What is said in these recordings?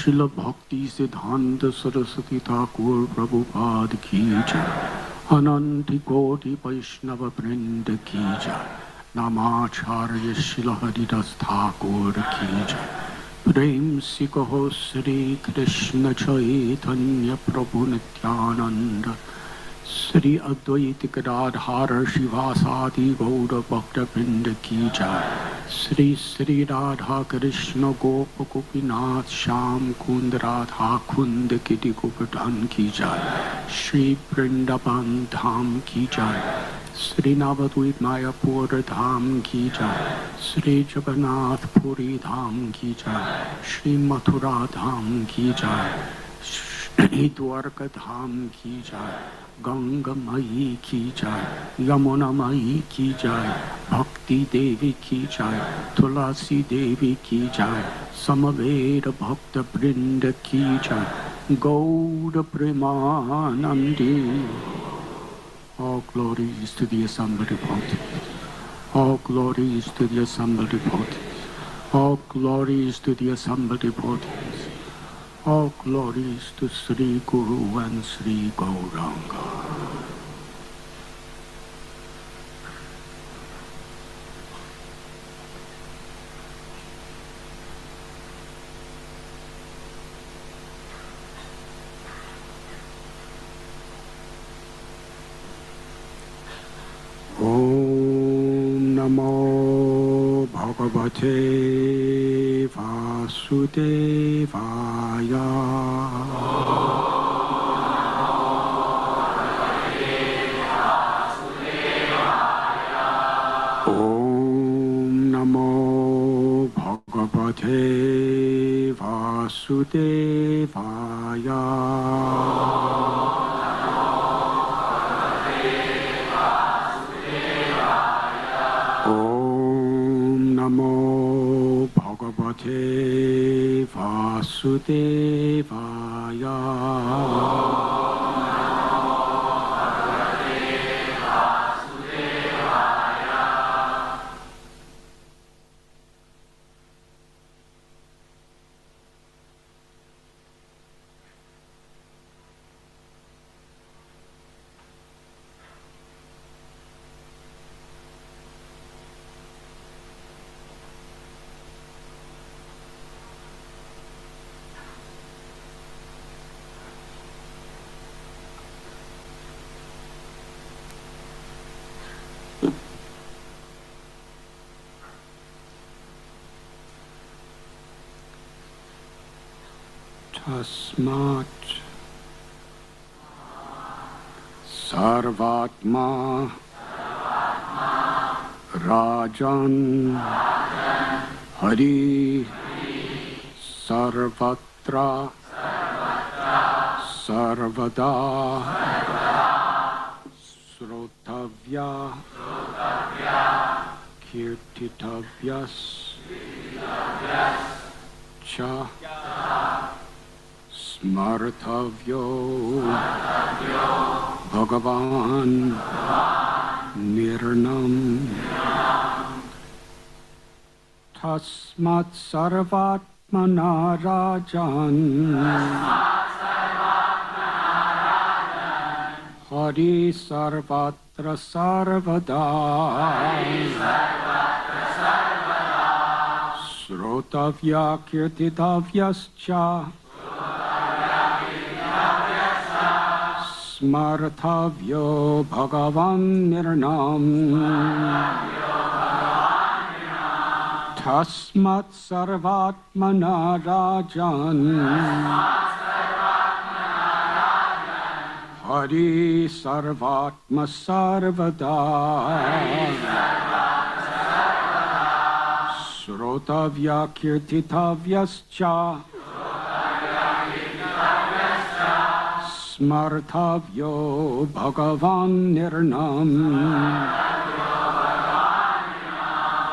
Srila Bhakti Siddhanta Saraswati Thakur Prabhupada Ki Jai, Ananti Koti Vaishnava Vrinda Ki Jai, Namacharya Srila Haridas Thakur Ki Jai, Prem Si Kaho Sri Krishna Chaitanya Prabhu Nityananda, Sri Advaita Gadadhara Shivasadi Gaura Bhakta Vrinda Ki Jai, Sri Sri Radha Krishna Gopa Gopinath Sham Kund Radha Kund Kiti Govardhan Ki Jai, Sri Vrindavan Dham Ki Jai, Sri Navadvip Mayapur Dham Ki Jai, Sri Jagannath Puri Dham Ki Jai, Sri Mathura Dham Ki Jai, Sri Dwarka Dham Ki Jai, Ganga Mai Ki Jai, Yamuna Mai Ki Jai, Bhakti Devi Ki Jai, Tulasi Devi Ki Jai, Samaveda Bhakta Vrinda Ki Jai, Gauda Premanandi. All glories to the assembled devotees. All glories to the assembled devotees. All glories to the assembled devotees. All glories to Sri Guru and Sri Gauranga. Om Namo Bhagavate Vasudevaya. Om Namo Bhagavate Vasudevaya. Namo Bhagavate Vasudevaya. Tasmat Sarvatma Rajan Hari Sarvatra Sarvada Srotavya Kirtitavyas Cha Smartavyo Bhagavan Nirnam Tasmat Sarvatmana Rajan Hari Sarvatra Sarvada Srotavya Kirtitavyascha Smartavyo Bhagavan Nirnam Tasmat Sarvatmana Rajan Hari Sarvatma Sarvada Srotavya Kirtitavyascha Smartavyo Bhagavan Nirnam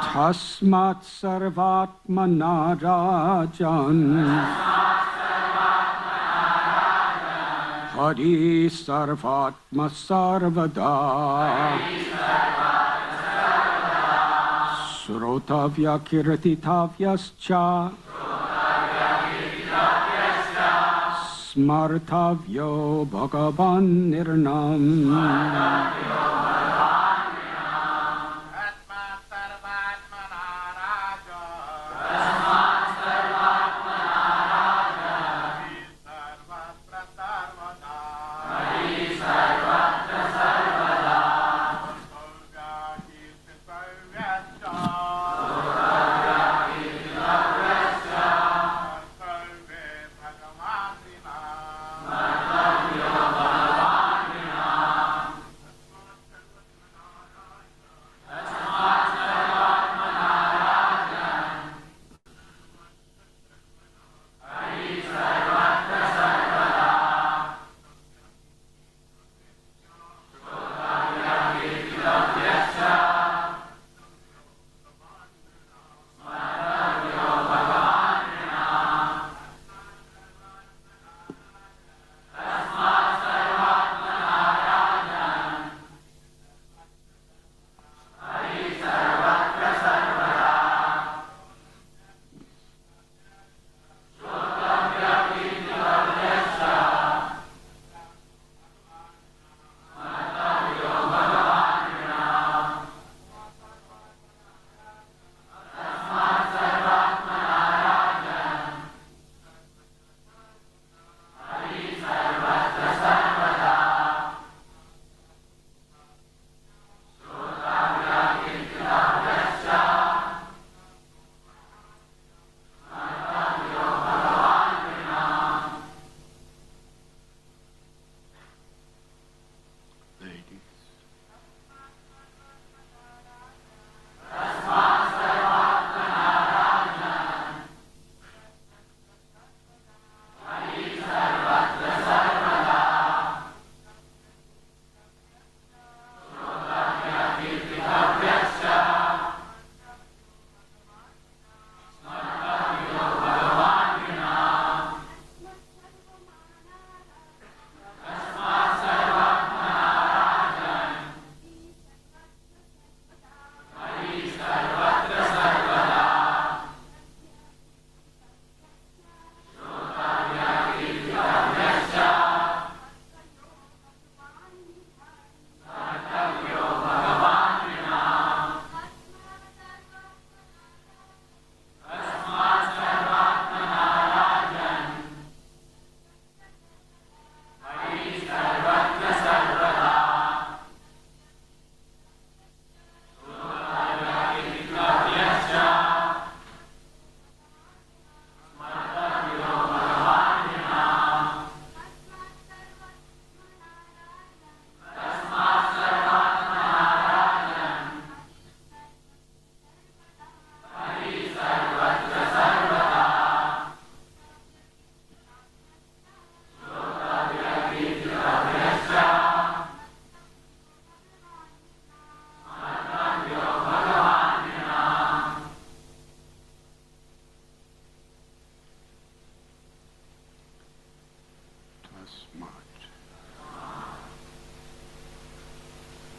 Tasmat Sarvatmana Rajan Hari Sarvatma Sarvada Srotavya Kirtitavyascha Smartavyo Bhagavan Nirnam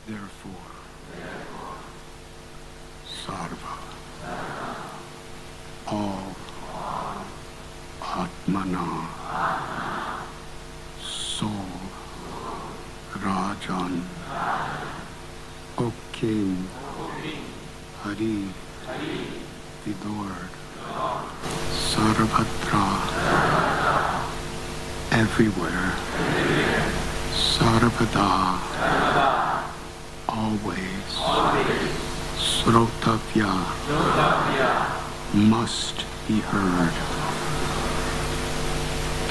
Therefore, Sarva, all, Atmana, soul, Rajan, O King, Hari, the Lord, Sarvatra, everywhere, Sarvada, always, Srotavya, must be heard,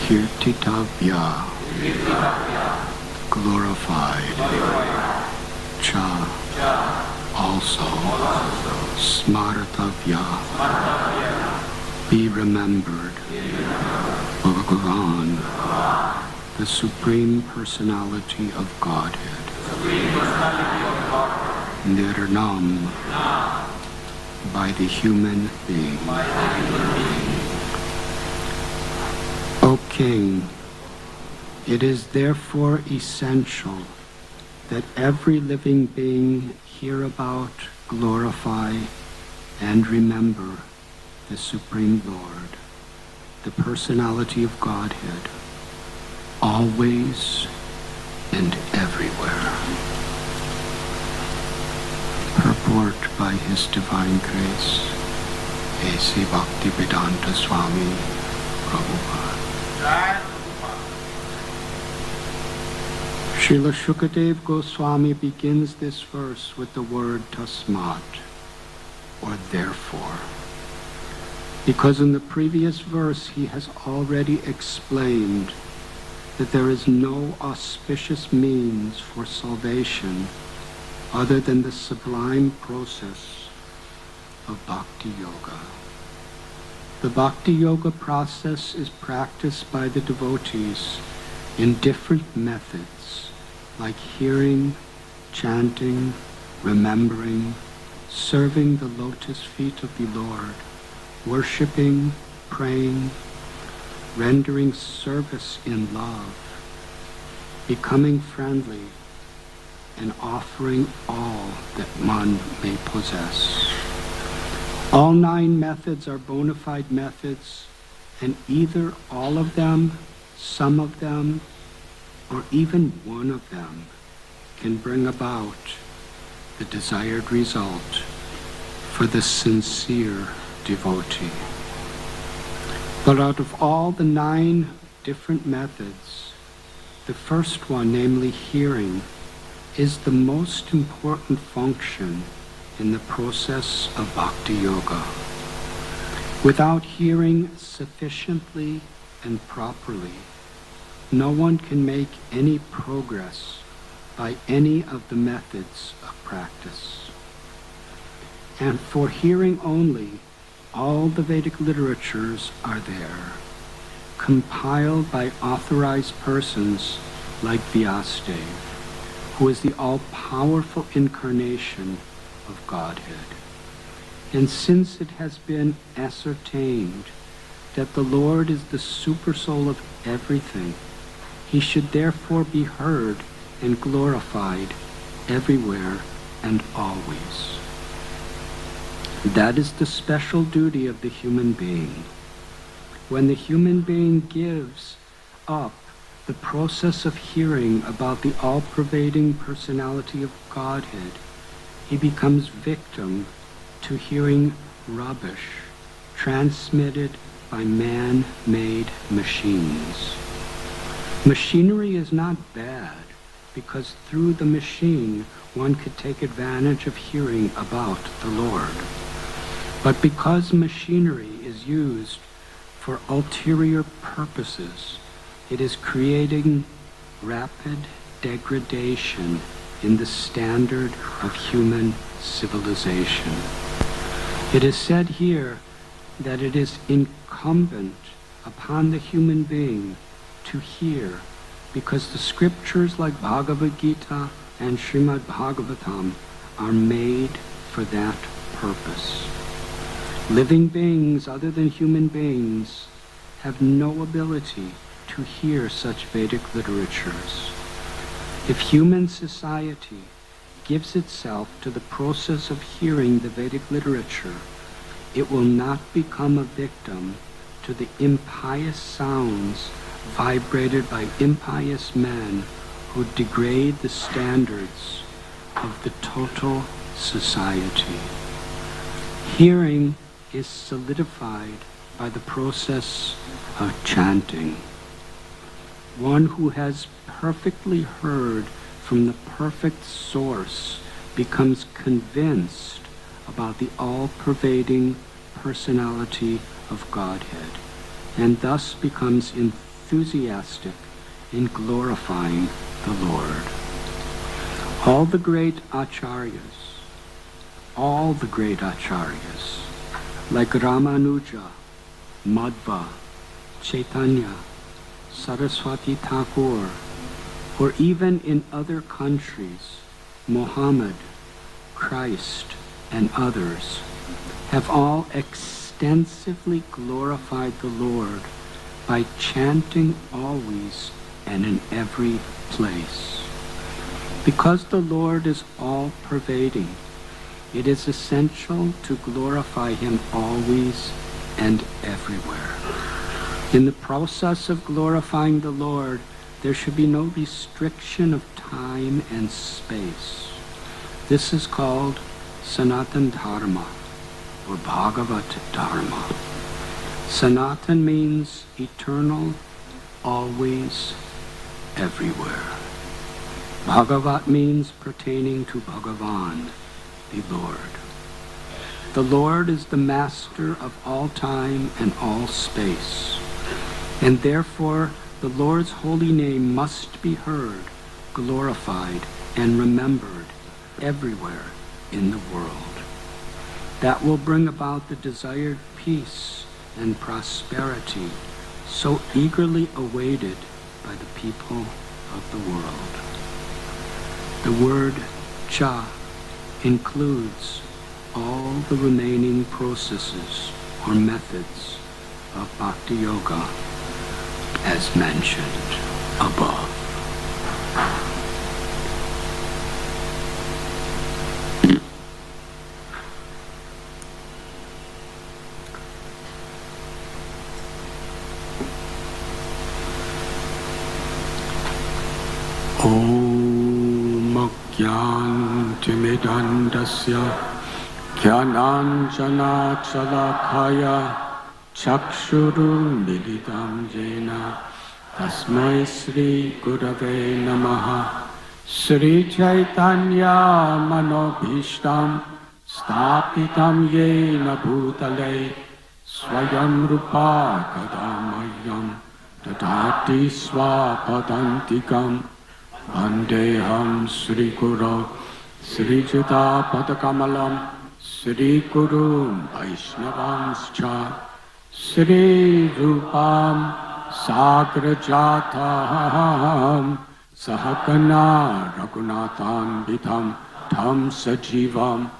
Kirtitavya, glorified, Cha, also, Smartavya, be remembered, Bhagavan, the Supreme Personality of Godhead, Nirnam, by the human being. O King, it is therefore essential that every living being hereabout glorify and remember the Supreme Lord, the Personality of Godhead, always and everywhere. Purport by His Divine Grace, A.C. Bhaktivedanta Swami Prabhupada. Srila Shukadev Goswami begins this verse with the word tasmat, or therefore, because in the previous verse he has already explained that there is no auspicious means for salvation other than the sublime process of bhakti yoga. The bhakti yoga process is practiced by the devotees in different methods, like hearing, chanting, remembering, serving the lotus feet of the Lord, worshipping, praying, rendering service in love, becoming friendly, and offering all that one may possess. All 9 methods are bona fide methods, and either all of them, some of them, or even one of them can bring about the desired result for the sincere devotee. But out of all the 9 different methods, the first one, namely hearing, is the most important function in the process of bhakti yoga. Without hearing sufficiently and properly, no one can make any progress by any of the methods of practice. And for hearing only, all the Vedic literatures are there, compiled by authorized persons like Vyasadeva, who is the all-powerful incarnation of Godhead. And since it has been ascertained that the Lord is the supersoul of everything, He should therefore be heard and glorified everywhere and always. That is the special duty of the human being. When the human being gives up the process of hearing about the all-pervading personality of Godhead, he becomes victim to hearing rubbish transmitted by man-made machines. Machinery is not bad, because through the machine one could take advantage of hearing about the Lord. But because machinery is used for ulterior purposes, it is creating rapid degradation in the standard of human civilization. It is said here that it is incumbent upon the human being to hear, because the scriptures like Bhagavad Gita and Srimad Bhagavatam are made for that purpose. Living beings other than human beings have no ability to hear such Vedic literatures. If human society gives itself to the process of hearing the Vedic literature, it will not become a victim to the impious sounds vibrated by impious men who degrade the standards of the total society. Hearing is solidified by the process of chanting. One who has perfectly heard from the perfect source becomes convinced about the all-pervading personality of Godhead, and thus becomes enthusiastic in glorifying the Lord. All the great acharyas, like Ramanuja, Madhva, Chaitanya, Saraswati Thakur, or even in other countries, Muhammad, Christ, and others, have all extensively glorified the Lord by chanting always and in every place. Because the Lord is all-pervading, it is essential to glorify Him always and everywhere. In the process of glorifying the Lord, There should be no restriction of time and space. This is called Sanatan Dharma, or Bhagavat Dharma. Sanatan means eternal, always, everywhere. Bhagavat means pertaining to Bhagavan, the Lord. The Lord is the master of all time and all space, and therefore the Lord's holy name must be heard, glorified, and remembered everywhere in the world. That will bring about the desired peace and prosperity so eagerly awaited by the people of the world. The word cha includes all the remaining processes or methods of Bhakti Yoga as mentioned above. Om Jnantimidandasya Jnananjana Chalakaya Chakshuru Militam Jena Tasmai Sri Gurave Namaha Sri Chaitanya Manobhishtam Stapitam Yena Bhutale Swayam Rupa Kadamayam Tadati Swapadantikam Vandeham Sri Guru Sri Jita Padakamalam Sri Guru Vaishnavanscha Sri Rupam Sagrajatam Sahakana Raghunathan Vidham Tam Sajivam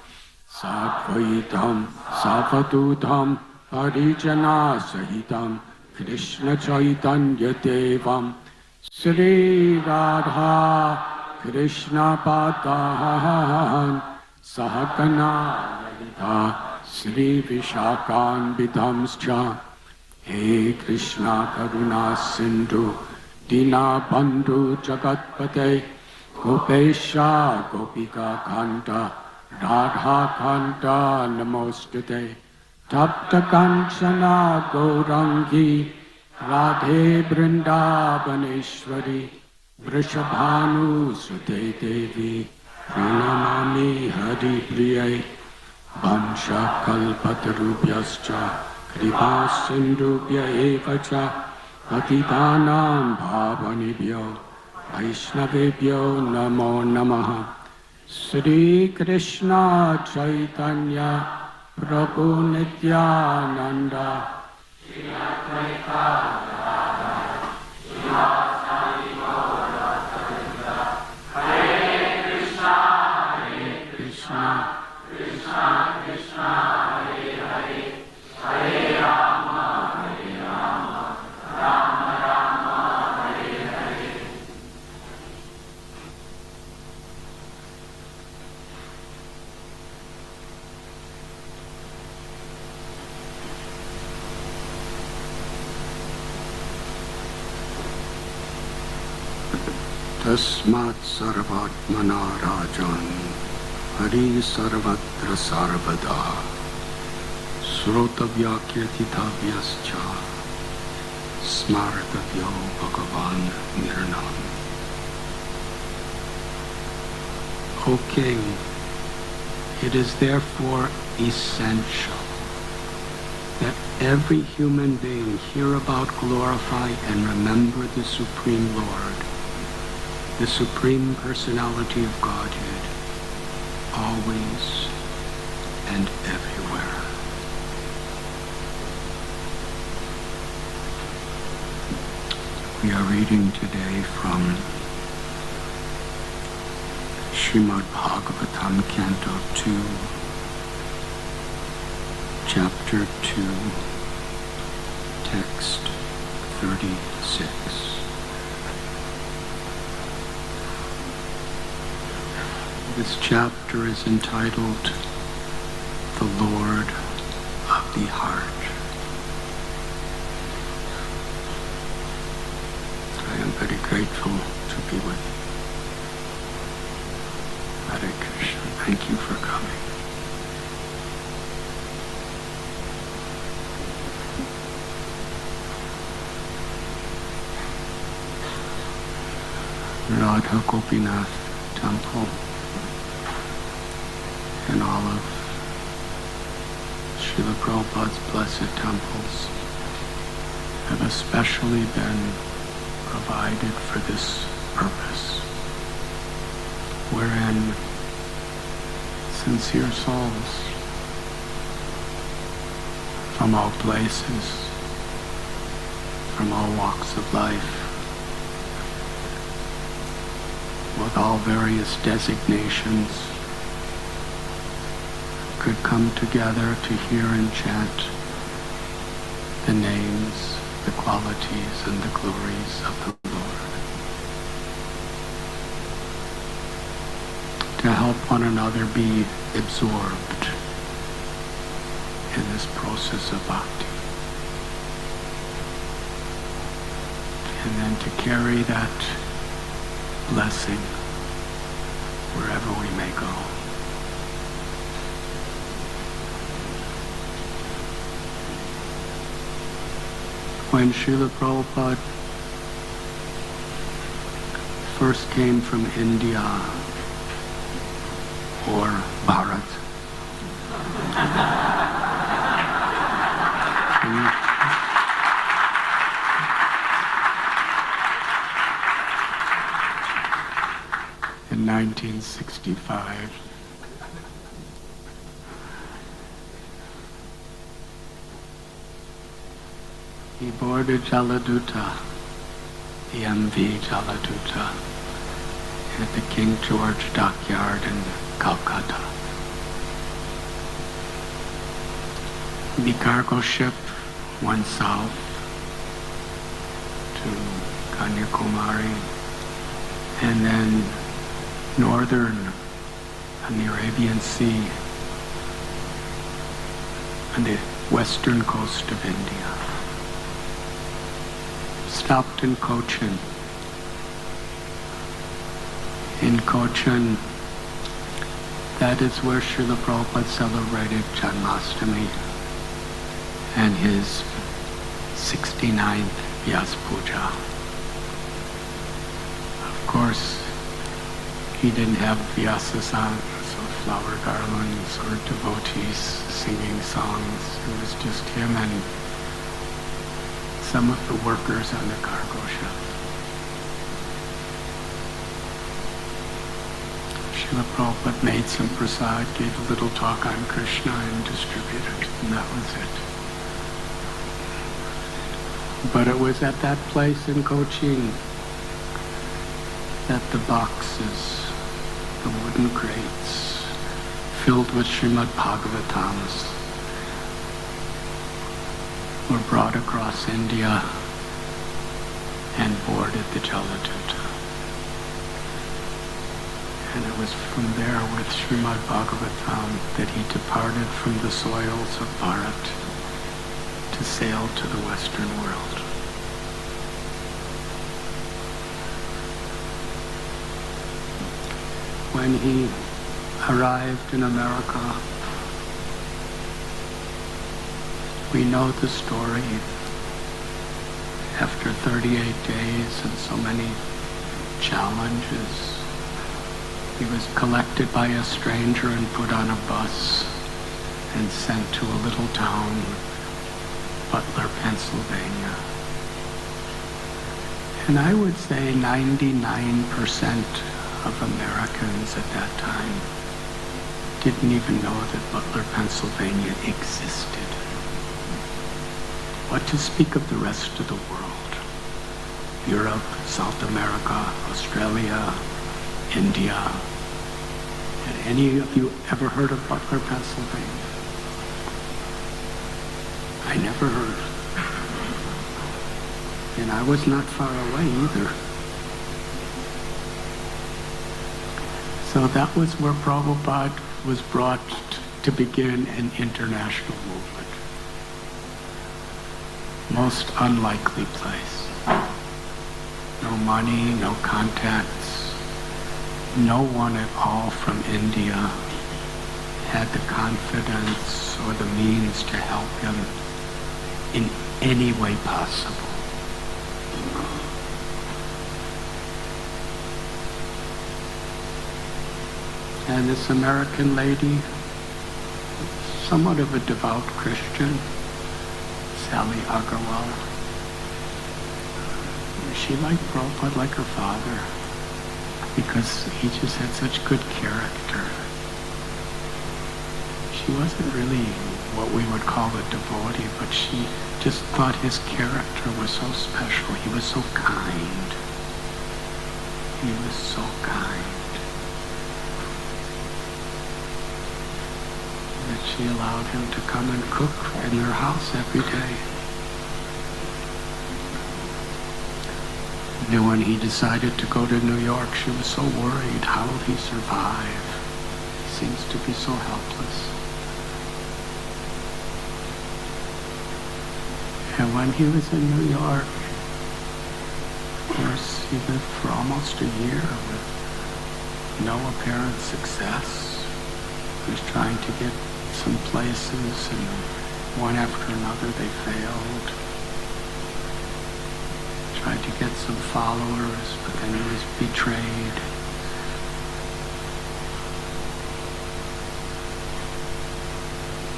Sadvaitam Savadutam Parijana Sahitam Krishna Chaitanya Devam Sri Radha Krishna Padahan Sahakana Lalita Sri Vishakan Vidhamscha He Krishna Karuna Sindhu Dina Bandhu Jagatpate Gopesha Gopika Kanta Radha Kanta Namostute Tapta Kanchana Gaurangi Radhe Vrindavaneshwari Vrishabhanu Sute Devi Pranamami Hari Priyai Vansha Kalpatarubhyascha Kripa Sindhubhya Evacha Patitanam Bhavanibhyo Vaishnavebhyo Namo Namaha Sri Krishna Chaitanya Prabhu Nityananda Tasmat Sarvatmana Rajan Hari Sarvatra Sarvada Srotavya Kirtitavyascha Smartavyo Bhagavan Nirnam. O King, it is therefore essential that every human being hear about, glorify, and remember the Supreme Lord, the Supreme Personality of Godhead, always and everywhere. We are reading today from Srimad Bhagavatam, Canto 2, Chapter 2, Text 36. This chapter is entitled The Lord of the Heart. I am I'm very grateful to be with you. Hare Krishna. Thank you for coming. Radha Gopinath Temple and all of Srila Prabhupada's blessed temples have especially been provided for this purpose, wherein sincere souls from all places, from all walks of life, with all various designations, could come together to hear and chant the names, the qualities, and the glories of the Lord. To help one another be absorbed in this process of bhakti. And then to carry that blessing wherever we may go. When Srila Prabhupada first came from India or Bharat, in 1965, he boarded Jaladuta, the MV Jaladuta, at the King George Dockyard in Calcutta. The cargo ship went south to Kanyakumari and then northern on the Arabian Sea on the western coast of India. Stopped in Cochin. In Cochin, that is where Srila Prabhupada celebrated Janmashtami and his 69th Vyas Puja. Of course, he didn't have Vyasasans or flower garlands or devotees singing songs. It was just him and some of the workers on the cargo ship. Srila Prabhupada made some prasad, gave a little talk on Krishna and distributed, and that was it. But it was at that place in Cochin that the boxes, the wooden crates, filled with Srimad Bhagavatams, were brought across India and boarded the Jaladuta. And it was from there with Srimad Bhagavatam that he departed from the soils of Bharat to sail to the Western world. When he arrived in America, we know the story. After 38 days and so many challenges, he was collected by a stranger and put on a bus and sent to a little town, Butler, Pennsylvania. And I would say 99% of Americans at that time didn't even know that Butler, Pennsylvania existed. What to speak of the rest of the world? Europe, South America, Australia, India. Had any of you ever heard of Butler, Pennsylvania? I never heard. And I was not far away either. So that was where Prabhupada was brought to begin an international movement. Most unlikely place. No no money, no contacts. No one at all from India had the confidence or the means to help him in any way possible. And this American lady, somewhat of a devout Christian, Sally Agarwal, she liked Prabhupada like her father because he just had such good character. She wasn't really what we would call a devotee, but she just thought his character was so special. He was so kind. He was so kind. That she allowed him to come and cook in their house every day. And then when he decided to go to New York, she was so worried. How will he survive? He seems to be so helpless. And when he was in New York, of course, he lived for almost a year with no apparent success. He was trying to get some places, and one after another they failed. Tried to get some followers, but then he was betrayed.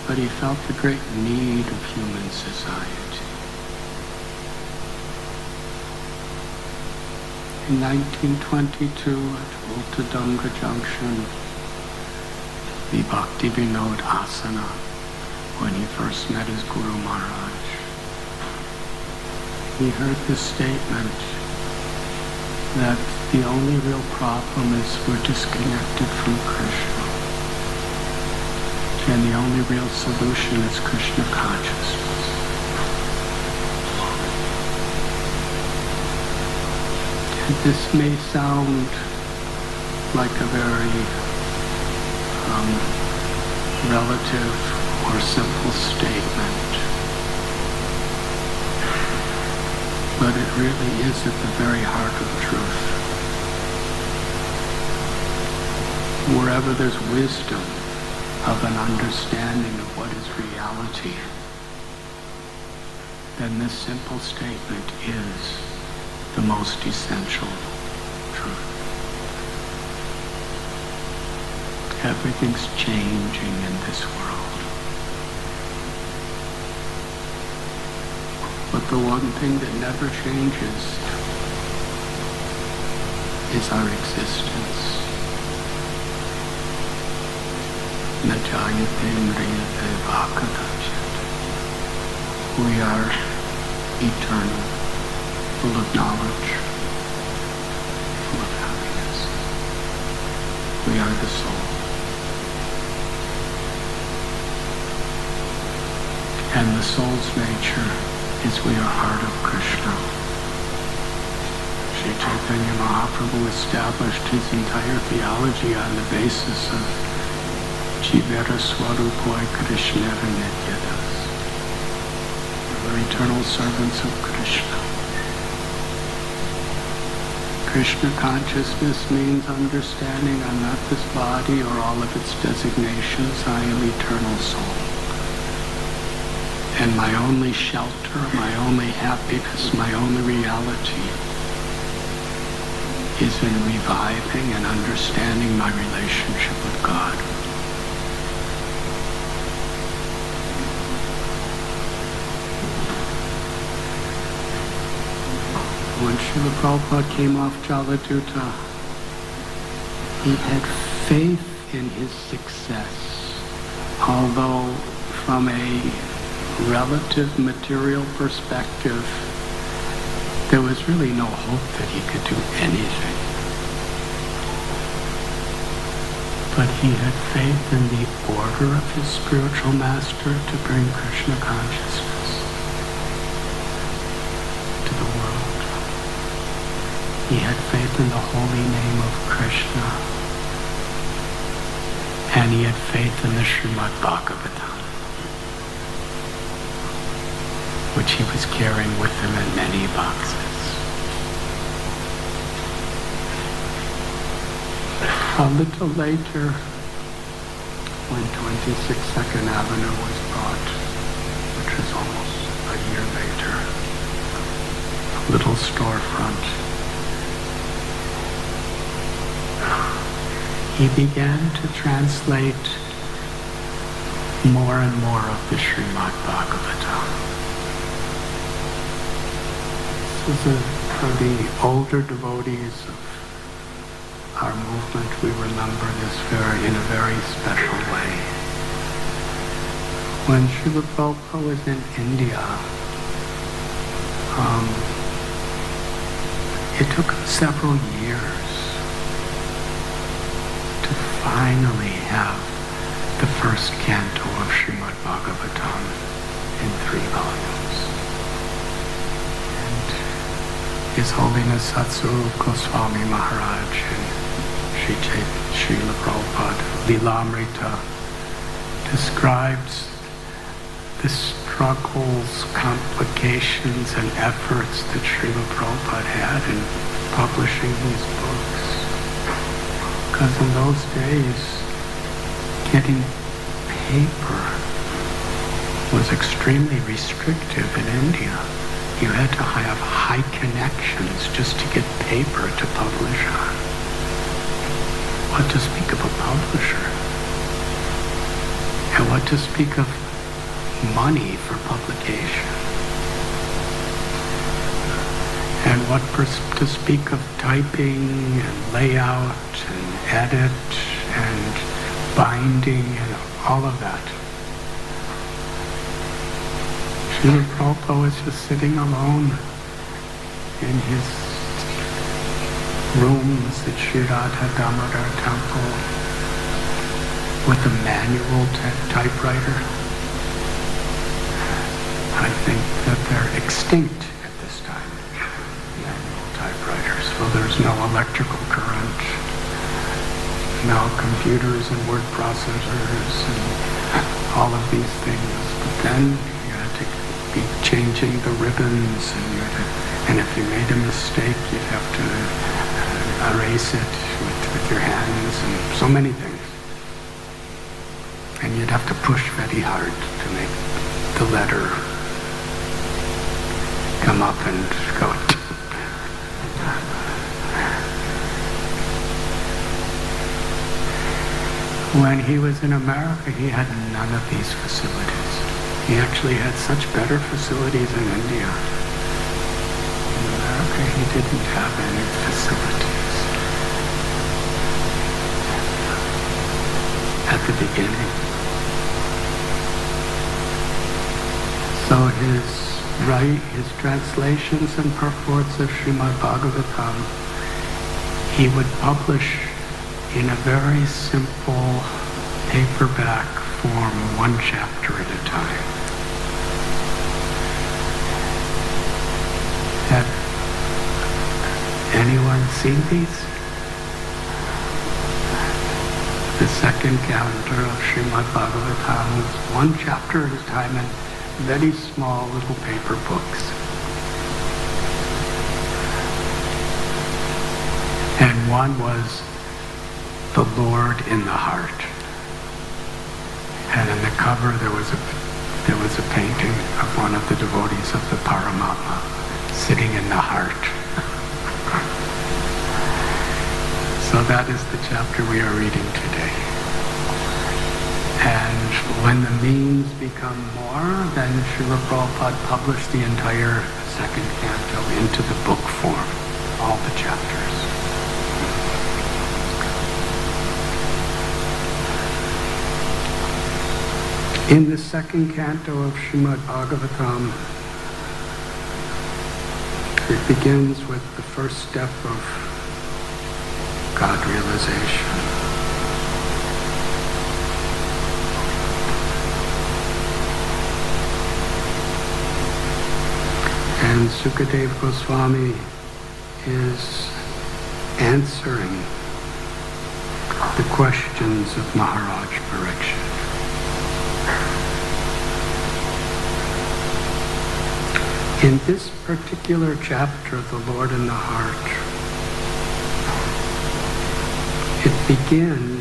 But he felt the great need of human society. In 1922, at Ultadunga Junction, the Bhakti Vinod Asana, when he first met his Guru Maharaj, he heard this statement that the only real problem is we're disconnected from Krishna. And the only real solution is Krishna consciousness. And this may sound like a very relative or simple statement, but it really is at the very heart of truth. Wherever there's wisdom of an understanding of what is reality, then this simple statement is the most essential truth. Everything's changing in this world. But the one thing that never changes is our existence. Na jayate mriyate vakadachyat. We are eternal, full of knowledge, full of happiness. We are the soul. And the soul's nature is we are heart of Krishna. Sri Chaitanya Mahaprabhu established his entire theology on the basis of Jivera Swarupoi Krishnera Nityadas. We're eternal servants of Krishna. Krishna consciousness means understanding I'm not this body or all of its designations. I am eternal soul. And my only shelter, my only happiness, my only reality is in reviving and understanding my relationship with God. When Srila Prabhupada came off Jaladuta, he had faith in his success, although from a relative material perspective, there was really no hope that he could do anything. But he had faith in the order of his spiritual master to bring Krishna consciousness to the world. He had faith in the holy name of Krishna, and he had faith in the Srimad Bhagavatam, which he was carrying with him in many boxes. A little later, when 26 Second Avenue was bought, which was almost a year later, a little storefront, he began to translate more and more of the Srimad Bhagavatam. This is for the older devotees of our movement, we remember this in a very special way. When Srila Prabhupada was in India, it took him several years to finally have the first canto of Srimad Bhagavatam in 3 volumes. And His Holiness Satsarup Goswami Maharaj and Srila Prabhupada Lilamrita describes the struggles, complications, and efforts that Srila Prabhupada had in publishing these books. Because in those days, getting paper was extremely restrictive in India. You had to have high connections just to get paper to publish on. What to speak of a publisher? And what to speak of money for publication? And what to speak of typing and layout and edit and binding and all of that. Srila Prabhupada was just sitting alone in his rooms at Sri Radha Damodar Temple with a manual typewriter. I think that they're extinct at this time, manual typewriters. So there's no electrical current, no computers and word processors and all of these things. But then you had to be changing the ribbons, and if you made a mistake, you'd have to erase it with your hands and so many things. And you'd have to push very hard to make the letter come up and go. When he was in America, he had none of these facilities. He actually had such better facilities in India. In America, he didn't have any facilities. At the beginning. So his translations and purports of Srimad Bhagavatam, he would publish in a very simple paperback form, 1 chapter at a time. Have anyone seen these? The second calendar of Srimad Bhagavatam was 1 chapter at a time in very small little paper books. And one was The Lord in the Heart. And in the cover there was a painting of one of the devotees of the Paramatma sitting in the heart. So that is the chapter we are reading today. And when the means become more, then Srila Prabhupada published the entire second canto into the book form, all the chapters. In the second canto of Srimad Bhagavatam, it begins with the first step of God realization. And Sukadeva Goswami is answering the questions of Maharaj Parikshit. In this particular chapter, The Lord in the Heart, It begins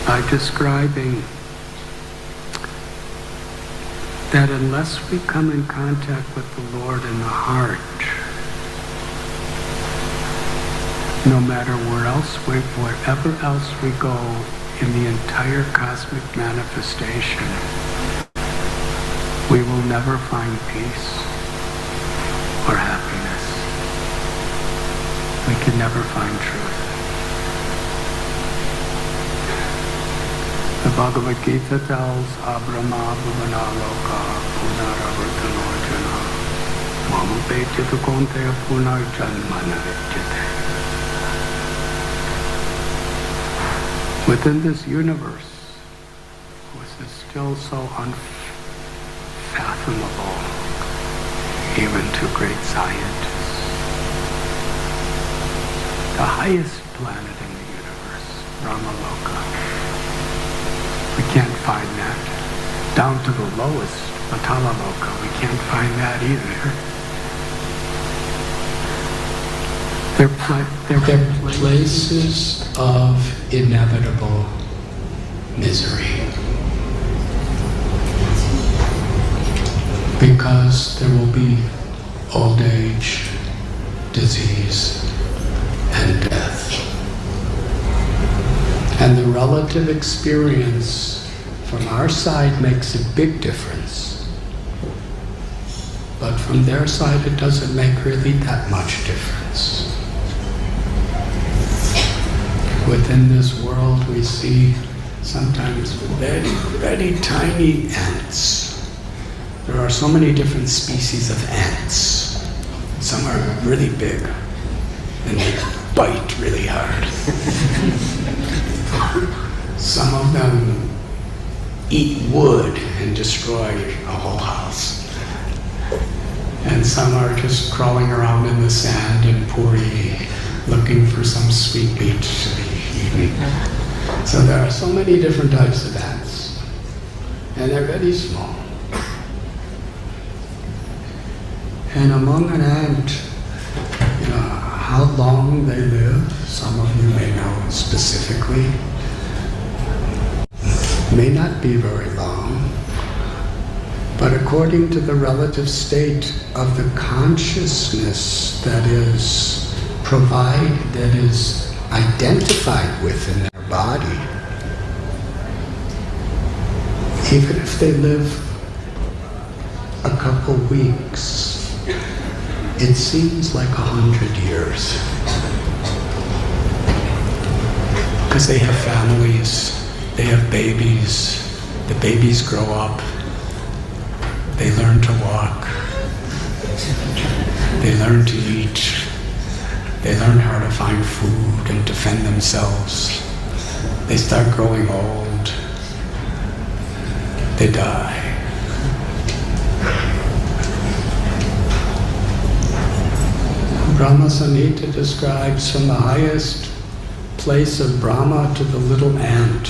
by describing that unless we come in contact with the Lord in the heart, no matter wherever else we go in the entire cosmic manifestation, we will never find peace or happiness. We can never find truth. The Bhagavad Gita tells Abrahma Bhuvana Loka Punaravartanojana Mama Petyata Konteya Punarjanmana Vidyate. Within this universe, which is still so unfathomable even to great scientists, the highest planet in the universe, Brahmaloka, we can't find that. Down to the lowest, Patalaloka, we can't find that either. They're places of inevitable misery. Because there will be old age, disease, and death. And the relative experience from our side makes a big difference. But from their side, it doesn't make really that much difference. Within this world, we see sometimes very, very tiny ants. There are so many different species of ants. Some are really big, and they bite really hard. Some of them eat wood and destroy a whole house. And some are just crawling around in the sand in Puri, looking for some sweet meat to be eaten. So there are so many different types of ants, and they're very small. And among an ant, how long they live, some of you may know specifically, may not be very long, but according to the relative state of the consciousness that is identified with in their body, even if they live a couple weeks, it seems like 100 years. Because they have families, they have babies, the babies grow up, they learn to walk, they learn to eat, they learn how to find food and defend themselves. They start growing old, they die. Brahma Samhita describes from the highest place of Brahma to the little ant.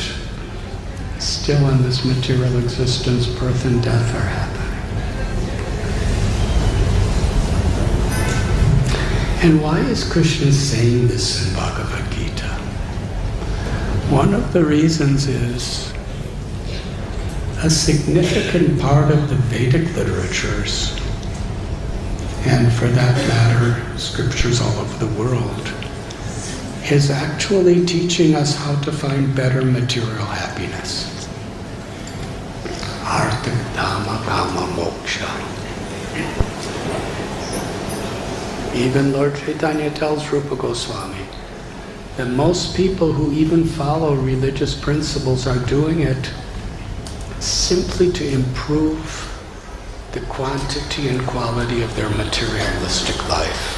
Still in this material existence, birth and death are happening. And why is Krishna saying this in Bhagavad Gita? One of the reasons is a significant part of the Vedic literatures, and for that matter, scriptures all over the world, is actually teaching us how to find better material happiness. Artha, Dhamma, Kama, Moksha. Even Lord Chaitanya tells Rupa Goswami that most people who even follow religious principles are doing it simply to improve the quantity and quality of their materialistic life.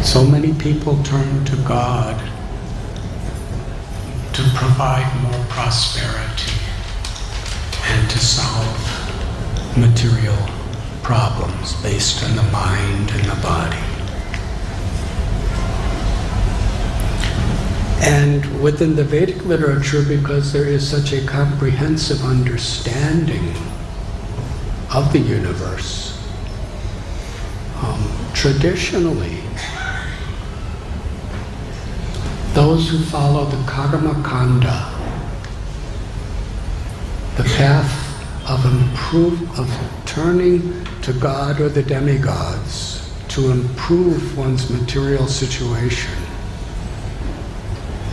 So many people turn to God to provide more prosperity and to solve material problems based on the mind and the body. And within the Vedic literature, because there is such a comprehensive understanding of the universe. Traditionally, those who follow the karma kanda, the path of turning to God or the demigods to improve one's material situation,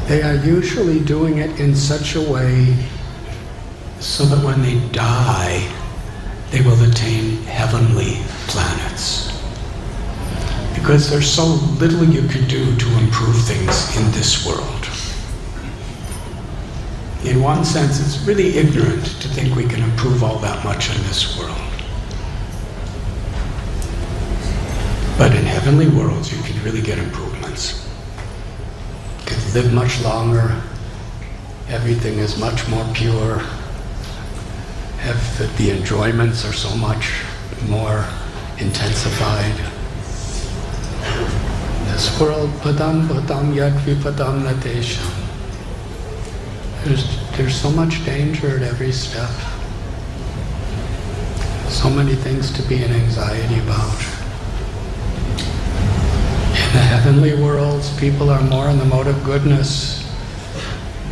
they are usually doing it in such a way so that when they die, they will attain heavenly planets. Because there's so little you can do to improve things in this world. In one sense, it's really ignorant to think we can improve all that much in this world. But in heavenly worlds, you can really get improvements. You can live much longer. Everything is much more pure. The enjoyments are so much more intensified. This world, padam padam yad vipadam natesham. There's so much danger at every step. So many things to be in anxiety about. In the heavenly worlds, people are more in the mode of goodness.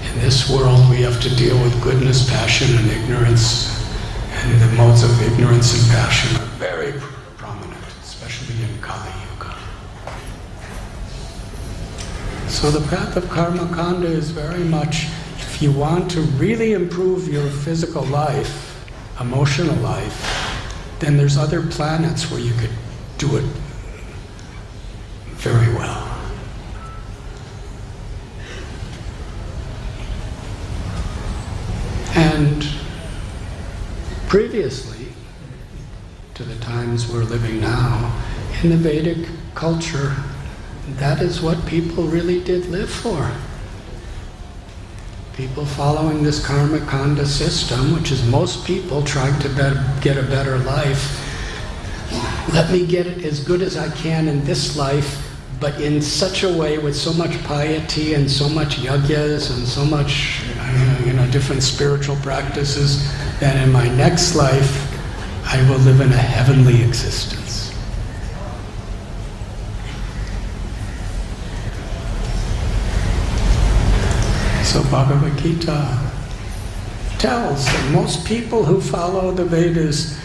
In this world, we have to deal with goodness, passion, and ignorance. And the modes of ignorance and passion are very prominent, especially in Kali Yuga. So the path of karma kanda is very much, if you want to really improve your physical life, emotional life, then there's other planets where you could do it very well. And previously to the times we're living now, in the Vedic culture, that is what people really did live for. People following this karma kanda system, which is most people trying to get a better life. Let me get it as good as I can in this life, but in such a way with so much piety and so much yagyas and so much different spiritual practices, that in my next life I will live in a heavenly existence. So Bhagavad Gita tells that most people who follow the Vedas,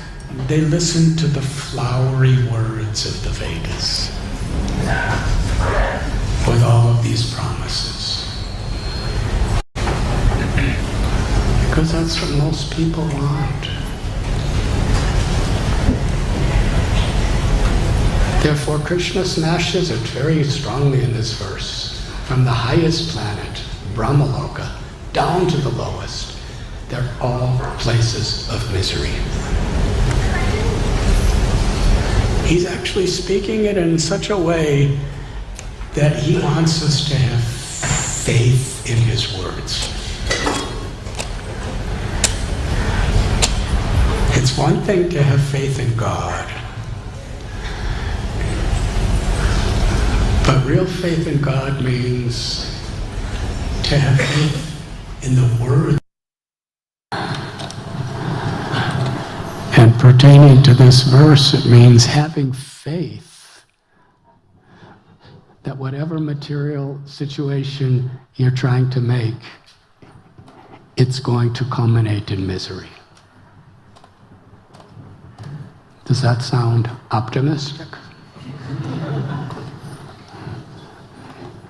they listen to the flowery words of the Vedas with all of these promises. Because that's what most people want. Therefore, Krishna smashes it very strongly in this verse. From the highest planet, Brahmaloka, down to the lowest, they're all places of misery. He's actually speaking it in such a way that he wants us to have faith in his words. It's one thing to have faith in God, but real faith in God means to have faith in the Word. And pertaining to this verse, it means having faith that whatever material situation you're trying to make, it's going to culminate in misery. Does that sound optimistic?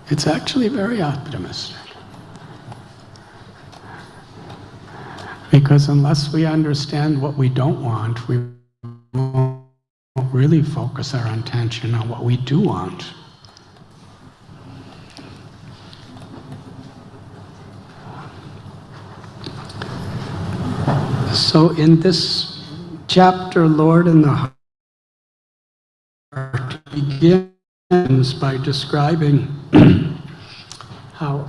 It's actually very optimistic. Because unless we understand what we don't want, we won't really focus our attention on what we do want. So in this chapter, Lord in the Heart begins by describing how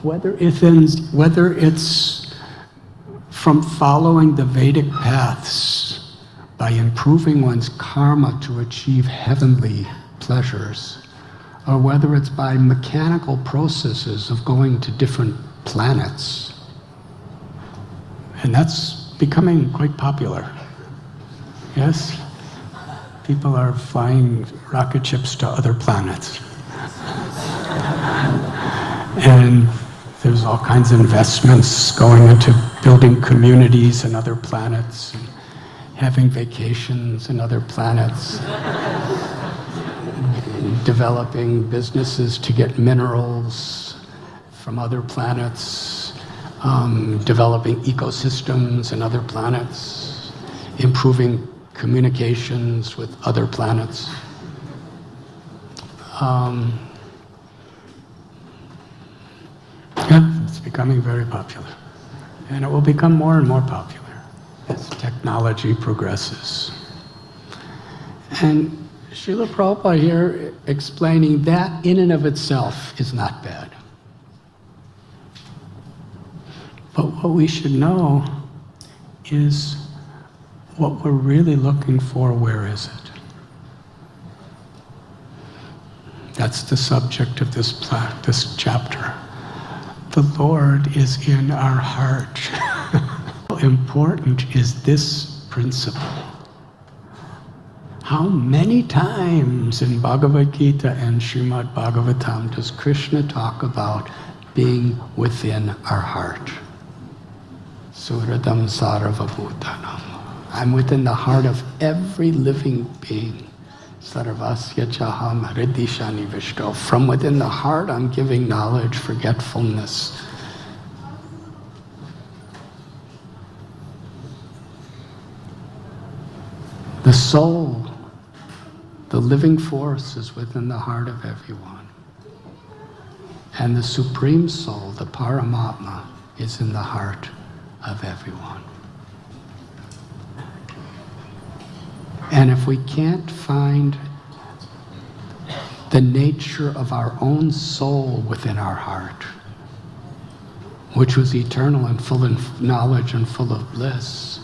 whether it's from following the Vedic paths by improving one's karma to achieve heavenly pleasures, or whether it's by mechanical processes of going to different planets. And that's becoming quite popular. Yes? People are flying rocket ships to other planets. And there's all kinds of investments going into building communities in other planets, and having vacations in other planets, developing businesses to get minerals from other planets, developing ecosystems in other planets, improving communications with other planets. Yeah, it's becoming very popular. And it will become more and more popular as technology progresses. And Srila Prabhupada here explaining that in and of itself is not bad. But what we should know is what we're really looking for, where is it? That's the subject of this chapter. The Lord is in our heart. How important is this principle? How many times in Bhagavad Gita and Srimad Bhagavatam does Krishna talk about being within our heart? Suradam sarvabhutanam. I'm within the heart of every living being. Sarvasya chaham hridishani vishto. From within the heart, I'm giving knowledge, forgetfulness. The soul, the living force, is within the heart of everyone. And the Supreme Soul, the Paramatma, is in the heart of everyone. And if we can't find the nature of our own soul within our heart, which was eternal and full of knowledge and full of bliss,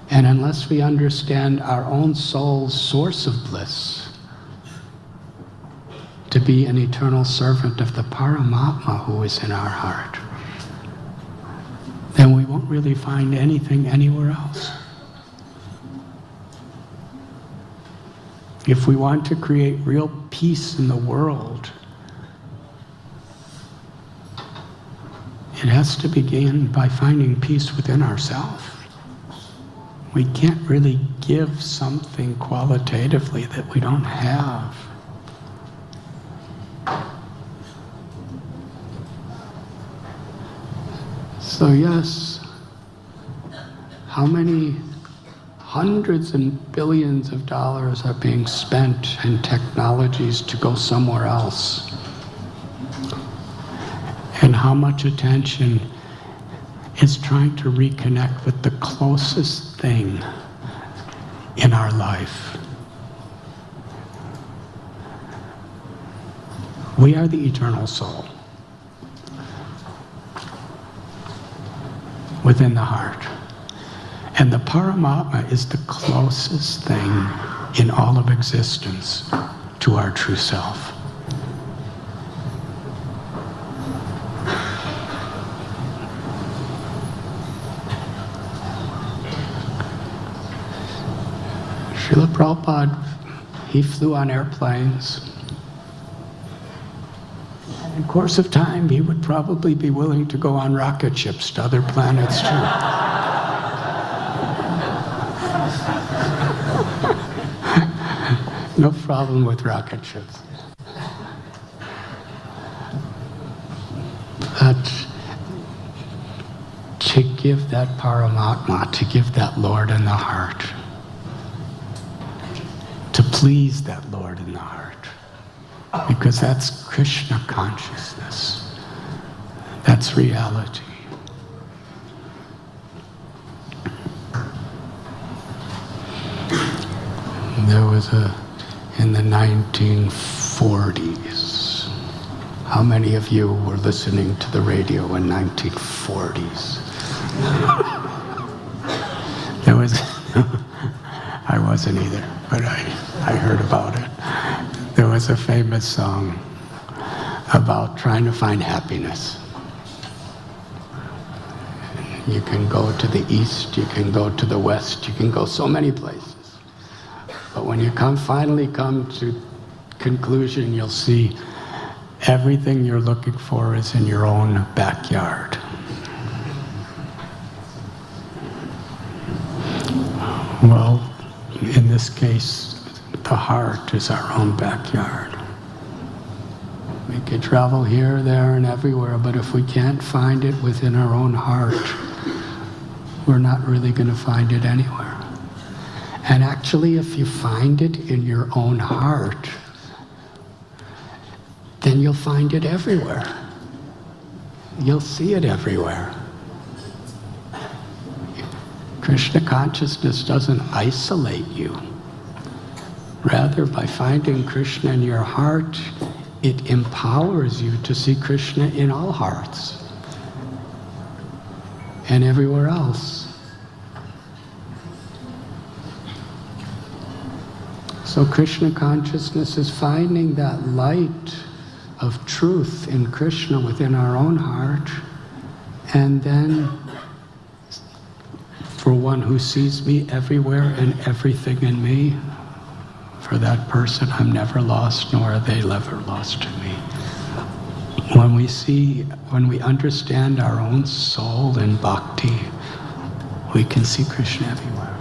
and unless we understand our own soul's source of bliss, to be an eternal servant of the Paramatma who is in our heart, then we won't really find anything anywhere else. If we want to create real peace in the world, it has to begin by finding peace within ourselves. We can't really give something qualitatively that we don't have. So yes, how many hundreds and billions of dollars are being spent in technologies to go somewhere else? And how much attention is trying to reconnect with the closest thing in our life? We are the eternal soul within the heart. And the Paramatma is the closest thing in all of existence to our true self. Srila Prabhupada, he flew on airplanes. And in the course of time, he would probably be willing to go on rocket ships to other planets too. No problem with rocket ships. But to give that Paramatma, to give that Lord in the heart, to please that Lord in the heart, because that's Krishna consciousness. That's reality. There was in the 1940s. How many of you were listening to the radio in 1940s? There was, I wasn't either, but I heard about it. There was a famous song about trying to find happiness. You can go to the east, you can go to the west, you can go so many places. But when you finally come to conclusion, you'll see everything you're looking for is in your own backyard. Well, in this case, the heart is our own backyard. We could travel here, there, and everywhere, but if we can't find it within our own heart, we're not really going to find it anywhere. And actually, if you find it in your own heart, then you'll find it everywhere. You'll see it everywhere. Krishna consciousness doesn't isolate you. Rather, by finding Krishna in your heart, it empowers you to see Krishna in all hearts and everywhere else. So Krishna consciousness is finding that light of truth in Krishna within our own heart, and then for one who sees me everywhere and everything in me, for that person I'm never lost, nor are they ever lost to me. When we understand our own soul in bhakti, we can see Krishna everywhere.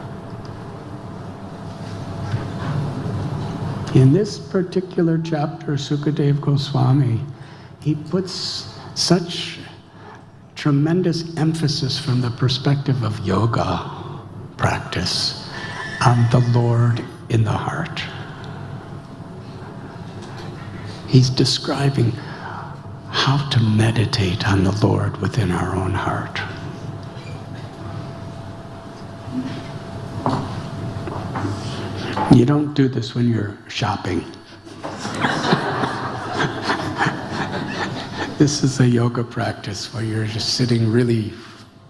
In this particular chapter, Sukadeva Goswami, he puts such tremendous emphasis from the perspective of yoga practice on the Lord in the heart. He's describing how to meditate on the Lord within our own heart. You don't do this when you're shopping. This is a yoga practice where you're just sitting really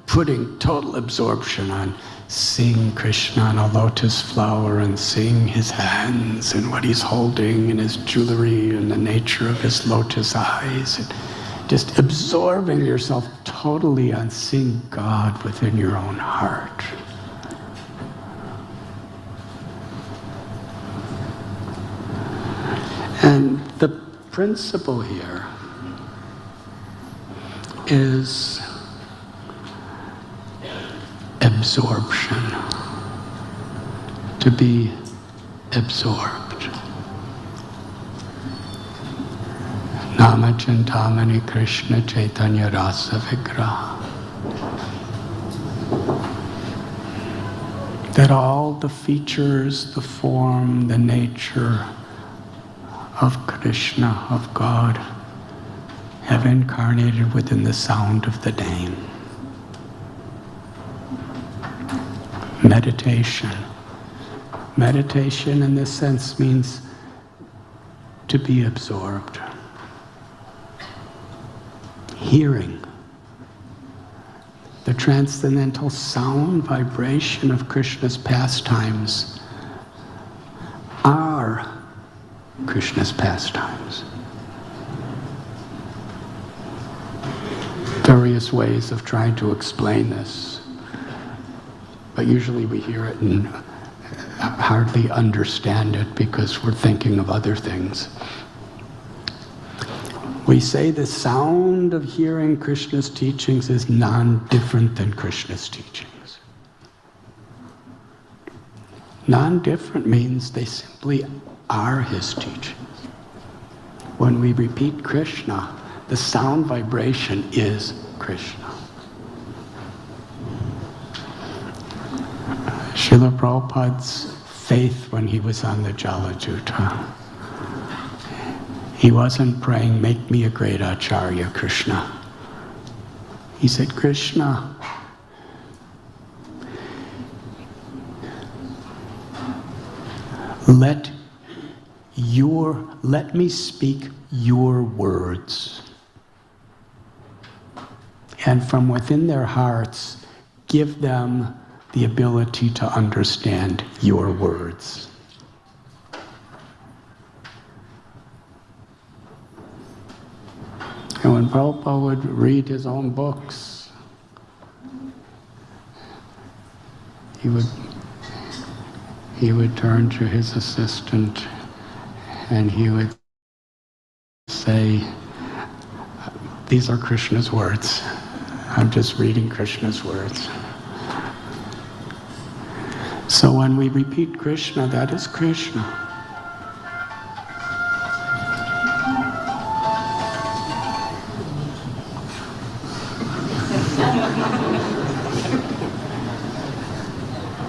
putting total absorption on seeing Krishna on a lotus flower and seeing his hands and what he's holding and his jewelry and the nature of his lotus eyes. And just absorbing yourself totally on seeing God within your own heart. And the principle here is absorption, to be absorbed. Nama Chintamani Krishna Chaitanya Rasa Vigraha. That all the features, the form, the nature of Krishna, of God, have incarnated within the sound of the name. Meditation. Meditation in this sense means to be absorbed. Hearing. The transcendental sound vibration of Krishna's pastimes are Krishna's pastimes. Various ways of trying to explain this, but usually we hear it and hardly understand it because we're thinking of other things. We say the sound of hearing Krishna's teachings is non-different than Krishna's teachings. Non-different means they simply are his teachings. When we repeat Krishna, the sound vibration is Krishna. Srila Prabhupada's faith when he was on the Jalajuta, he wasn't praying, make me a great Acharya, Krishna. He said, Krishna, let me speak your words. And from within their hearts, give them the ability to understand your words. And when Prabhupada would read his own books, he would turn to his assistant and he would say, these are Krishna's words. I'm just reading Krishna's words. So when we repeat Krishna, that is Krishna.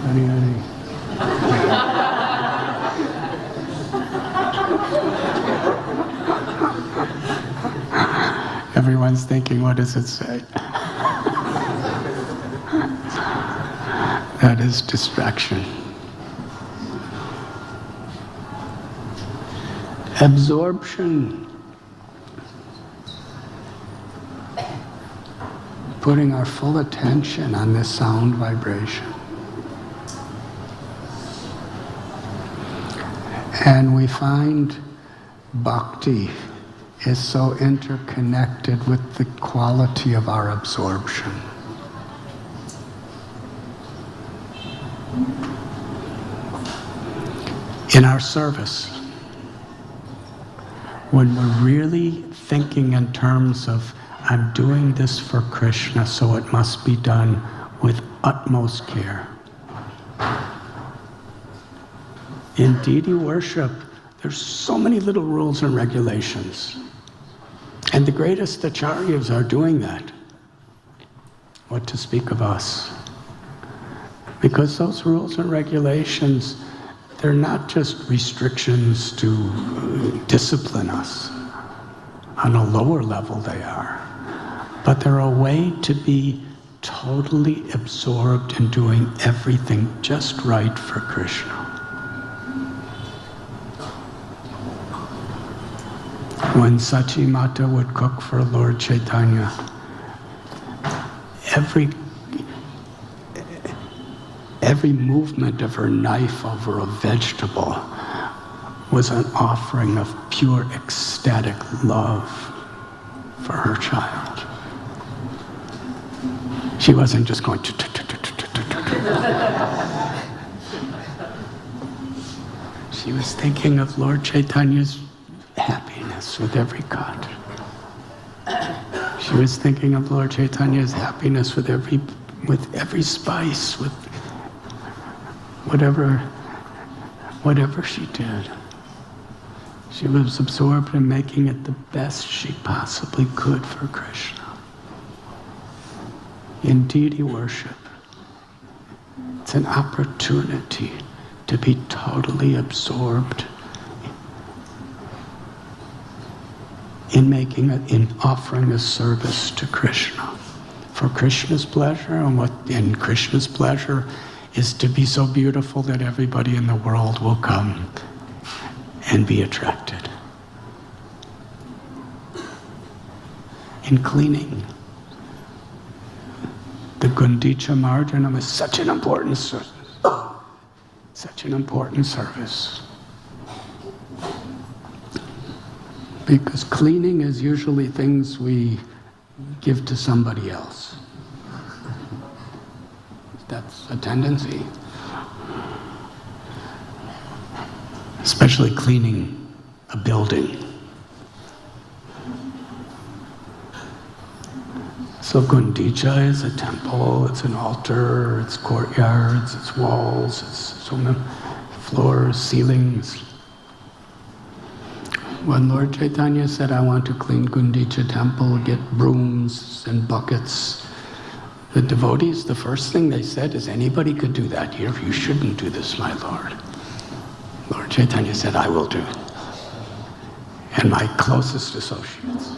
Hari Hari. Everyone's thinking, what does it say? That is distraction. Absorption. Putting our full attention on this sound vibration. And we find bhakti is so interconnected with the quality of our absorption. In our service, when we're really thinking in terms of, I'm doing this for Krishna, so it must be done with utmost care. In deity worship, there's so many little rules and regulations. And the greatest acharyas are doing that. What to speak of us? Because those rules and regulations, they're not just restrictions to discipline us. On a lower level they are. But they're a way to be totally absorbed in doing everything just right for Krishna. When Sachi Mata would cook for Lord Chaitanya, every movement of her knife over a vegetable was an offering of pure ecstatic love for her child. She wasn't just going to. She was thinking of Lord Chaitanya's happiness with every cut. She was thinking of Lord Chaitanya's happiness with every spice, with whatever she did. She was absorbed in making it the best she possibly could for Krishna. In deity worship, it's an opportunity to be totally absorbed in offering a service to Krishna for Krishna's pleasure, and Krishna's pleasure is to be so beautiful that everybody in the world will come and be attracted. In cleaning, the Gundicha Marjanam is such an important service. Such an important service. Because cleaning is usually things we give to somebody else. That's a tendency. Especially cleaning a building. So Gundicha is a temple, it's an altar, it's courtyards, it's walls, it's so many floors, ceilings. When Lord Chaitanya said, I want to clean Gundicha temple, get brooms and buckets, the devotees, the first thing they said is, anybody could do that here. You shouldn't do this, my Lord. Lord Chaitanya said, I will do. And my closest associates.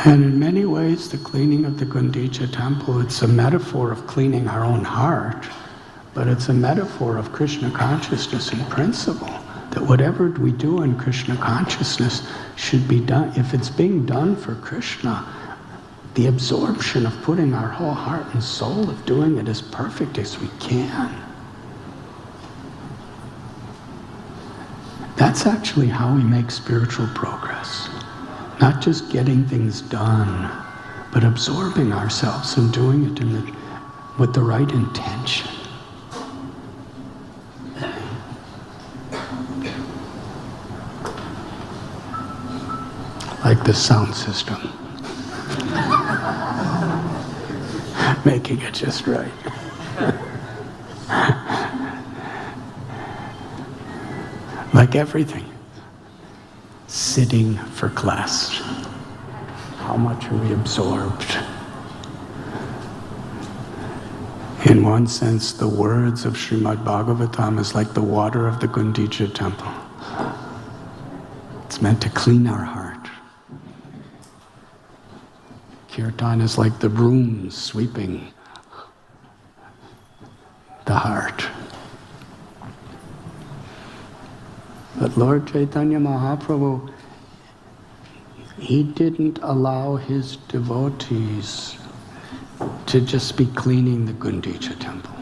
And in many ways, the cleaning of the Gundicha temple, it's a metaphor of cleaning our own heart, but it's a metaphor of Krishna consciousness in principle. That whatever we do in Krishna consciousness should be done, if it's being done for Krishna, the absorption of putting our whole heart and soul of doing it as perfect as we can. That's actually how we make spiritual progress. Not just getting things done, but absorbing ourselves and doing it with the right intention. Like the sound system. Making it just right. Like everything. Sitting for class. How much are we absorbed? In one sense, the words of Srimad Bhagavatam is like the water of the Gundicha temple. It's meant to clean our heart. Kirtan is like the broom sweeping the heart. But Lord Chaitanya Mahaprabhu, he didn't allow his devotees to just be cleaning the Gundicha temple.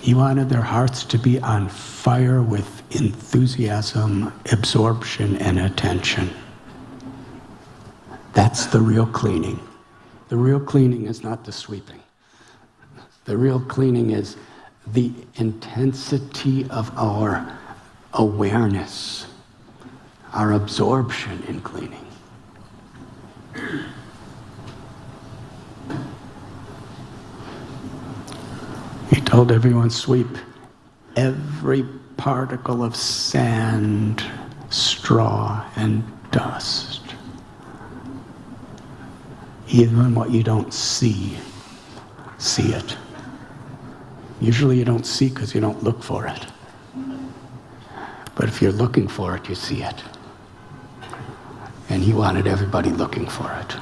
He wanted their hearts to be on fire with enthusiasm, absorption, and attention. That's the real cleaning. The real cleaning is not the sweeping. The real cleaning is the intensity of our awareness, our absorption in cleaning. He told everyone, sweep every particle of sand, straw, and dust. Even what you don't see it. Usually you don't see because you don't look for it. But if you're looking for it, you see it. And he wanted everybody looking for it.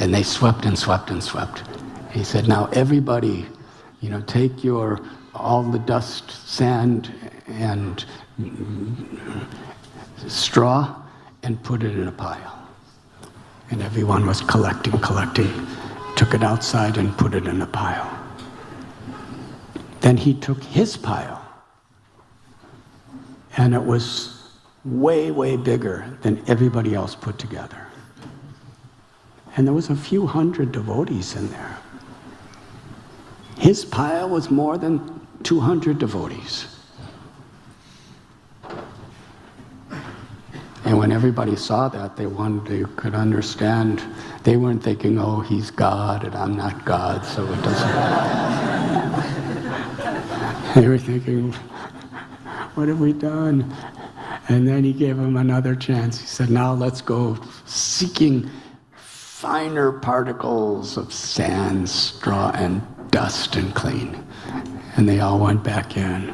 And they swept and swept and swept. He said, now everybody, take all the dust, sand, and straw and put it in a pile. And everyone was collecting, took it outside and put it in a pile. Then he took his pile, and it was way, way bigger than everybody else put together. And there was a few hundred devotees in there. His pile was more than 200 devotees. And when everybody saw that, they could understand. They weren't thinking, oh, he's God and I'm not God, so it doesn't. They were thinking, what have we done? And then he gave them another chance. He said, now let's go seeking finer particles of sand, straw, and dust and clean. And they all went back in.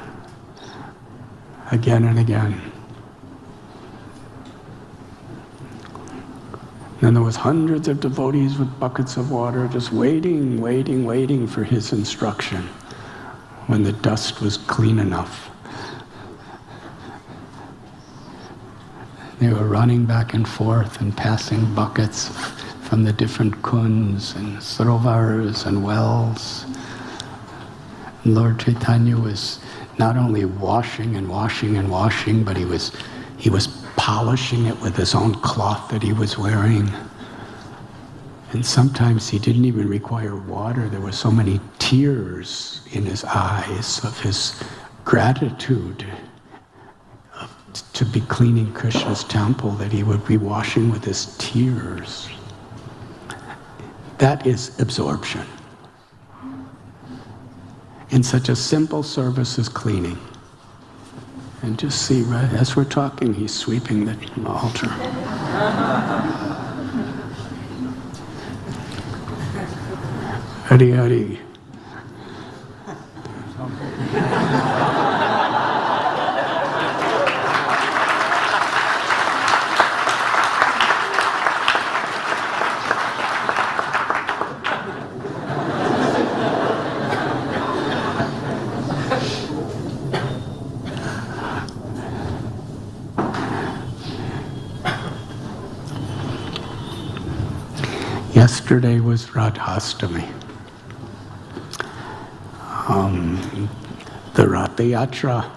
Again and again. And there was hundreds of devotees with buckets of water just waiting for his instruction when the dust was clean enough. They were running back and forth and passing buckets from the different kunds and sarovars and wells. And Lord Chaitanya was not only washing and washing and washing, but he was polishing it with his own cloth that he was wearing. And sometimes he didn't even require water. There were so many tears in his eyes of his gratitude to be cleaning Krishna's temple that he would be washing with his tears. That is absorption. In such a simple service as cleaning. And just see, right, as we're talking, he's sweeping the altar. Hari Hari. Yesterday was Radhastami. The Ratha Yatra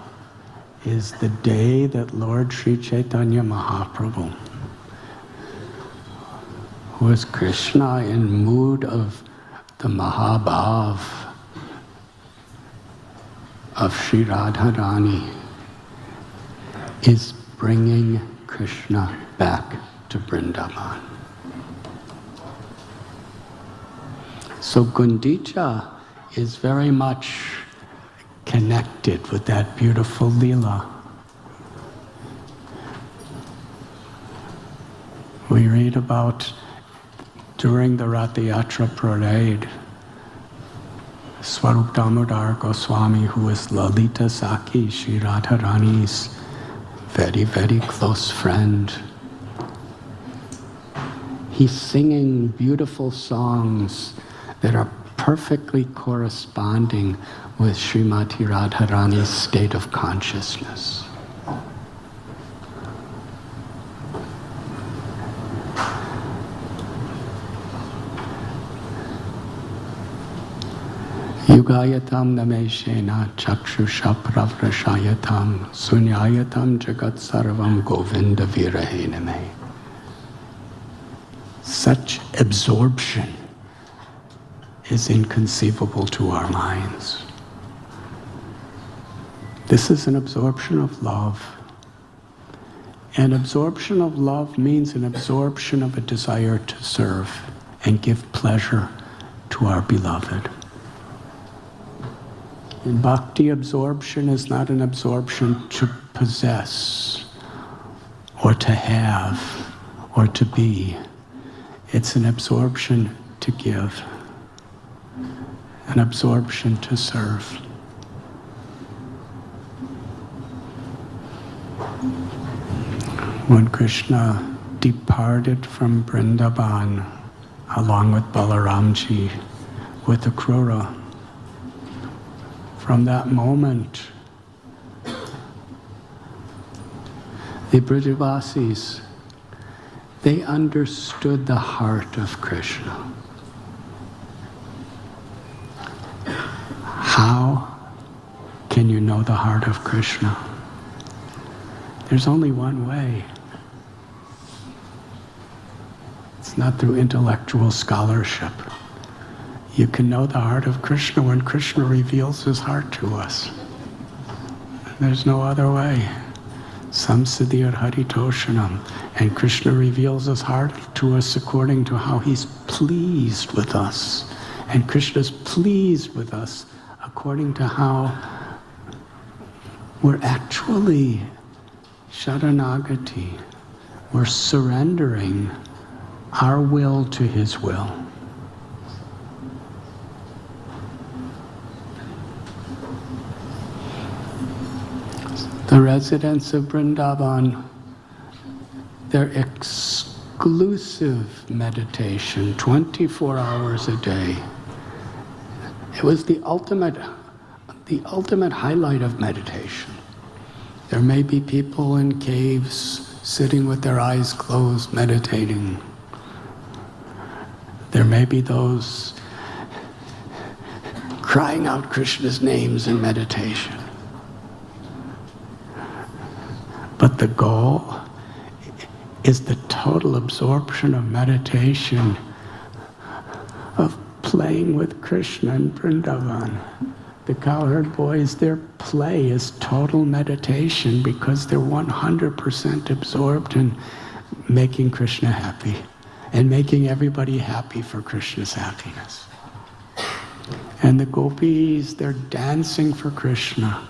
is the day that Lord Sri Chaitanya Mahaprabhu, who is Krishna in mood of the Mahabhav of Sri Radharani, is bringing Krishna back to Vrindavan. So Gundicha is very much connected with that beautiful Leela. We read about during the Rath Yatra parade, Swarup Damodar Goswami, who is Lalita Saki, Sri Radharani's very, very close friend. He's singing beautiful songs that are perfectly corresponding with Srimati Radharani's state of consciousness. Yugayatam nameshena chakshusha pravrashayatam sunyayatam jagat sarvam govinda virahename. Such absorption is inconceivable to our minds. This is an absorption of love. And absorption of love means an absorption of a desire to serve and give pleasure to our beloved. In bhakti, absorption is not an absorption to possess or to have or to be. It's an absorption to give, an absorption to serve. When Krishna departed from Vrindavan along with Balaramji with the Krura, from that moment, the Brajavasis, they understood the heart of Krishna. How can you know the heart of Krishna? There's only one way. It's not through intellectual scholarship. You can know the heart of Krishna when Krishna reveals his heart to us. There's no other way. Samsiddhir Haritoshanam. And Krishna reveals his heart to us according to how he's pleased with us. And Krishna's pleased with us according to how we're actually Sharanagati. We're surrendering our will to his will. The residents of Vrindavan, their exclusive meditation, 24 hours a day. It was the ultimate highlight of meditation. There may be people in caves sitting with their eyes closed, meditating. There may be those crying out Krishna's names in meditation. But the goal is the total absorption of meditation, of playing with Krishna in Vrindavan. The cowherd boys, their play is total meditation because they're 100% absorbed in making Krishna happy and making everybody happy for Krishna's happiness. And the gopis, they're dancing for Krishna.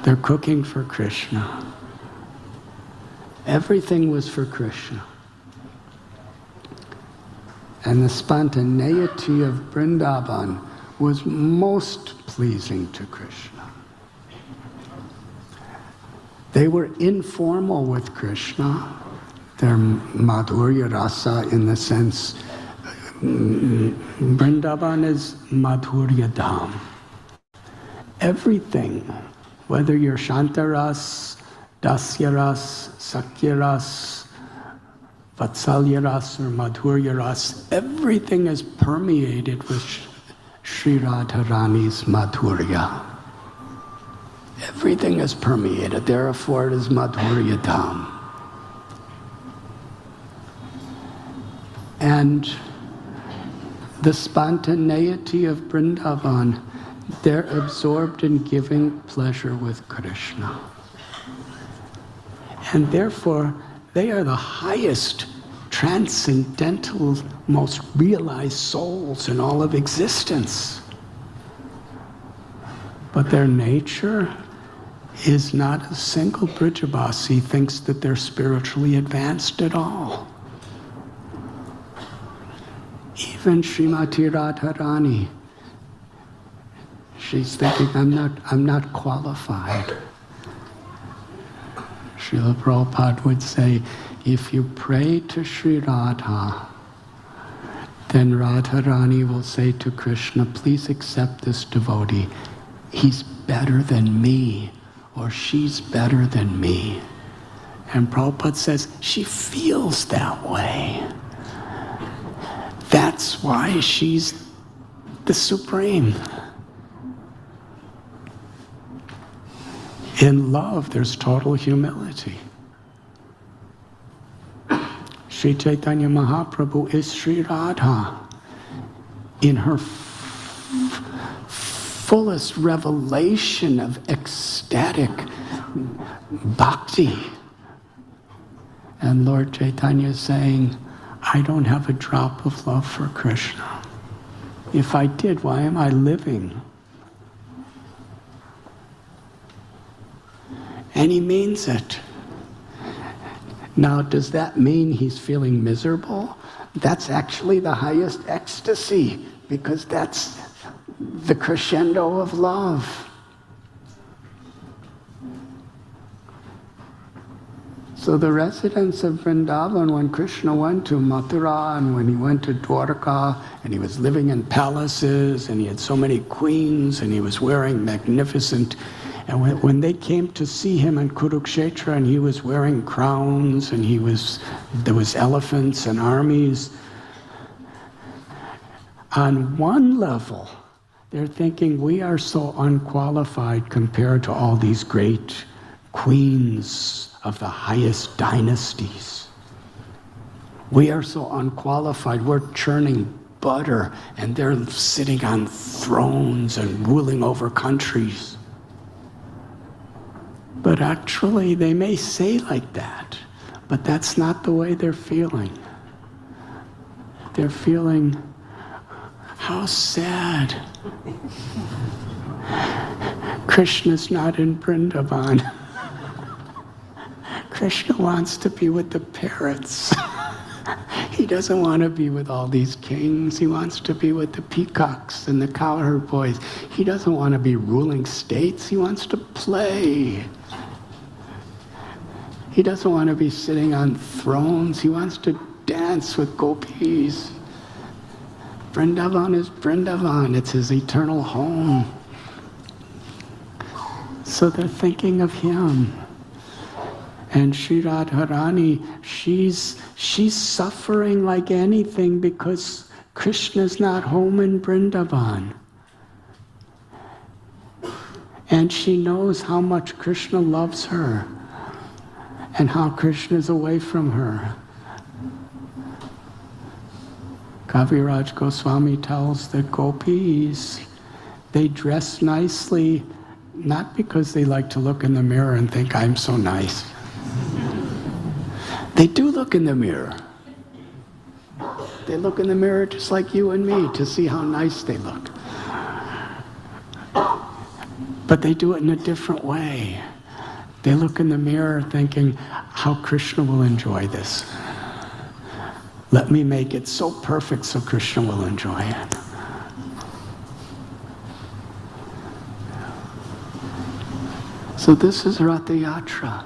They're cooking for Krishna. Everything was for Krishna. And the spontaneity of Vrindavan was most pleasing to Krishna. They were informal with Krishna. Their madhurya rasa, in the sense, Vrindavan is madhurya dham. Everything, whether you're Shantaras, Dasyaras, Sakyaras, Vatsalyaras, or Madhuryaras, everything is permeated with Sri Radharani's Madhurya. Everything is permeated. Therefore, it is Madhurya Dham. And the spontaneity of Vrindavan, they're absorbed in giving pleasure with Krishna. And therefore, they are the highest, transcendental, most realized souls in all of existence. But their nature is not a single Brijavasi thinks that they're spiritually advanced at all. Even Srimati Radharani, she's thinking, I'm not qualified. Srila Prabhupada would say, if you pray to Sri Radha, then Radharani will say to Krishna, please accept this devotee. He's better than me, or she's better than me. And Prabhupada says, she feels that way. That's why she's the supreme. In love, there's total humility. Sri Chaitanya Mahaprabhu is Sri Radha in her fullest revelation of ecstatic bhakti. And Lord Chaitanya is saying, I don't have a drop of love for Krishna. If I did, why am I living? And he means it. Now, does that mean he's feeling miserable? That's actually the highest ecstasy, because that's the crescendo of love. So the residents of Vrindavan, when Krishna went to Mathura and when he went to Dwarka, and he was living in palaces, and he had so many queens, and he was wearing magnificent, and when they came to see him in Kurukshetra, and he was wearing crowns, and there was elephants and armies, on one level, they're thinking, we are so unqualified compared to all these great queens of the highest dynasties. We are so unqualified. We're churning butter, and they're sitting on thrones and ruling over countries. But actually, they may say like that, but that's not the way they're feeling. They're feeling, how sad. Krishna's not in Vrindavan. Krishna wants to be with the parrots. He doesn't want to be with all these kings. He wants to be with the peacocks and the cowherd boys. He doesn't want to be ruling states. He wants to play. He doesn't want to be sitting on thrones. He wants to dance with gopis. Vrindavan is Vrindavan. It's his eternal home. So they're thinking of him. And Sri Radharani, she's suffering like anything because Krishna's not home in Vrindavan. And she knows how much Krishna loves her and how Krishna's away from her. Kaviraj Goswami tells the gopis, they dress nicely, not because they like to look in the mirror and think, I'm so nice. They do look in the mirror. They look in the mirror just like you and me to see how nice they look. But they do it in a different way. They look in the mirror thinking, how Krishna will enjoy this. Let me make it so perfect so Krishna will enjoy it. So this is Ratha Yatra.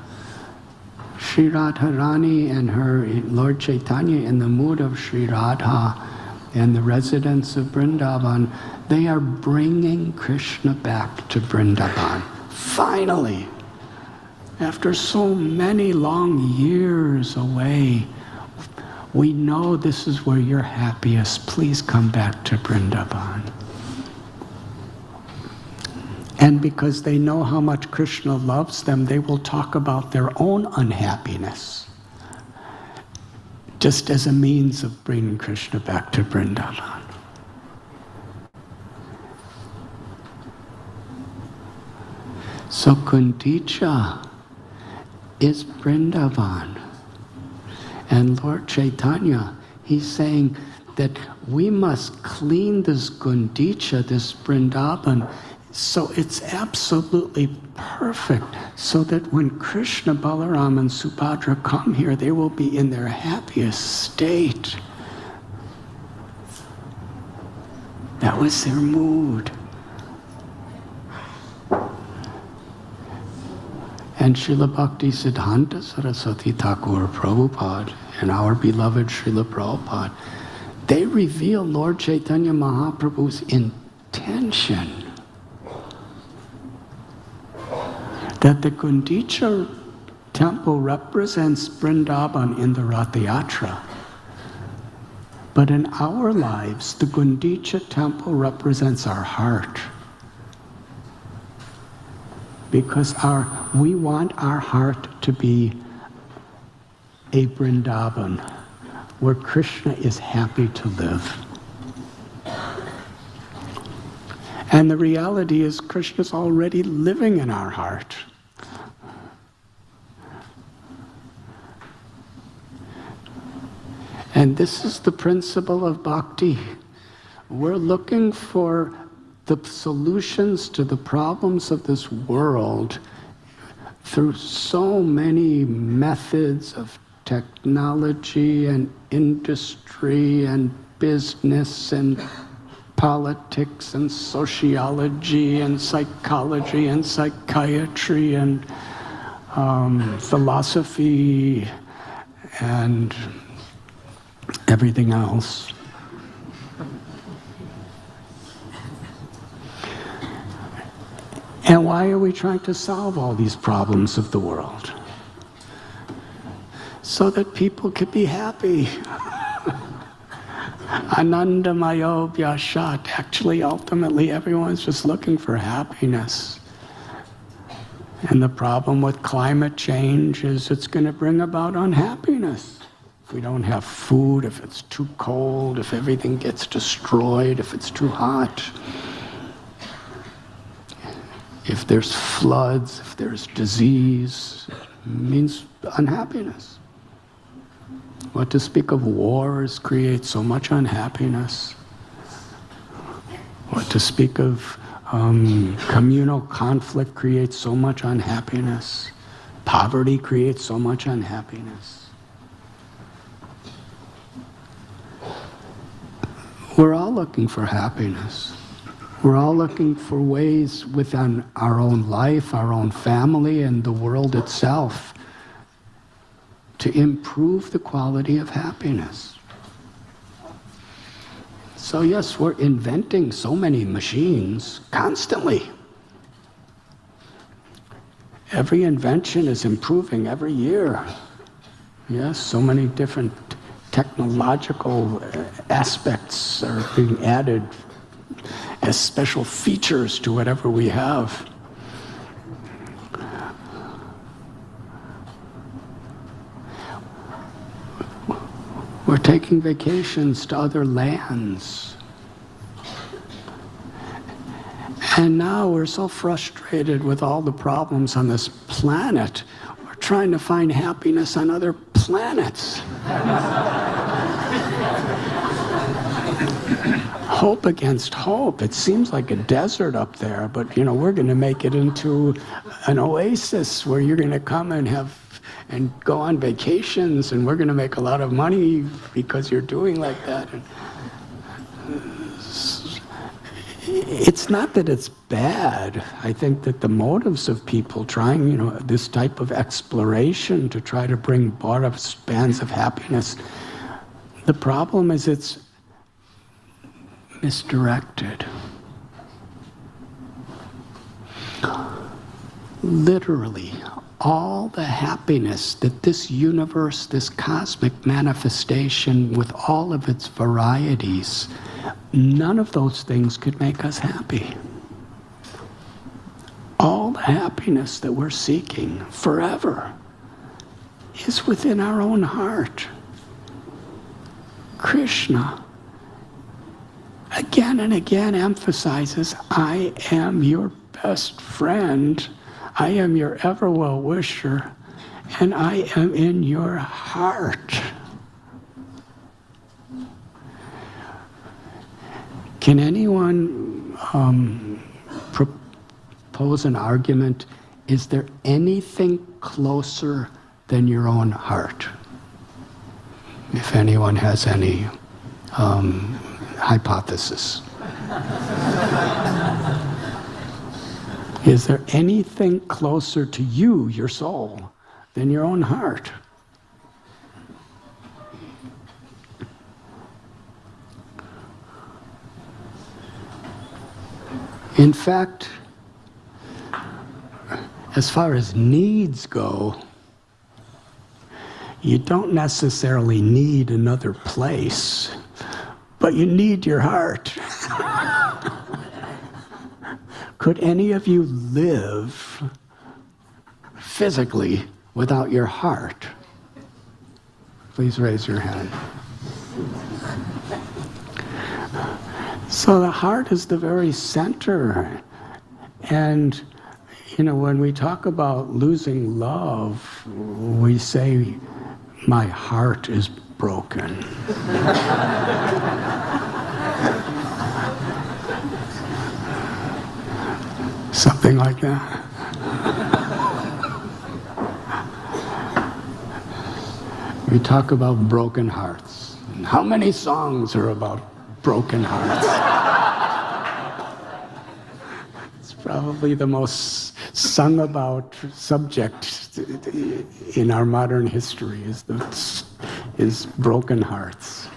Sri Radharani and her Lord Chaitanya in the mood of Sri Radha and the residents of Vrindavan, they are bringing Krishna back to Vrindavan. Finally, after so many long years away, we know this is where you're happiest. Please come back to Vrindavan. And because they know how much Krishna loves them, they will talk about their own unhappiness, just as a means of bringing Krishna back to Vrindavan. So Gundicha is Vrindavan. And Lord Chaitanya, he's saying that we must clean this Gundicha, this Vrindavan, so it's absolutely perfect, so that when Krishna, Balaram, and Subhadra come here, they will be in their happiest state. That was their mood. And Srila Bhakti Siddhanta Saraswati Thakur Prabhupada and our beloved Srila Prabhupada, they reveal Lord Chaitanya Mahaprabhu's intention that the Gundicha temple represents Vrindavan in the Rath Yatra. But in our lives, the Gundicha temple represents our heart. Because we want our heart to be a Vrindavan, where Krishna is happy to live. And the reality is Krishna's already living in our heart. And this is the principle of bhakti. We're looking for the solutions to the problems of this world through so many methods of technology and industry and business and politics and sociology and psychology and psychiatry and philosophy and everything else. And why are we trying to solve all these problems of the world? So that people could be happy. Anandamayo vyashat. Actually, ultimately, everyone's just looking for happiness. And the problem with climate change is it's going to bring about unhappiness. If we don't have food, if it's too cold, if everything gets destroyed, if it's too hot, if there's floods, if there's disease, it means unhappiness. What to speak of wars create so much unhappiness. What to speak of communal conflict creates so much unhappiness. Poverty creates so much unhappiness. We're all looking for happiness. We're all looking for ways within our own life, our own family, and the world itself to improve the quality of happiness. So yes, we're inventing so many machines constantly. Every invention is improving every year. Yes, so many different technological aspects are being added as special features to whatever we have. We're taking vacations to other lands. And now we're so frustrated with all the problems on this planet, we're trying to find happiness on other planets. Hope against hope. It seems like a desert up there, but we're going to make it into an oasis where you're going to come and go on vacations, and we're going to make a lot of money because you're doing like that. And it's not that it's bad. I think that the motives of people trying, this type of exploration to try to bring broad spans of happiness, the problem is it's misdirected. Literally, all the happiness that this universe, this cosmic manifestation with all of its varieties, none of those things could make us happy. happiness that we're seeking forever is within our own heart. Krishna again and again emphasizes, I am your best friend, I am your ever well-wisher, and I am in your heart. Can anyone propose an argument? Is there anything closer than your own heart? If anyone has any hypothesis. Is there anything closer to you, your soul, than your own heart? In fact, as far as needs go, you don't necessarily need another place, but you need your heart. Could any of you live physically without your heart? Please raise your hand. So the heart is the very center. And, you know, when we talk about losing love, we say, my heart is broken. Something like that. We talk about broken hearts. And how many songs are about broken hearts? It's probably the most sung about subject in our modern history is broken hearts.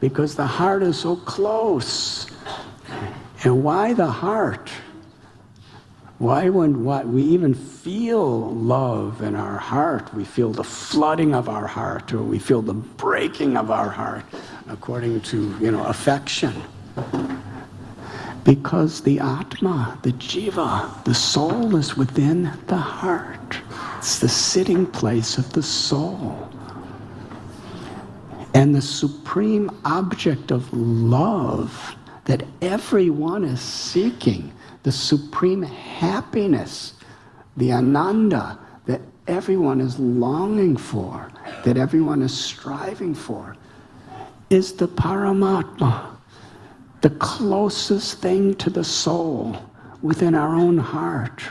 Because the heart is so close. And why the heart? Why when we even feel love in our heart, we feel the flooding of our heart, or we feel the breaking of our heart, according to, affection. Because the Atma, the Jiva, the soul is within the heart. It's the sitting place of the soul. And the supreme object of love that everyone is seeking, the supreme happiness, the ananda that everyone is longing for, that everyone is striving for, is the Paramatma, the closest thing to the soul within our own heart.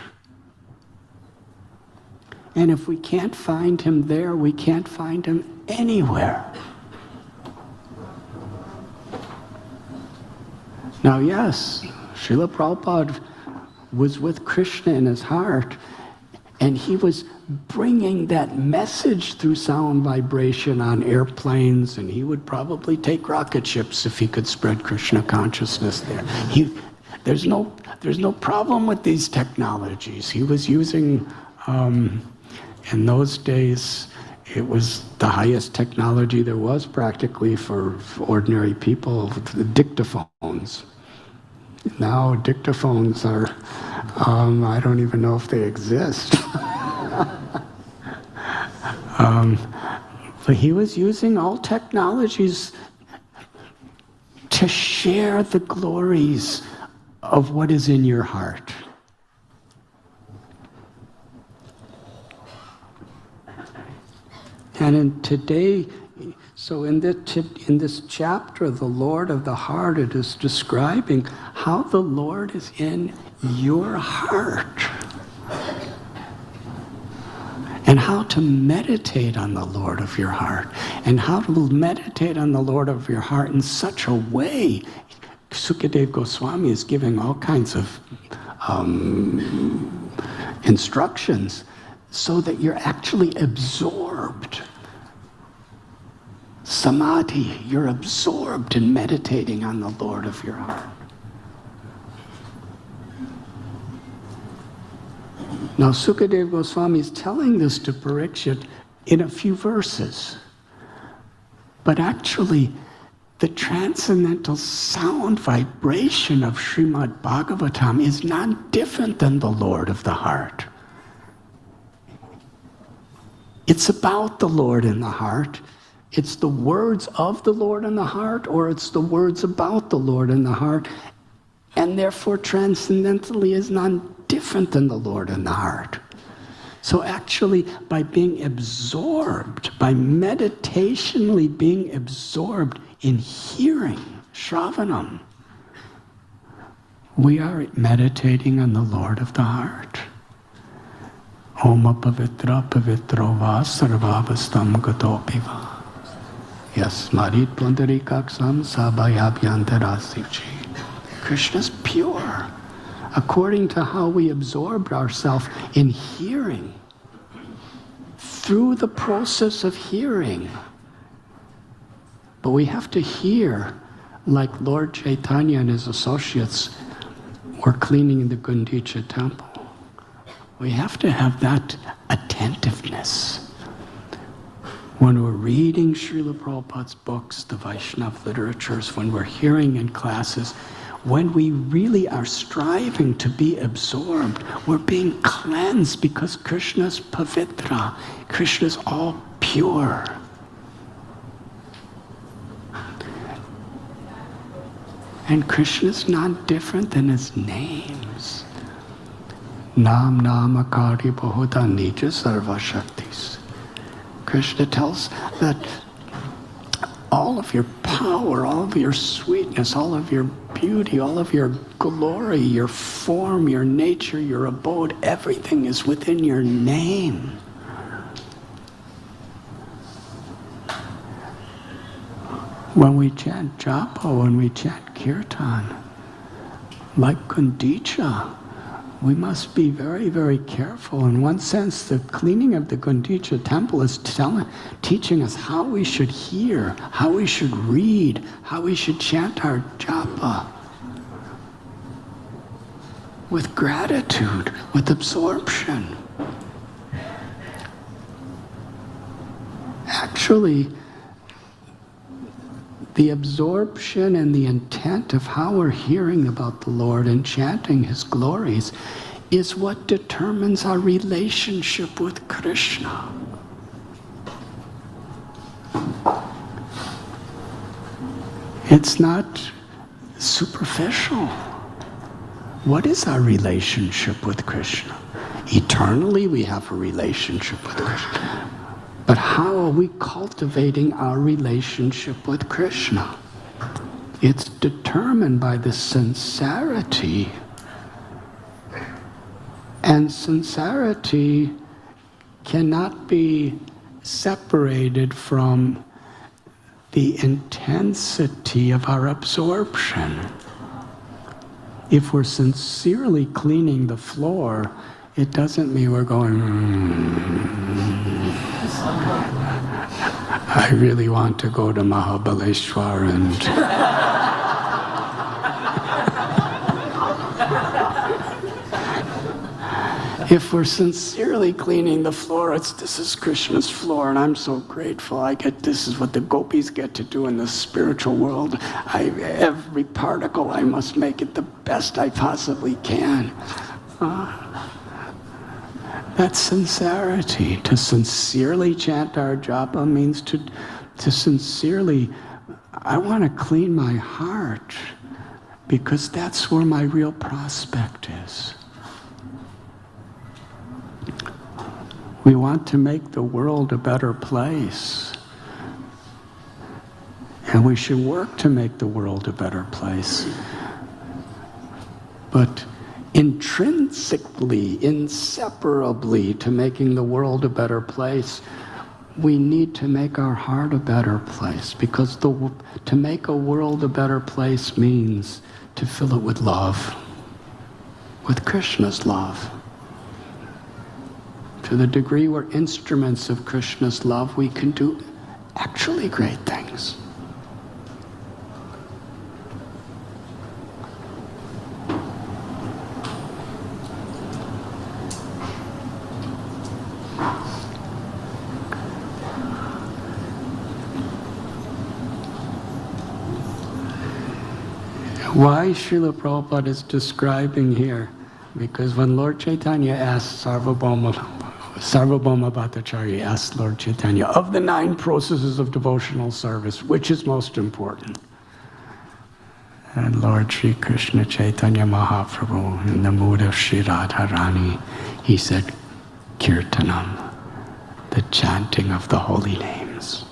And if we can't find him there, we can't find him anywhere. Now, yes, Srila Prabhupada was with Krishna in his heart, and he was bringing that message through sound vibration on airplanes, and he would probably take rocket ships if he could spread Krishna consciousness there. There's no problem with these technologies. He was using, in those days, it was the highest technology there was practically for ordinary people, the dictaphones. Now dictaphones are, I don't even know if they exist. But he was using all technologies to share the glories of what is in your heart. And in this chapter, the Lord of the Heart, it is describing how the Lord is in your heart. And how to meditate on the Lord of your heart. And how to meditate on the Lord of your heart in such a way. Sukadeva Goswami is giving all kinds of instructions so that you're actually absorbed. Samadhi, you're absorbed in meditating on the Lord of your heart. Now, Sukadeva Goswami is telling this to Parikshit in a few verses. But actually, the transcendental sound vibration of Srimad Bhagavatam is not different than the Lord of the heart. It's about the Lord in the heart. It's the words of the Lord in the heart, or it's the words about the Lord in the heart, and therefore transcendentally is not different than the Lord in the heart. So actually, by being absorbed, by meditationally being absorbed in hearing, Shravanam, we are meditating on the Lord of the heart. Om Pavitra Pavitro Va Sarvavastam Gatopiva. Yes, Marit Pundarikaksam Sabhayabhyantarasichi. Krishna's pure, according to how we absorbed ourselves in hearing. Through the process of hearing. But we have to hear like Lord Chaitanya and his associates were cleaning the Gundicha temple. We have to have that attentiveness. When we're reading Srila Prabhupada's books, the Vaishnava literatures, when we're hearing in classes, when we really are striving to be absorbed, we're being cleansed because Krishna's pavitra. Krishna's all pure. And Krishna's not different than his names. Nam Namakari Bahuda Nija Sarva Shaktis. Krishna tells that all of your power, all of your sweetness, all of your beauty, all of your glory, your form, your nature, your abode, everything is within your name. When we chant japa, when we chant kirtan, like Gundicha, we must be very, very careful. In one sense, the cleaning of the Gundicha temple is teaching us how we should hear, how we should read, how we should chant our japa. With gratitude, with absorption. Actually, the absorption and the intent of how we're hearing about the Lord and chanting his glories is what determines our relationship with Krishna. It's not superficial. What is our relationship with Krishna? Eternally, we have a relationship with Krishna. But how are we cultivating our relationship with Krishna? It's determined by the sincerity. And sincerity cannot be separated from the intensity of our absorption. If we're sincerely cleaning the floor, it doesn't mean we're going, I really want to go to Mahabaleshwar and... If we're sincerely cleaning the floor, this is Krishna's floor, and I'm so grateful. This is what the gopis get to do in the spiritual world. Every particle, I must make it the best I possibly can. That's sincerity. To sincerely chant our japa means to sincerely, I want to clean my heart, because that's where my real prospect is. We want to make the world a better place. And we should work to make the world a better place. But intrinsically, inseparably to making the world a better place, we need to make our heart a better place. Because to make a world a better place means to fill it with love. With Krishna's love. To the degree we're instruments of Krishna's love, we can do actually great things. Why Srila Prabhupada is describing here? Because when Lord Chaitanya asked Sarvabhauma Bhattacharya asked Lord Chaitanya, of the 9 processes of devotional service, which is most important? And Lord Sri Krishna Chaitanya Mahaprabhu, in the mood of Sri Radharani, he said, Kirtanam, the chanting of the holy names.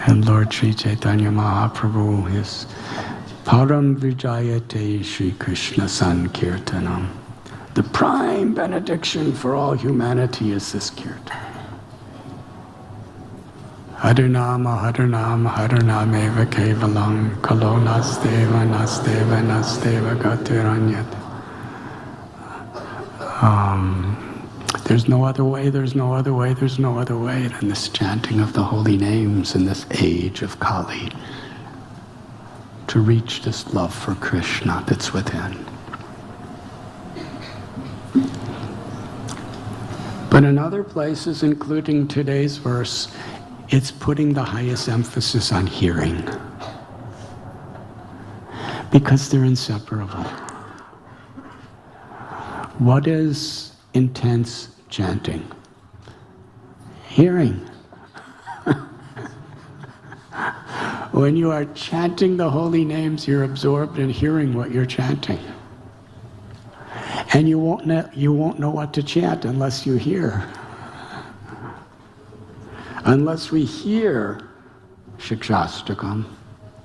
And Lord Sri Chaitanya Mahaprabhu is Param Vijayate Sri Krishna Sankirtanam. The prime benediction for all humanity is this kirtan. Harinama Harinama Harinameva Kevalam Kalo Nasteva Nasteva Nasteva Gatiranyat. There's no other way, there's no other way, there's no other way than this chanting of the holy names in this age of Kali to reach this love for Krishna that's within. But in other places, including today's verse, it's putting the highest emphasis on hearing, because they're inseparable. What is intense chanting? Hearing. When you are chanting the holy names, you're absorbed in hearing what you're chanting. And you won't know what to chant unless you hear. Unless we hear Shikshastakam,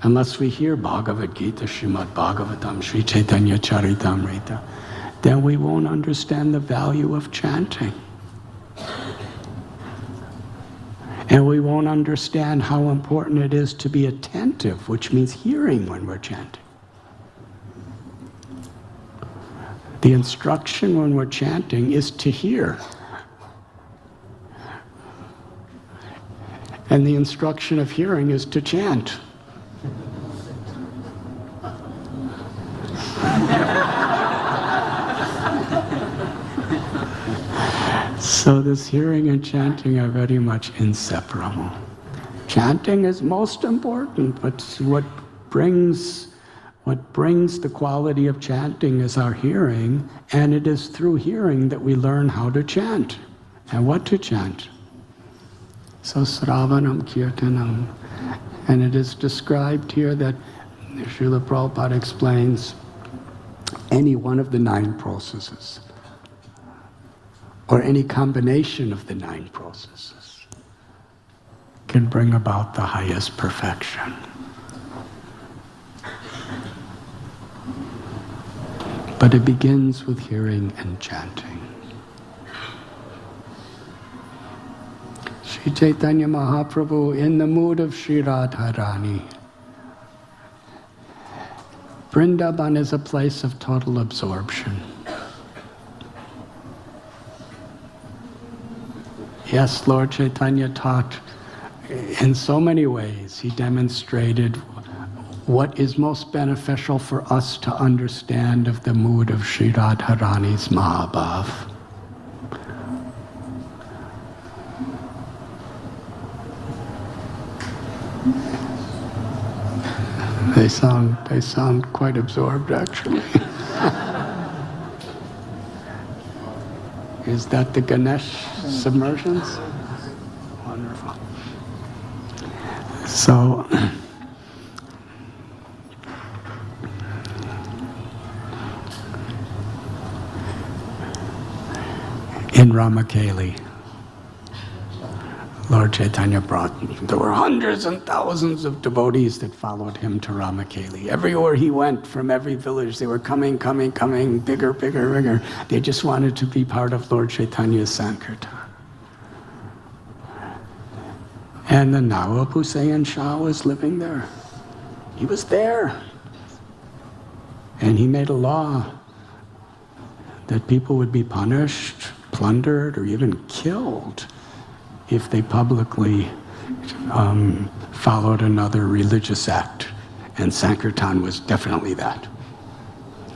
unless we hear Bhagavad Gita, Srimad Bhagavatam, Sri Chaitanya Charitamrita, then we won't understand the value of chanting. And we won't understand how important it is to be attentive, which means hearing when we're chanting. The instruction when we're chanting is to hear. And the instruction of hearing is to chant. So this hearing and chanting are very much inseparable. Chanting is most important, but what brings the quality of chanting is our hearing, and it is through hearing that we learn how to chant and what to chant. So Sravanam Kirtanam. And it is described here that Srila Prabhupada explains any one of the 9 processes, or any combination of the 9 processes, can bring about the highest perfection. But it begins with hearing and chanting. Sri Chaitanya Mahaprabhu, in the mood of Sri Radharani. Vrindavan is a place of total absorption. Yes, Lord Chaitanya taught in so many ways. He demonstrated what is most beneficial for us to understand of the mood of Sri Radharani's Mahabhav. They sound quite absorbed, actually. Is that the Ganesh submersions? Wonderful. So, in Ramakeli, Lord Chaitanya there were hundreds and thousands of devotees that followed him to Ramakeli. Everywhere he went, from every village, they were coming, bigger, bigger, bigger. They just wanted to be part of Lord Chaitanya's Sankirtan. And the Nawab Hussain Shah was living there. He was there. And he made a law that people would be punished, plundered, or even killed if they publicly followed another religious act. And Sankirtan was definitely that.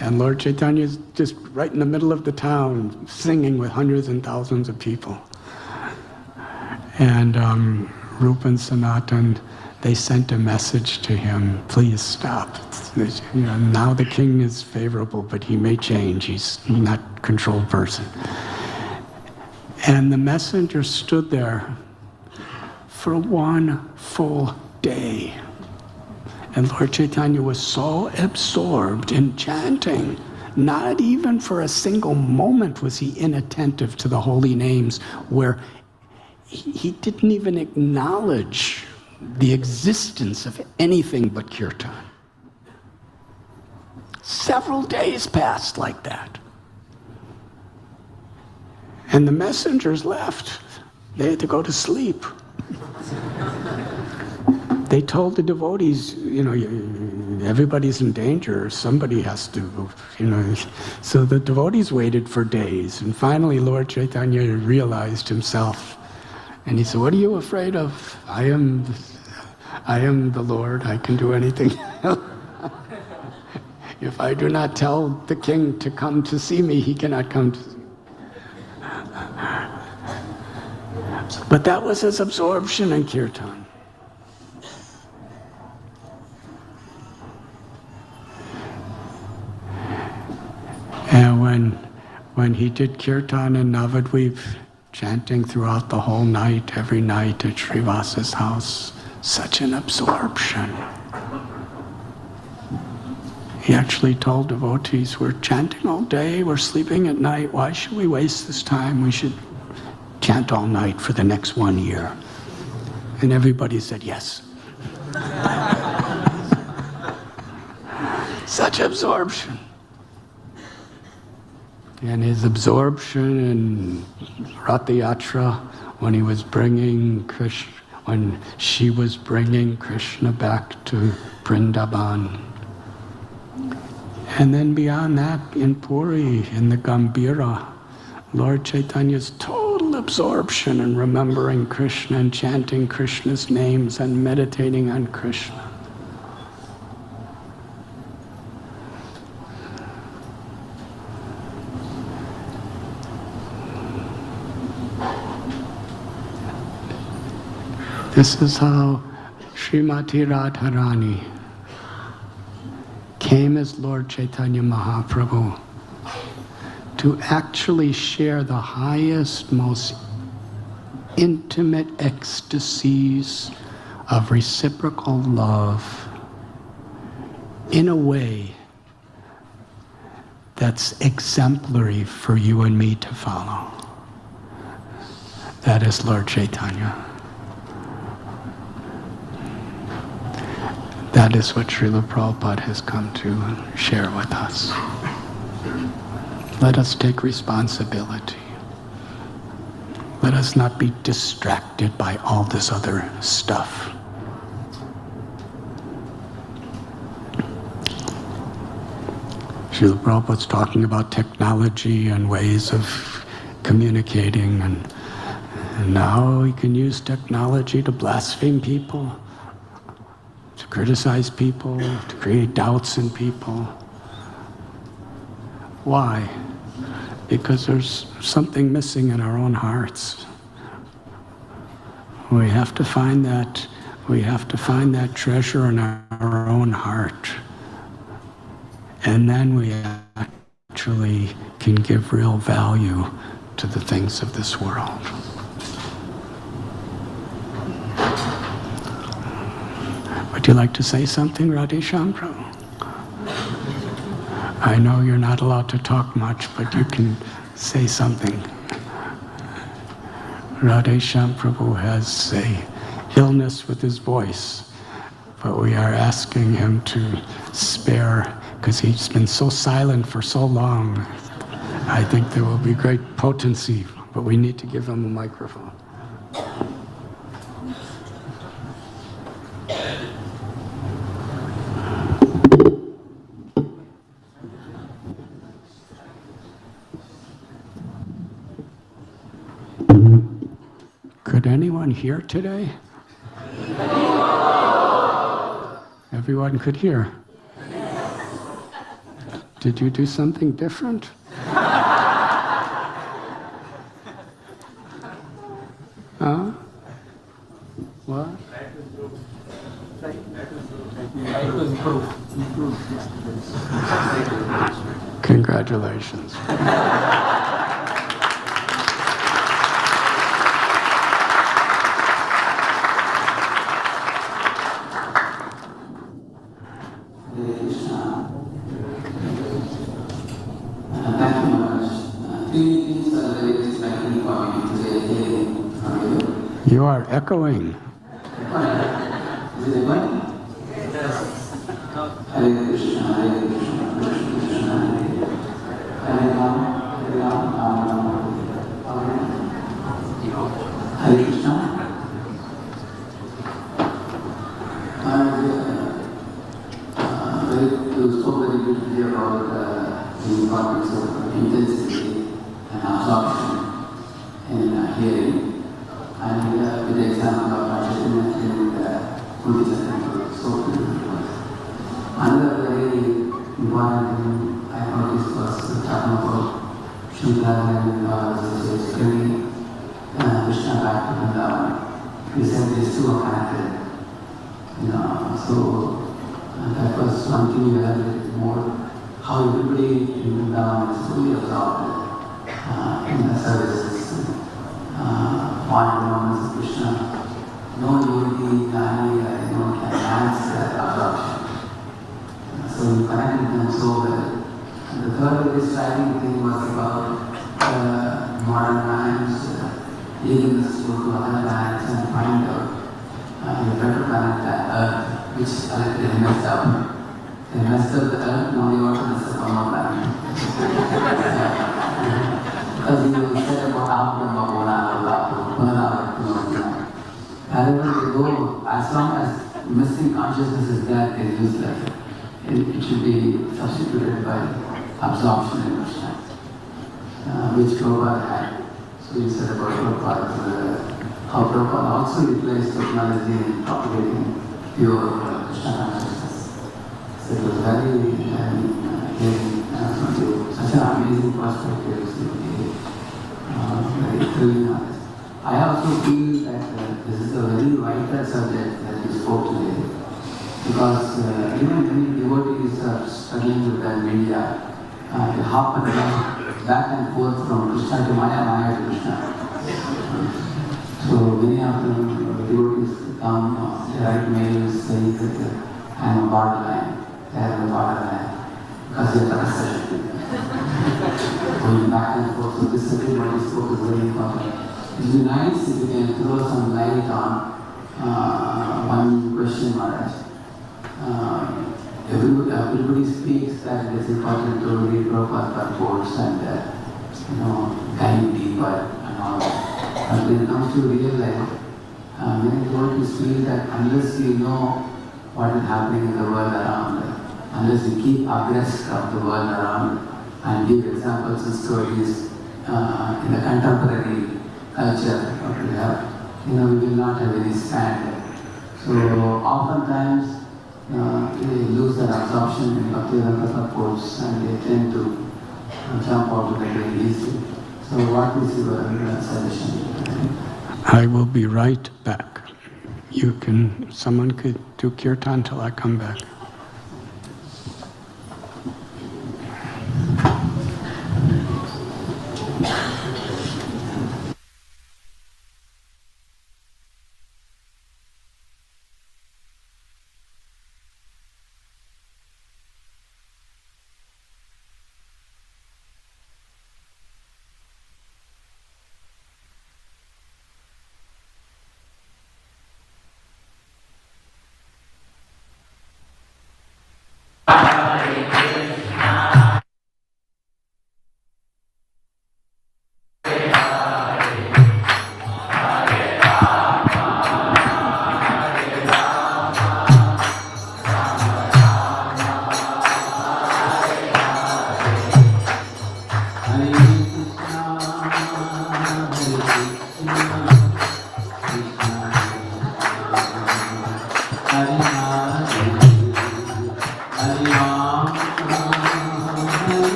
And Lord Chaitanya is just right in the middle of the town, singing with hundreds and thousands of people. And Rupa and Sanatan, they sent a message to him, please stop. Now the king is favorable, but he may change. He's not a controlled person. And the messenger stood there for 1 full day. And Lord Chaitanya was so absorbed in chanting, not even for a single moment was he inattentive to the holy names, where he didn't even acknowledge the existence of anything but kirtan. Several days passed like that. And the messengers left. They had to go to sleep. They told the devotees, everybody's in danger. Somebody has to, So the devotees waited for days. And finally, Lord Chaitanya realized himself. And he said, what are you afraid of? I am the Lord. I can do anything. If I do not tell the king to come to see me, he cannot come to see me. But that was his absorption in kirtan. And when he did kirtan in Navadvip, chanting throughout the whole night, every night at Srivasa's house, such an absorption. He actually told devotees, we're chanting all day, we're sleeping at night, why should we waste this time? We should chant all night for the next 1 year. And everybody said yes. Such absorption. And his absorption in Ratha Yatra, when she was bringing Krishna back to Vrindavan. And then beyond that, in Puri, in the Gambhira, Lord Chaitanya's total absorption in remembering Krishna and chanting Krishna's names and meditating on Krishna. This is how Srimati Radharani came as Lord Chaitanya Mahaprabhu to actually share the highest, most intimate ecstasies of reciprocal love in a way that's exemplary for you and me to follow. That is Lord Chaitanya. That is what Srila Prabhupada has come to share with us. Let us take responsibility. Let us not be distracted by all this other stuff. Srila Prabhupada's talking about technology and ways of communicating, and now we can use technology to blaspheme people, to criticize people, to create doubts in people. Why? Because there's something missing in our own hearts. We have to find that. We have to find that treasure in our own heart. And then we actually can give real value to the things of this world. Would you like to say something, Radhesham Prabhu? I know you're not allowed to talk much, but you can say something. Radhesham Prabhu has an illness with his voice, but we are asking him to spare, because he's been so silent for so long. I think there will be great potency, but we need to give him a microphone. Could anyone hear today? Everyone could hear. Did you do something different? Huh? What? Congratulations. Thank you, Maharaj. Three things are very striking for me today from you. You are echoing. Is it one? Yes. Hare Krishna, Hare Krishna, Krishna Krishna, Hare Rama, Hare Rama, Rama Rama, Hare Krishna. You spoke very beautifully about the importance of intensity and absorption in hearing, and with the example of Chaitanya and Buddhism temple, so beautiful. Another very important thing I noticed was talking about Shuddha and bringing Krishna back to Vrindavan. He said these two are connected. So that was one thing we learned more, how everybody in Vrindavan is fully absorbed in the services. One moments of Krishna, no yogi, gnani, anyone can enhance that absorption. So we connected them so well. And the third very striking thing was about modern times, leading us to other lands and find out the better planet than Earth, which they messed up. They messed up the Earth, now they want to mess up our planet. Because you said about Aapna Bhavana, wherever they go, as long as missing consciousness is there, they use that. It should be substituted by absorption in Krishna, which Prabhupada had. So you said about Prabhupada, how Prabhupada also utilized technology in propagating pure Krishna consciousness. So it was very such an amazing perspective, very thrilling. I also feel that this is a very vital subject that you spoke today, because even many devotees are struggling with that media. They hop and run back and forth from Krishna to Maya, Maya to Krishna. So many of them devotees come, they write mails saying that I am a borderline, they are a borderline, because they are parasite. Going back and forth, so this subject what you spoke is very important. It would be nice if you can throw some light on one question, Maharaj. Everybody speaks that it is important to read Prabhupada reports and dive deeper and all that. But when it comes to real life, many devotees feel that unless you know what is happening in the world around, unless you keep abreast of the world around and give examples and stories in the contemporary culture what we have, we will not have any stand. So oftentimes they lose their absorption in Bhaktivedanta quotes and they tend to jump out of it very easily. So what is your suggestion? I will be right back. Someone could do kirtan till I come back.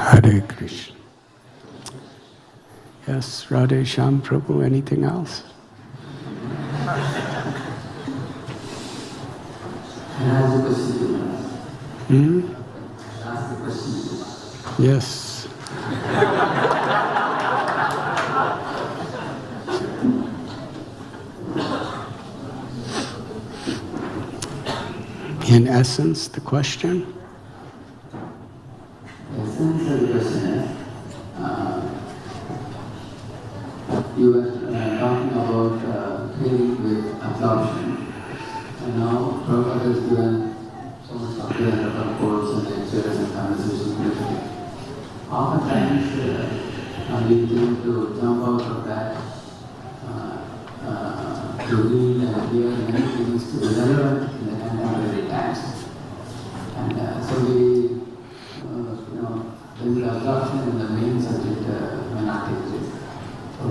Hare Krishna. Yes, Radhe Shyam Prabhu, anything else? Yes. In essence, the question? You were talking about healing with absorption, and now Prabhupada has given so much of the quotes and lectures and conversations. oftentimes we tend to jump out of that to read and hear many things to be relevant in the contemporary times. And so we, then the absorption in the main subject may not exist. So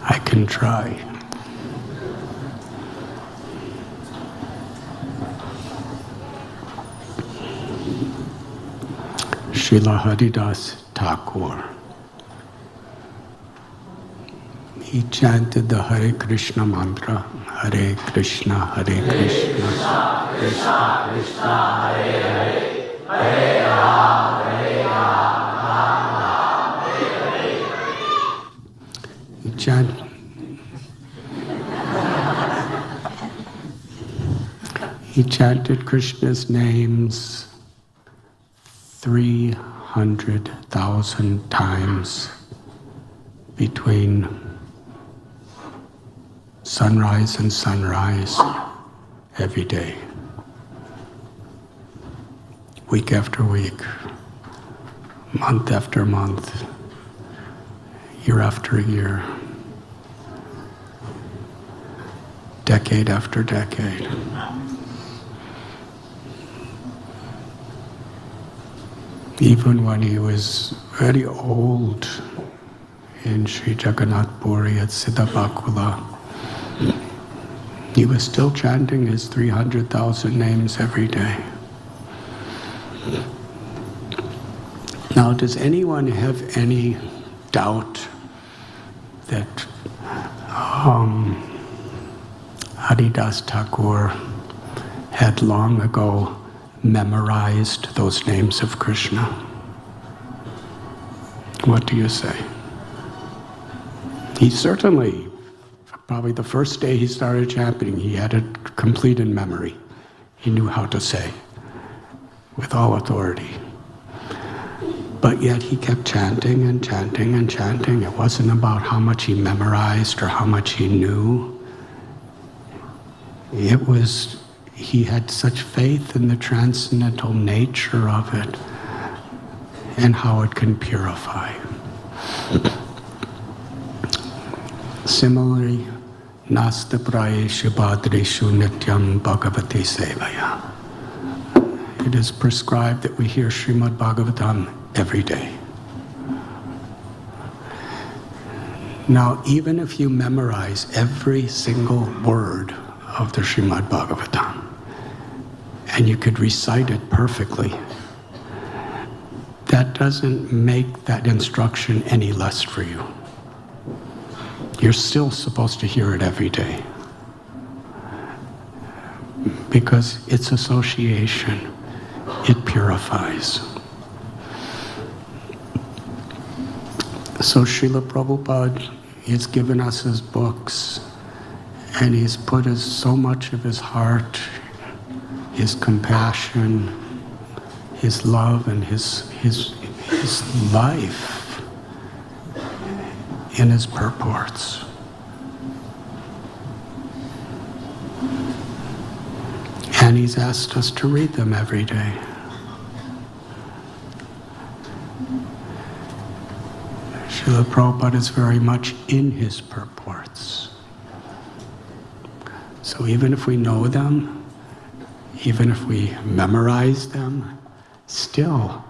I can try. Srila Haridas Thakur. He chanted the Hare Krishna mantra, Hare Krishna, Hare Krishna, Krishna Krishna, Hare Hare, Hare Rama, Hare Rama, Hare Hare. He chanted Krishna's names 300,000 times between sunrise and sunrise every day, week after week, month after month, year after year, decade after decade. Even when he was very old in Sri Jagannath Puri at Siddhabakula, he was still chanting his 300,000 names every day. Now, does anyone have any doubt that Haridas Thakur had long ago memorized those names of Krishna? What do you say? He certainly, probably the first day he started chanting, he had it complete in memory. He knew how to say, with all authority. But yet he kept chanting and chanting and chanting. It wasn't about how much he memorized or how much he knew. It was, he had such faith in the transcendental nature of it and how it can purify. Similarly, Nasta prayeshu bhadreshu nityam bhagavati sevaya. It is prescribed that we hear Srimad Bhagavatam every day. Now, even if you memorize every single word of the Srimad Bhagavatam, and you could recite it perfectly, that doesn't make that instruction any less for you. You're still supposed to hear it every day, because it's association. It purifies. So Srila Prabhupada has given us his books, and he's put so much of his heart, his compassion, his love, and his life in his purports. And he's asked us to read them every day. Srila Prabhupada is very much in his purports. So even if we know them, even if we memorize them, still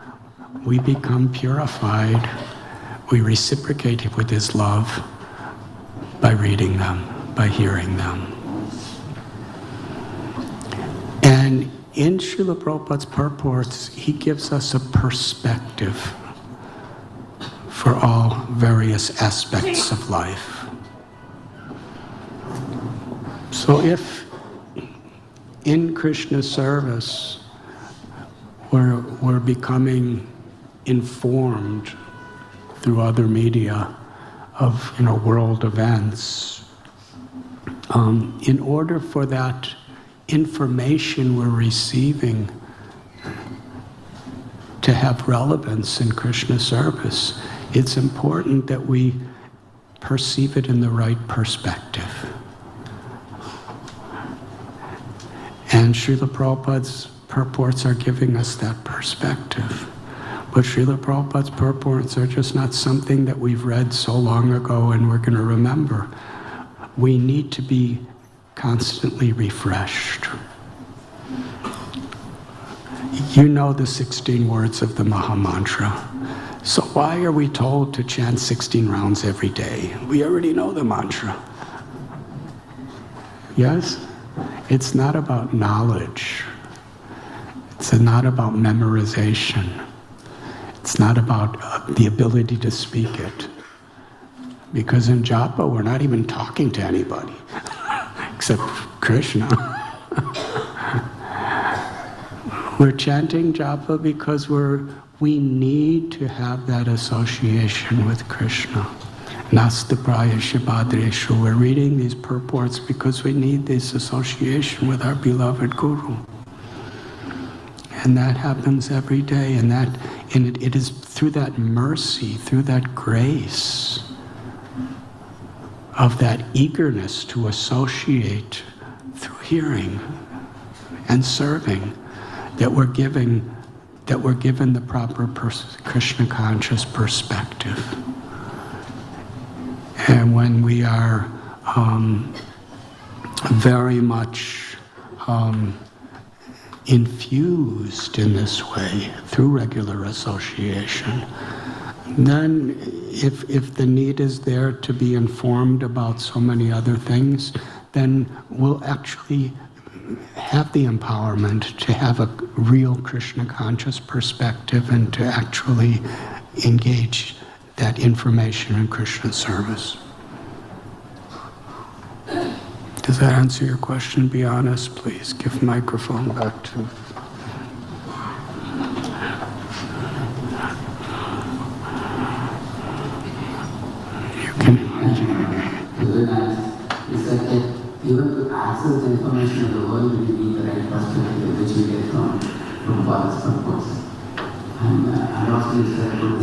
we become purified. We reciprocate with his love by reading them, by hearing them. And in Srila Prabhupada's purports, he gives us a perspective for all various aspects of life. So if in Krishna service we're becoming informed through other media of world events, in order for that information we're receiving to have relevance in Krishna service, it's important that we perceive it in the right perspective. And Srila Prabhupada's purports are giving us that perspective. But Srila Prabhupada's purports are just not something that we've read so long ago and we're going to remember. We need to be constantly refreshed. You know the 16 words of the Maha Mantra. So why are we told to chant 16 rounds every day? We already know the mantra. Yes? It's not about knowledge. It's not about memorization. It's not about the ability to speak it. Because in japa, we're not even talking to anybody, except Krishna. We're chanting japa because we need to have that association with Krishna. Nastapraya Shibhadreshu. We're reading these purports because we need this association with our beloved Guru. And that happens every day, and it is through that mercy, through that grace, of that eagerness to associate through hearing and serving, that we're given the proper Krishna conscious perspective. And when we are very much infused in this way through regular association, then if the need is there to be informed about so many other things, then we'll actually have the empowerment to have a real Krishna conscious perspective and to actually engage that information in Krishna service. Does that answer your question? Be honest, please. Give microphone back to... You can... Very nice. It's like even to access the information of the world, we need the right perspective which we get from Prabhupada's purpose. And also it's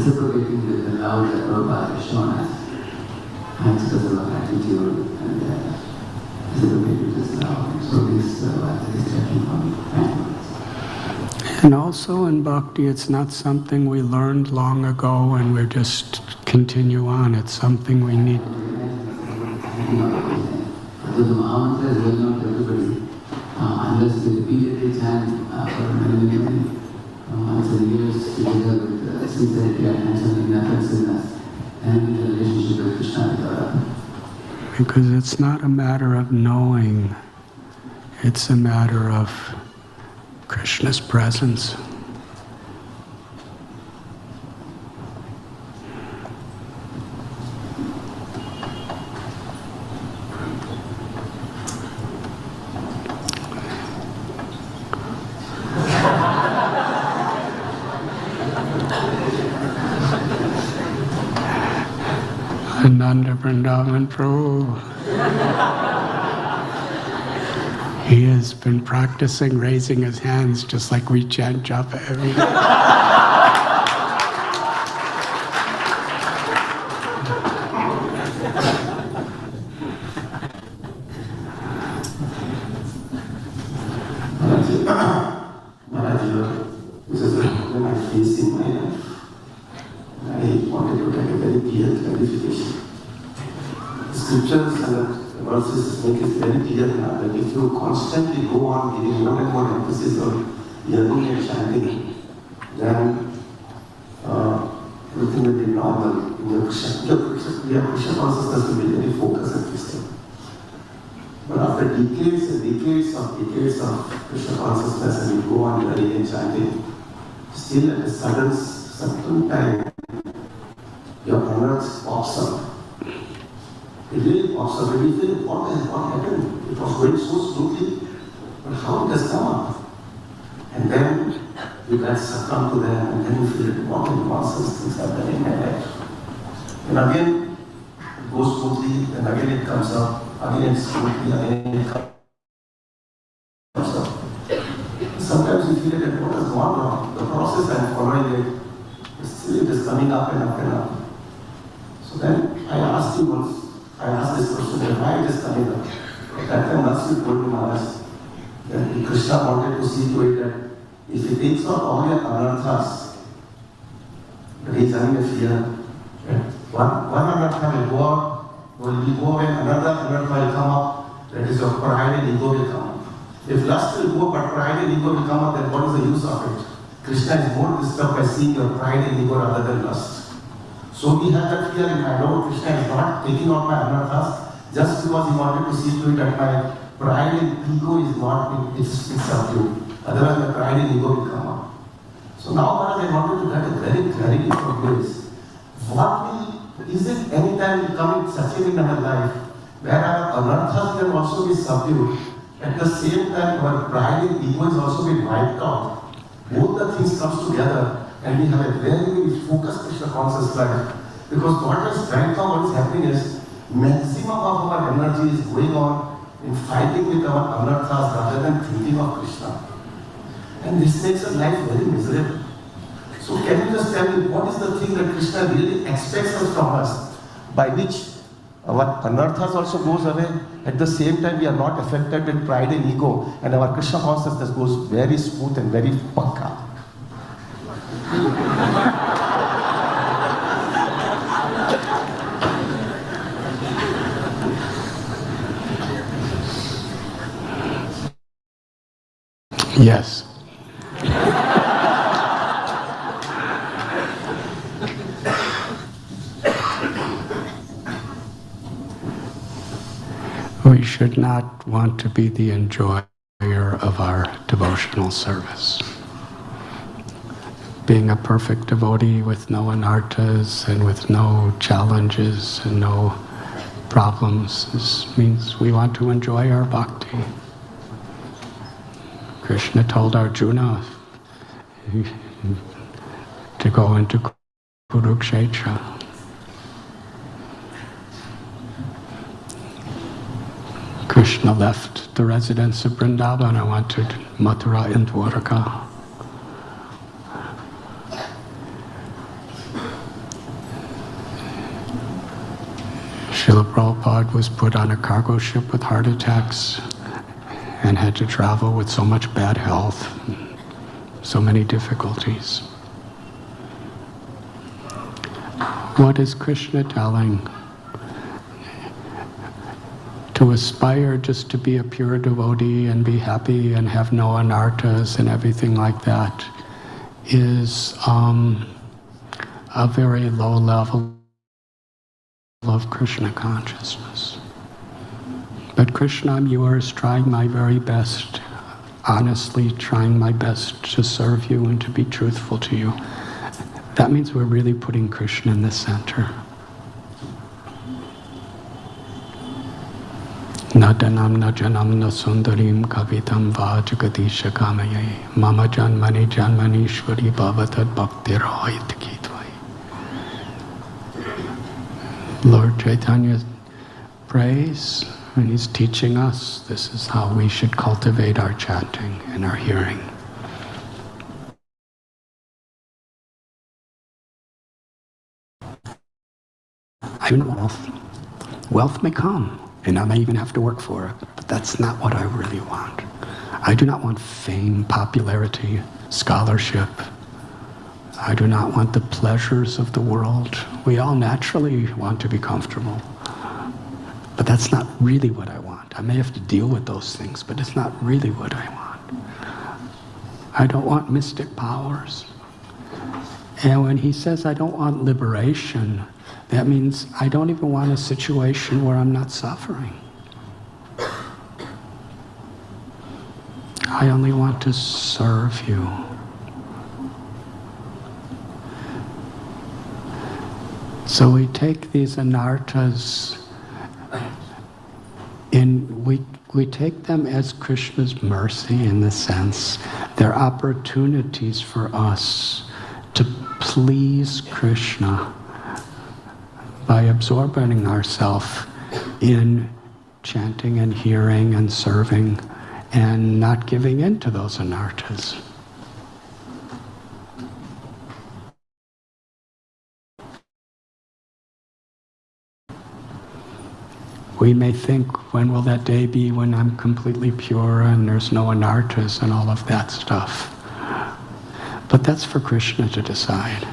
reciprocating with the love that Prabhupada has shown us. And express our gratitude and reciprocating this love. So this is taken from. And also in bhakti, it's not something we learned long ago and we're just continue on. It's something we need. The Maha Mantra is well known to everybody. Unless they repeatedly chant for many months and years together with sincerity, attention, and effectiveness, and the relationship with Krishna develop. Because it's not a matter of knowing, it's a matter of Krishna's presence. Ananda Vrindavan Prabhu. He has been practicing raising his hands just like we chant japa every day. Maharaj, this is a problem I face in my life. I wanted to get a very clear clarification. The scriptures and the verses make it very clear now that if you constantly go on giving more and more emphasis on yearning and chanting, then everything will be normal. Your Krishna consciousness will be very focused and crystal. But after decades and decades of Krishna consciousness, and you go on yearning and chanting, still at a certain time, your awareness pops up. It really pops up. And you think, what happened? It was going so smoothly, but how it has come up? And then you guys succumb to them, and then you feel, what nonsense things are happening in my life. And again, it goes smoothly, and again it comes up, again it's smoothly, again it comes up. Sometimes you feel that what has gone wrong? The process I'm following it is coming up and up and up. So then I asked this question, why it is coming up? At that time, once you told me, Maharaj, Then Krishna wanted to see to it that if he takes out all your anarthas, that he is having a fear. One anartha will go out, will go away, another anartha will come up, that is your pride and ego will come up. If lust will go but pride and ego will come up, then what is the use of it? Krishna is more disturbed by seeing your pride and ego rather than lust. So we have that fear in mind. No, Krishna is not taking out my anarthas just because he wanted to see to it that my pride and ego is not it's subdued. Otherwise my pride and ego will come up. So now Maharaj, I wanted to get a very clarity from this. Is it any time we come in such in our life where our anarthas can also be subdued, at the same time our pride and ego is also being wiped out? Both the things comes together and we have a very focused Krishna conscious life. Because what is right now, what is happening is maximum of our energy is going on in fighting with our anarthas rather than thinking of Krishna. And this makes our life very miserable. So can you just tell me what is the thing that Krishna really expects us from us, by which our anarthas also goes away, at the same time we are not affected with pride and ego, and our Krishna consciousness goes very smooth and very pakka. Yes. We should not want to be the enjoyer of our devotional service. Being a perfect devotee with no anarthas and with no challenges and no problems means we want to enjoy our bhakti. Krishna told Arjuna to go into Kurukshetra. Krishna left the residence of Vrindavan and went to Mathura and Dwarka. Srila Prabhupada was put on a cargo ship with heart attacks and had to travel with so much bad health, so many difficulties. What is Krishna telling? To aspire just to be a pure devotee and be happy and have no anarthas and everything like that is a very low level of Krishna consciousness. But Krishna, I'm yours, trying my very best, honestly trying my best to serve you and to be truthful to you. That means we're really putting Krishna in the center. Nadanam najanam nasundarim kavitam vajagadisha kamaye mama janmani janmanishwari bhavatad bhaktirohit kitvai. Lord Chaitanya prays, and he's teaching us this is how we should cultivate our chanting and our hearing. I mean, wealth may come, and I may even have to work for it, but that's not what I really want. I do not want fame, popularity, scholarship. I do not want the pleasures of the world. We all naturally want to be comfortable, but that's not really what I want. I may have to deal with those things, but it's not really what I want. I don't want mystic powers. And when he says I don't want liberation, that means I don't even want a situation where I'm not suffering. I only want to serve you. So we take these anarthas and we take them as Krishna's mercy in the sense they're opportunities for us to please Krishna by absorbing ourselves in chanting and hearing and serving and not giving in to those anarthas. We may think, when will that day be when I'm completely pure and there's no anarthas and all of that stuff? But that's for Krishna to decide.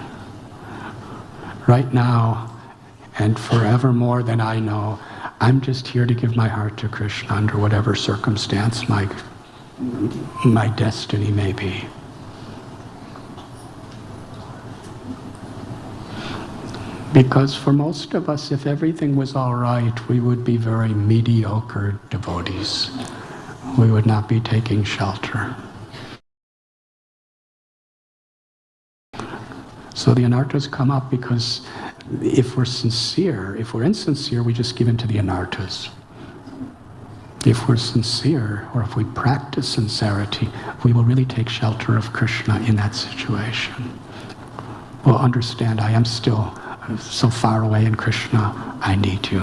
Right now, and forevermore than I know, I'm just here to give my heart to Krishna under whatever circumstance my destiny may be. Because for most of us, if everything was all right, we would be very mediocre devotees. We would not be taking shelter. So the anarthas come up because if we're sincere, if we're insincere, we just give in to the anarthas. If we're sincere, or if we practice sincerity, we will really take shelter of Krishna in that situation. We'll understand, I am still so far away in Krishna, I need you.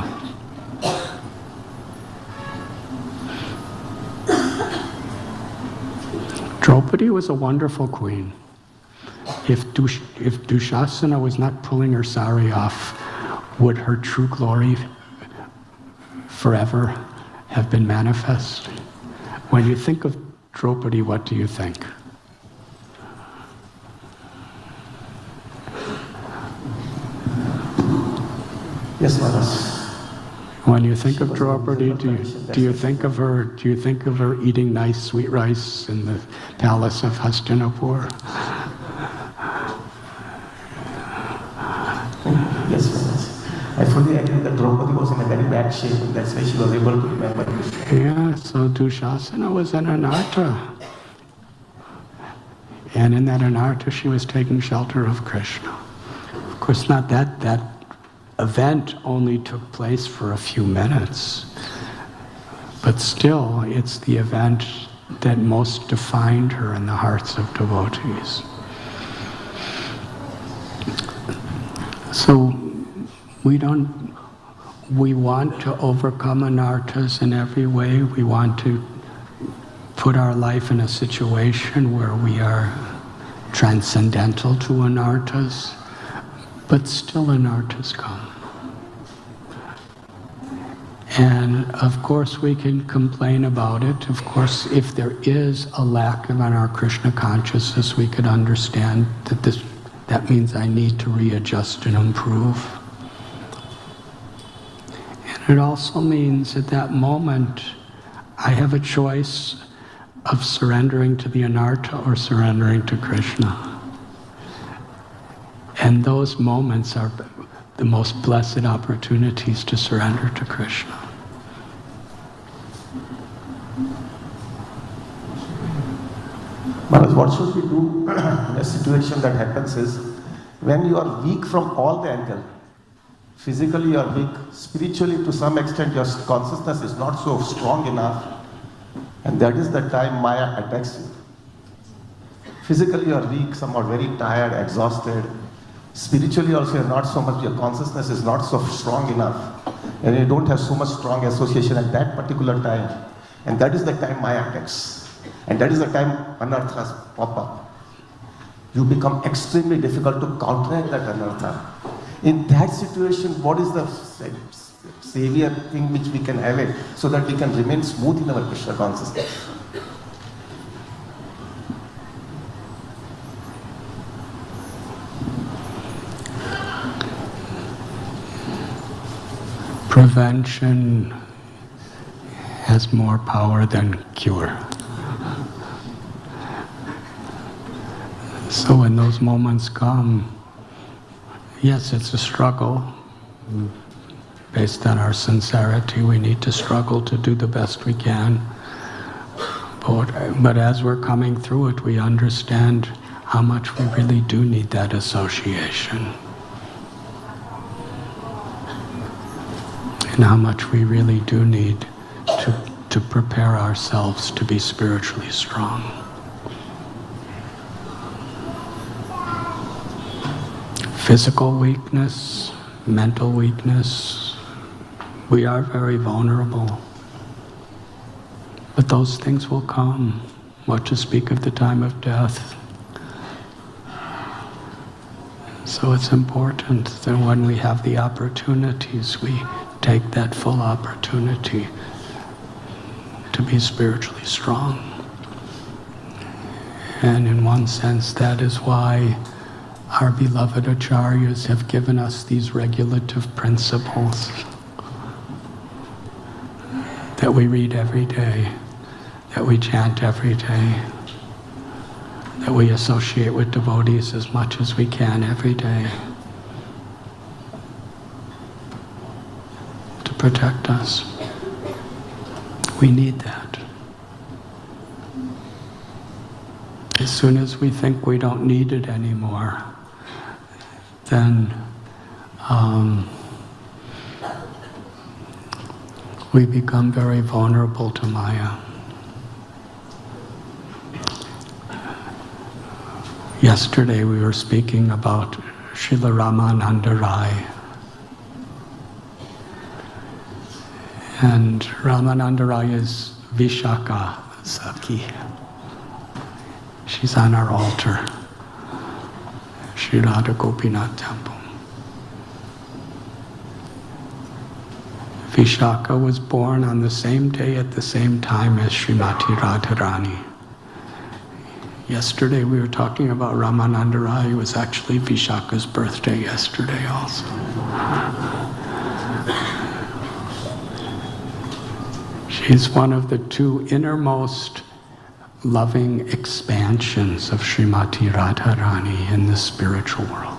Chowpatty was a wonderful queen. If Dushasana was not pulling her sari off, would her true glory forever have been manifest? When you think of Chowpatty, what do you think? Yes, Maharaj. When you think of Chowpatty, do you think of her eating nice sweet rice in the palace of Hastinapur? Yes, Maharaj. I fully agree that Draupadi was in a very bad shape, and that's why she was able to remember Krishna. Yeah, so Dushasana was an anartha. And in that anartha, she was taking shelter of Krishna. Of course, not that event only took place for a few minutes, but still, it's the event that most defined her in the hearts of devotees. So we want to overcome anarthas in every way. We want to put our life in a situation where we are transcendental to anarthas, but still anarthas come. And of course we can complain about it. Of course, if there is a lack of our Krishna consciousness, we could understand that means I need to readjust and improve. And it also means at that moment, I have a choice of surrendering to the anartha or surrendering to Krishna. And those moments are the most blessed opportunities to surrender to Krishna. Maharaj, what should we do in a situation that happens is, when you are weak from all the angles, physically you are weak, spiritually to some extent your consciousness is not so strong enough, and that is the time Maya attacks you. Physically you are weak, somewhat very tired, exhausted. Spiritually also you're not so much, your consciousness is not so strong enough, and you don't have so much strong association at that particular time. And that is the time Maya attacks. And that is the time anarthas pop up. You become extremely difficult to counteract that anartha. In that situation, what is the savior thing which we can have it so that we can remain smooth in our Krishna consciousness? Prevention has more power than cure. So when those moments come, yes, it's a struggle. Based on our sincerity, we need to struggle to do the best we can. But as we're coming through it, we understand how much we really do need that association. And how much we really do need to prepare ourselves to be spiritually strong. Physical weakness, mental weakness, we are very vulnerable. But those things will come, what to speak of the time of death. So it's important that when we have the opportunities, we take that full opportunity to be spiritually strong. And in one sense, that is why our beloved acharyas have given us these regulative principles that we read every day, that we chant every day, that we associate with devotees as much as we can every day, to protect us. We need that. As soon as we think we don't need it anymore, then we become very vulnerable to Maya. Yesterday we were speaking about Srila Ramananda Rai. And Ramananda Rai is Vishaka Saki. She's on our altar, Sri Radha Gopinath Temple. Vishaka was born on the same day at the same time as Srimati Radharani. Yesterday we were talking about Ramananda Rai. It was actually Vishaka's birthday yesterday also. She's one of the two innermost loving expansions of Srimati Radharani in the spiritual world.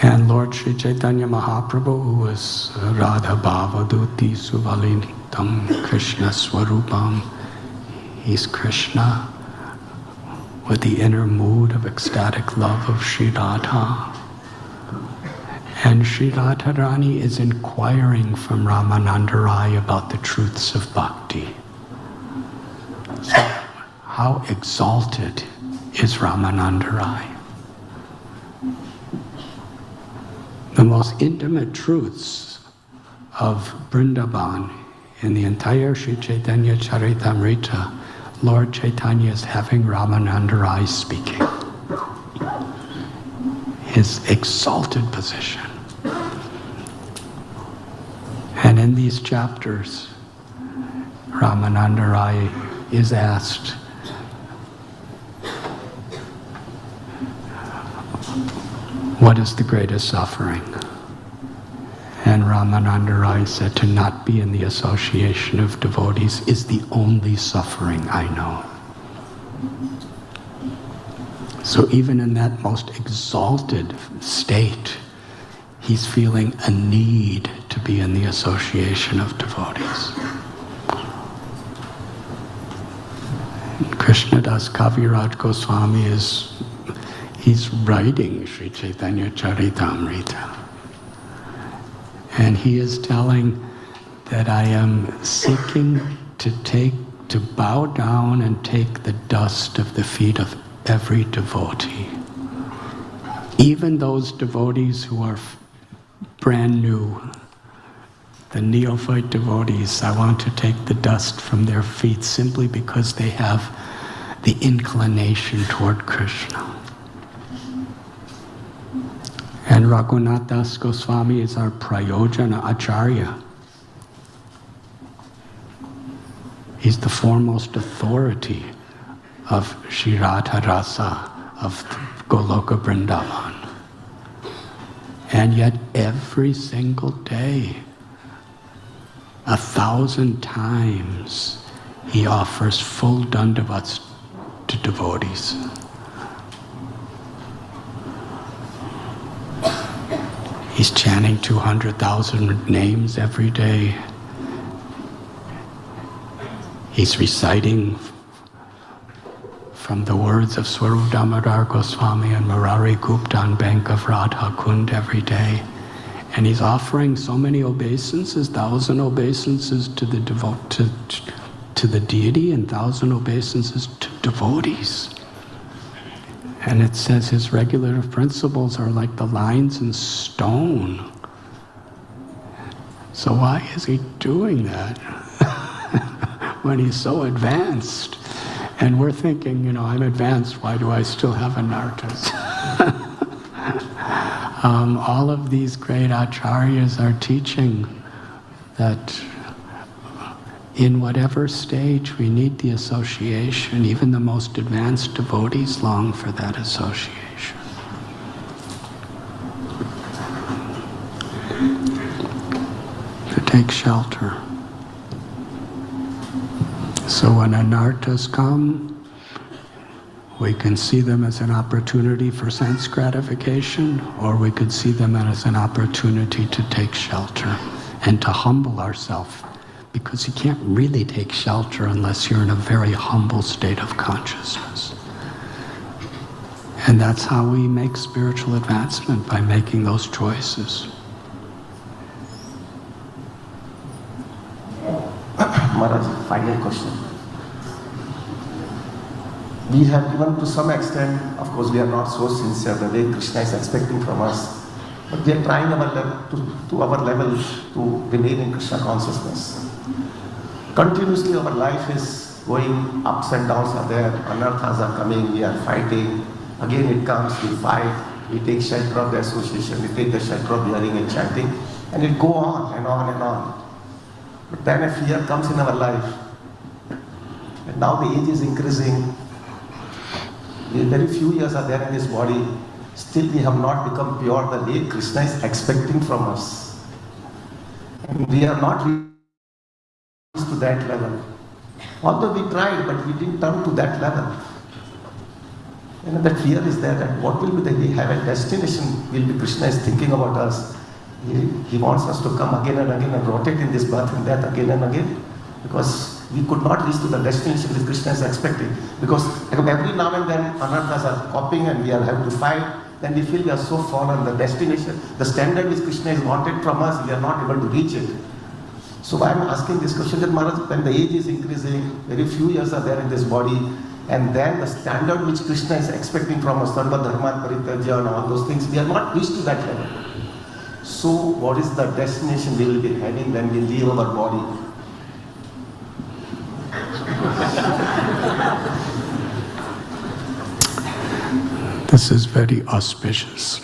And Lord Sri Chaitanya Mahaprabhu, who was Radha Bhavaduti Suvalitam Krishna Swarupam, he's Krishna with the inner mood of ecstatic love of Sri Radha. And Sri Radharani is inquiring from Ramananda Rai about the truths of bhakti. So, how exalted is Ramananda Rai? The most intimate truths of Vrindavan in the entire Sri Chaitanya Charitamrita, Lord Chaitanya is having Ramananda Rai speaking. His exalted position. And in these chapters, Ramananda Rai is asked, what is the greatest suffering? And Ramananda Rai said, to not be in the association of devotees is the only suffering I know. So even in that most exalted state, he's feeling a need to be in the association of devotees. Krishnadas Kaviraj Goswami he's writing Sri Chaitanya Charitamrita. And he is telling that I am seeking to bow down and take the dust of the feet of every devotee. Even those devotees who are brand new, the neophyte devotees, I want to take the dust from their feet simply because they have the inclination toward Krishna. And Raghunath Das Goswami is our Prayojana Acharya. He's the foremost authority of Shri Radha Rasa, of Goloka Vrindavan. And yet every single day, 1,000 times, he offers full dandavats to devotees. He's chanting 200,000 names every day. He's reciting from the words of Swarup Damodar Goswami and Murari Gupta on bank of Radha Kund every day. And he's offering so many obeisances, 1,000 obeisances to the deity and 1,000 obeisances to devotees. And it says his regulative principles are like the lines in stone. So why is he doing that when he's so advanced? And we're thinking, I'm advanced, why do I still have a nartas? All of these great acharyas are teaching that in whatever stage we need the association. Even the most advanced devotees long for that association. To take shelter. So when anarthas come, we can see them as an opportunity for sense gratification, or we could see them as an opportunity to take shelter and to humble ourselves, because you can't really take shelter unless you're in a very humble state of consciousness. And that's how we make spiritual advancement, by making those choices. Maharaj, final question. We have given to some extent, of course we are not so sincere the way Krishna is expecting from us, but we are trying to our level to remain in Krishna consciousness. Continuously our life is going, ups and downs are there, anarthas are coming, we are fighting, again it comes, we fight, we take shelter of the association, we take the shelter of hearing and chanting, and it go on and on and on. But then a fear comes in our life, and now the age is increasing, very few years are there in this body, still we have not become pure the way Krishna is expecting from us. And we are not reached to that level. Although we tried, but we didn't come to that level. And that fear is there, that what will be the, we have a destination, will be Krishna is thinking about us. He wants us to come again and again and rotate in this birth and death again and again, because we could not reach to the destination that Krishna is expecting. Because every now and then anarthas are copying and we are having to fight, then we feel we are so far on the destination. The standard which Krishna is wanted from us, we are not able to reach it. So I am asking this question that Maharaj, when the age is increasing, very few years are there in this body, and then the standard which Krishna is expecting from us, sarva dharma parityajya and all those things, we are not reached to that level. So what is the destination we will be having when we leave our body? This is very auspicious.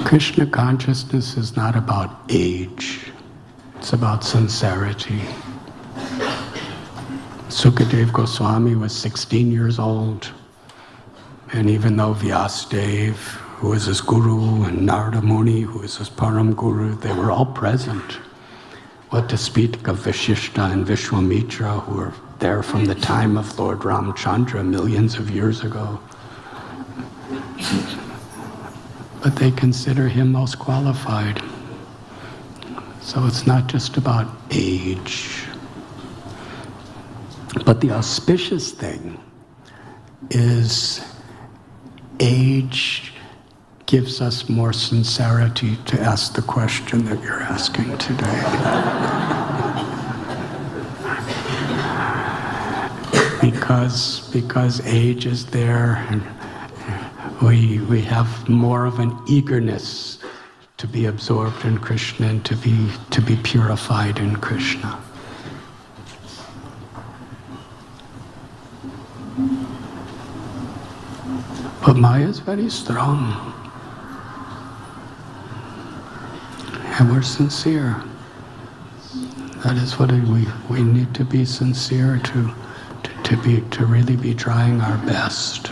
Krishna consciousness is not about age, it's about sincerity. Sukadev Goswami was 16 years old, and even though Vyasadeva, who was his guru, and Narada Muni, who was his param guru, they were all present. What to speak of Vashishta and Vishwamitra, who were there from the time of Lord Ramchandra millions of years ago. But they consider him most qualified. So it's not just about age. But the auspicious thing is age gives us more sincerity to ask the question that you're asking today. Because age is there, and we have more of an eagerness to be absorbed in Krishna and to be purified in Krishna. But Maya is very strong. And we're sincere. That is what we need to be sincere to really be trying our best.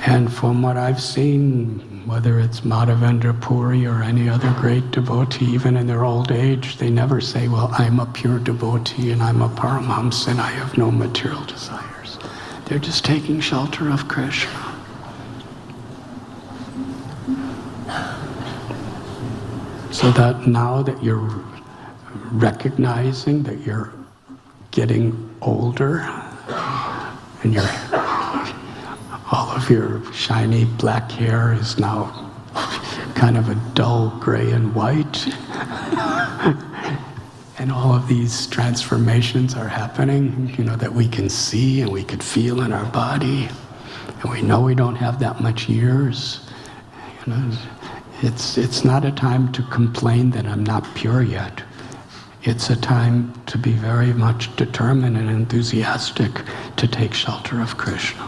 And from what I've seen, whether it's Madhavendra Puri or any other great devotee, even in their old age, they never say, well, I'm a pure devotee and I'm a Paramhamsa and I have no material desires. They're just taking shelter of Krishna. So that now that you're recognizing that you're getting older and all of your shiny black hair is now kind of a dull gray and white, and all of these transformations are happening, that we can see and we can feel in our body, and we know we don't have that much years. It's not a time to complain that I'm not pure yet. It's a time to be very much determined and enthusiastic to take shelter of Krishna.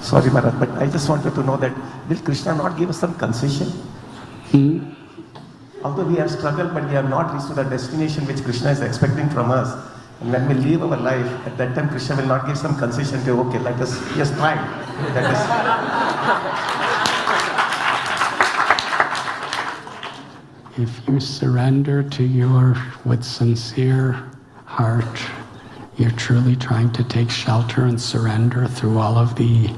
Sorry, Maharaj, but I just wanted to know that will Krishna not give us some concession? Although we have struggled, but we have not reached to the destination which Krishna is expecting from us. And when we live our life, at that time Krishna will not give some concession to, okay, let us just try. If you surrender to with sincere heart, you're truly trying to take shelter and surrender through all of the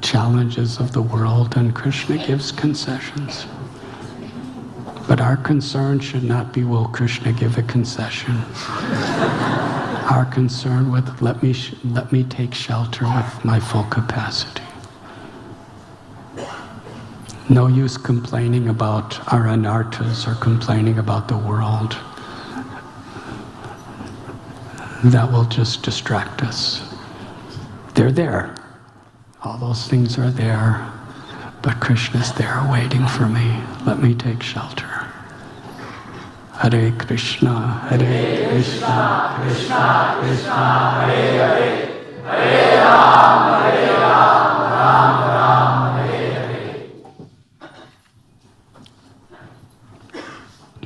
challenges of the world, and Krishna gives concessions. But our concern should not be, will Krishna give a concession? Our concern with, let me take shelter with my full capacity. No use complaining about our anarthas or complaining about the world. That will just distract us. They're there. All those things are there. But Krishna's there waiting for me. Let me take shelter. Hare Krishna, Hare Krishna, Krishna Krishna, Hare Hare, Hare Ram, Ram Ram, Hare Hare.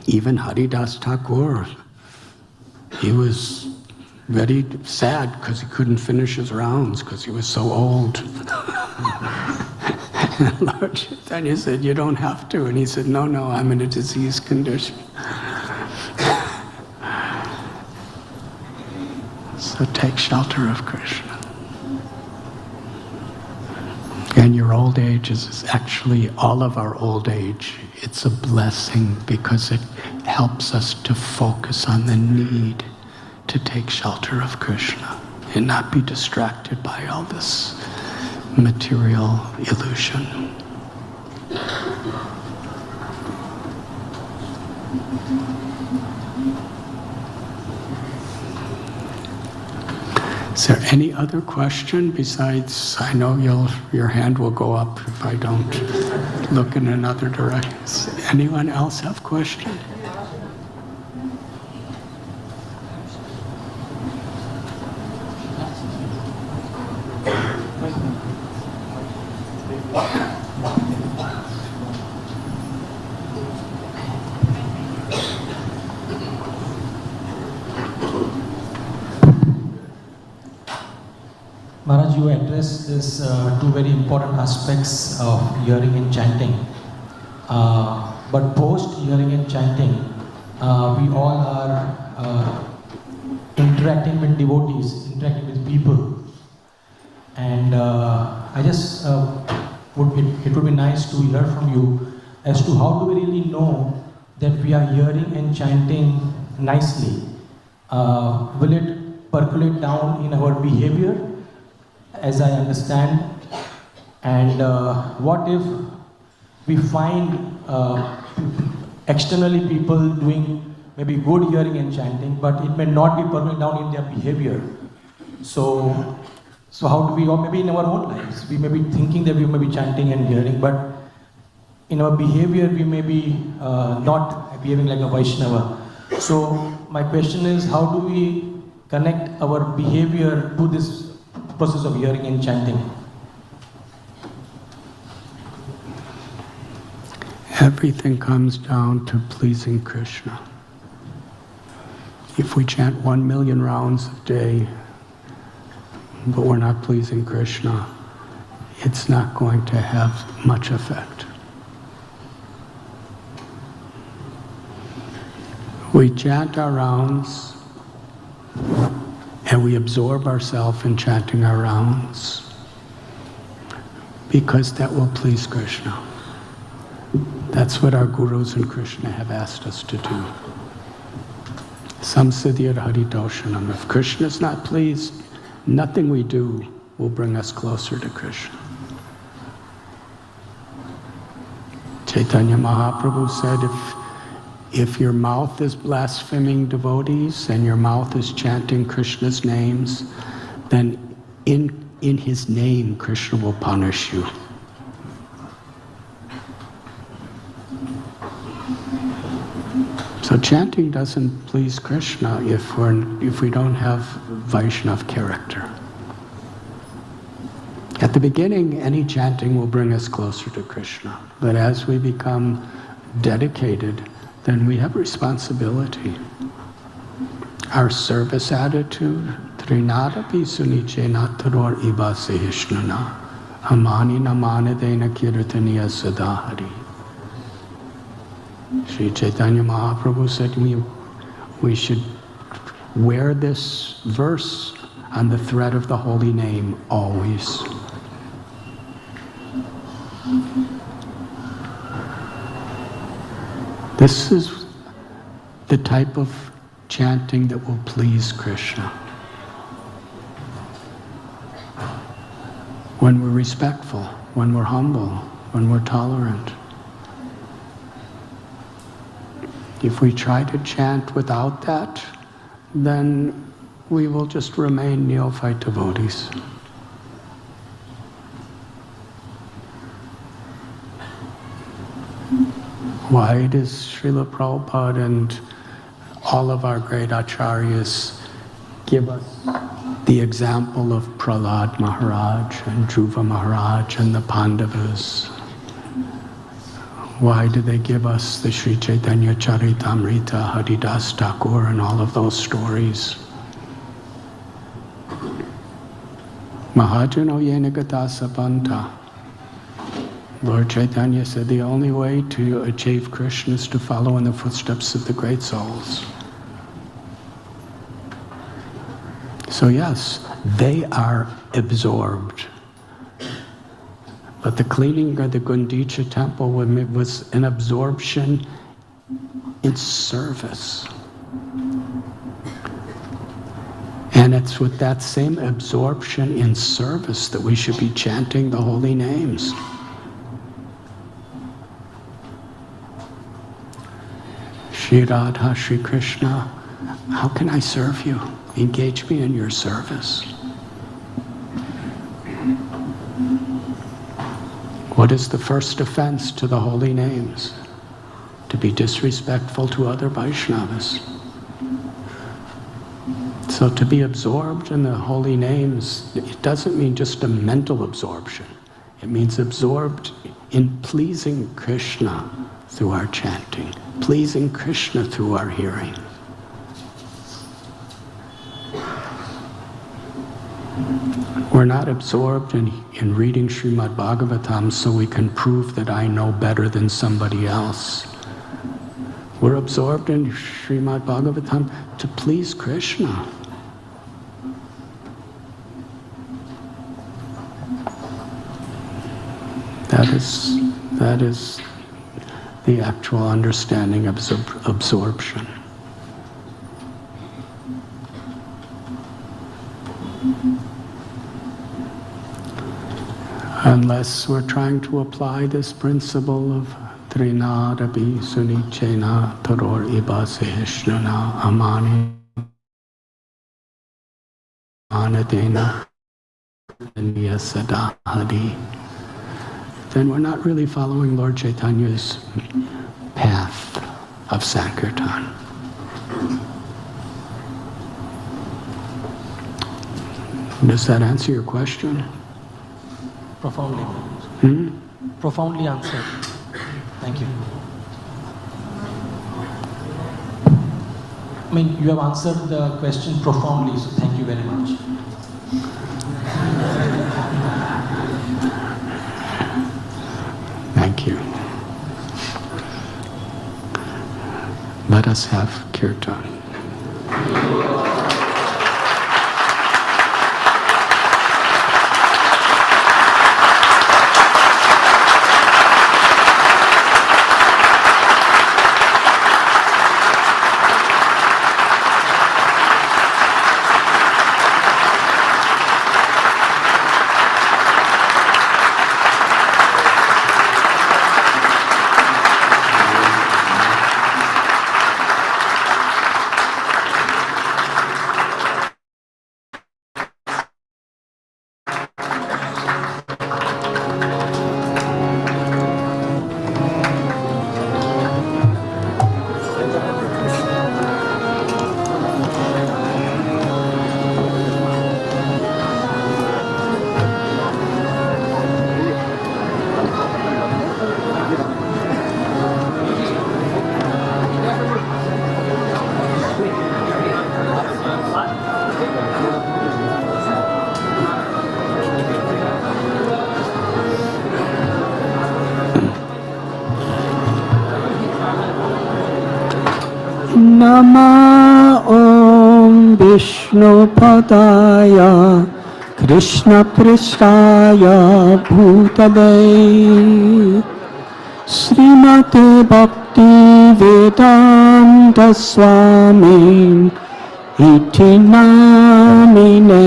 Even Haridas Thakur, he was very sad because he couldn't finish his rounds because he was so old. And Lord Chaitanya said, you don't have to. And he said, no, I'm in a disease condition. So take shelter of Krishna. And your old age is actually all of our old age. It's a blessing because it helps us to focus on the need to take shelter of Krishna and not be distracted by all this material illusion. Is there any other question besides, I know your hand will go up if I don't look in another direction. Anyone else have question? Maharaj, you addressed this two very important aspects of hearing and chanting. But post hearing and chanting, we all are interacting with devotees, interacting with people. And I just it would be nice to hear from you as to how do we really know that we are hearing and chanting nicely. Will it percolate down in our behavior, as I understand? And what if we find externally people doing maybe good hearing and chanting, but it may not be percolating down in their behavior? So how do we, or maybe in our own lives, we may be thinking that we may be chanting and hearing, but in our behavior we may be not behaving like a Vaishnava. So my question is, how do we connect our behavior to this process of hearing and chanting? Everything comes down to pleasing Krishna. If we chant 1 million rounds a day, but we're not pleasing Krishna, it's not going to have much effect. We chant our rounds and we absorb ourselves in chanting our rounds because that will please Krishna. That's what our gurus and Krishna have asked us to do. Samsiddhir haridoshanam. If Krishna is not pleased, nothing we do will bring us closer to Krishna. Chaitanya Mahaprabhu said, if your mouth is blaspheming devotees and your mouth is chanting Krishna's names, then in his name Krishna will punish you. So chanting doesn't please Krishna if we don't have Vaishnav character. At the beginning, any chanting will bring us closer to Krishna. But as we become dedicated, then we have responsibility. Our service attitude, Trinadapi sunichena taror iba sehishnana, amani namanadena kirtaniya sadahari. Sri Chaitanya Mahaprabhu said we should wear this verse on the thread of the holy name always. This is the type of chanting that will please Krishna. When we're respectful, when we're humble, when we're tolerant. If we try to chant without that, then we will just remain neophyte devotees. Why does Srila Prabhupada and all of our great acharyas give us the example of Prahlad Maharaj and Dhruva Maharaj and the Pandavas? Why do they give us the Sri Chaitanya Charitamrita, Haridas Thakur, and all of those stories? Mahajano Yenagata Sabanta. Lord Chaitanya said the only way to achieve Krishna is to follow in the footsteps of the great souls. So yes, they are absorbed. But the cleaning of the Gundicha temple was an absorption in service. And it's with that same absorption in service that we should be chanting the holy names. Shri Radha, Shri Krishna, how can I serve you? Engage me in your service. What is the first offense to the holy names? To be disrespectful to other Vaishnavas. So to be absorbed in the holy names, it doesn't mean just a mental absorption. It means absorbed in pleasing Krishna through our chanting, pleasing Krishna through our hearing. We're not absorbed in reading Srimad Bhagavatam so we can prove that I know better than somebody else. We're absorbed in Srimad Bhagavatam to please Krishna. That is the actual understanding of absorption. Unless we're trying to apply this principle of Trinadapi Sunichena Taror Iba Sehishnana Amani Anadena Sadahadi, then we're not really following Lord Chaitanya's path of Sankirtan. Does that answer your question? Profoundly. Profoundly answered. Thank you. I mean, you have answered the question profoundly, so thank you very much. Thank you. Let us have kirtan. Nama Om Vishnu Padaya Krishna Pristaya Bhutale Srimate Bhakti Vedanta Swami Iti Namine.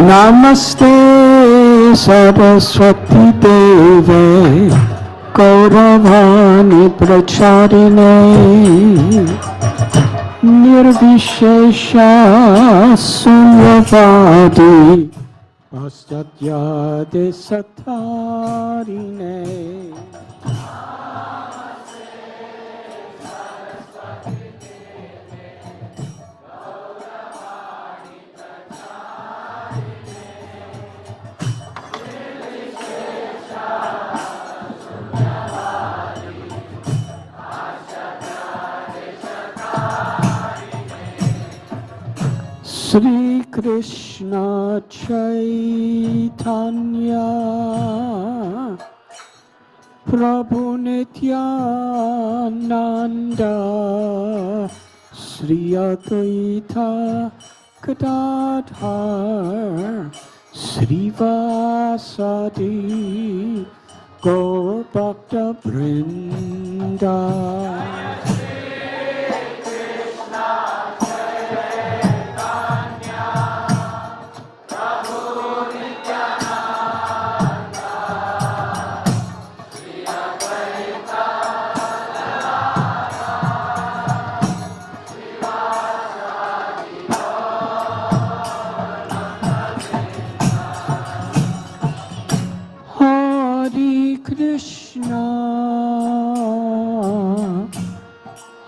Namaste Saraswati Deve Gauravani Pracharine Nirvishesha Sunyavadi Paschatya Desatarine. Sri Krishna Chaitanya Prabhu Nityananda Sri Advaita Gadadhar Sri Vasadi Gaur Bhakta Vrinda.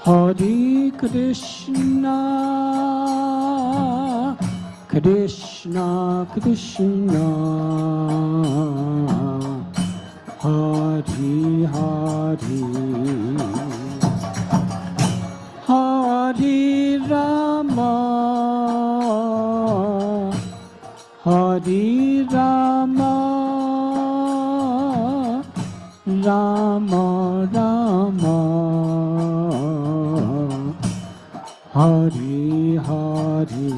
Hare Krishna, Krishna Krishna, Hare Hare, Hare Rama, Hare Rama, Rama Rama, Hare Hare.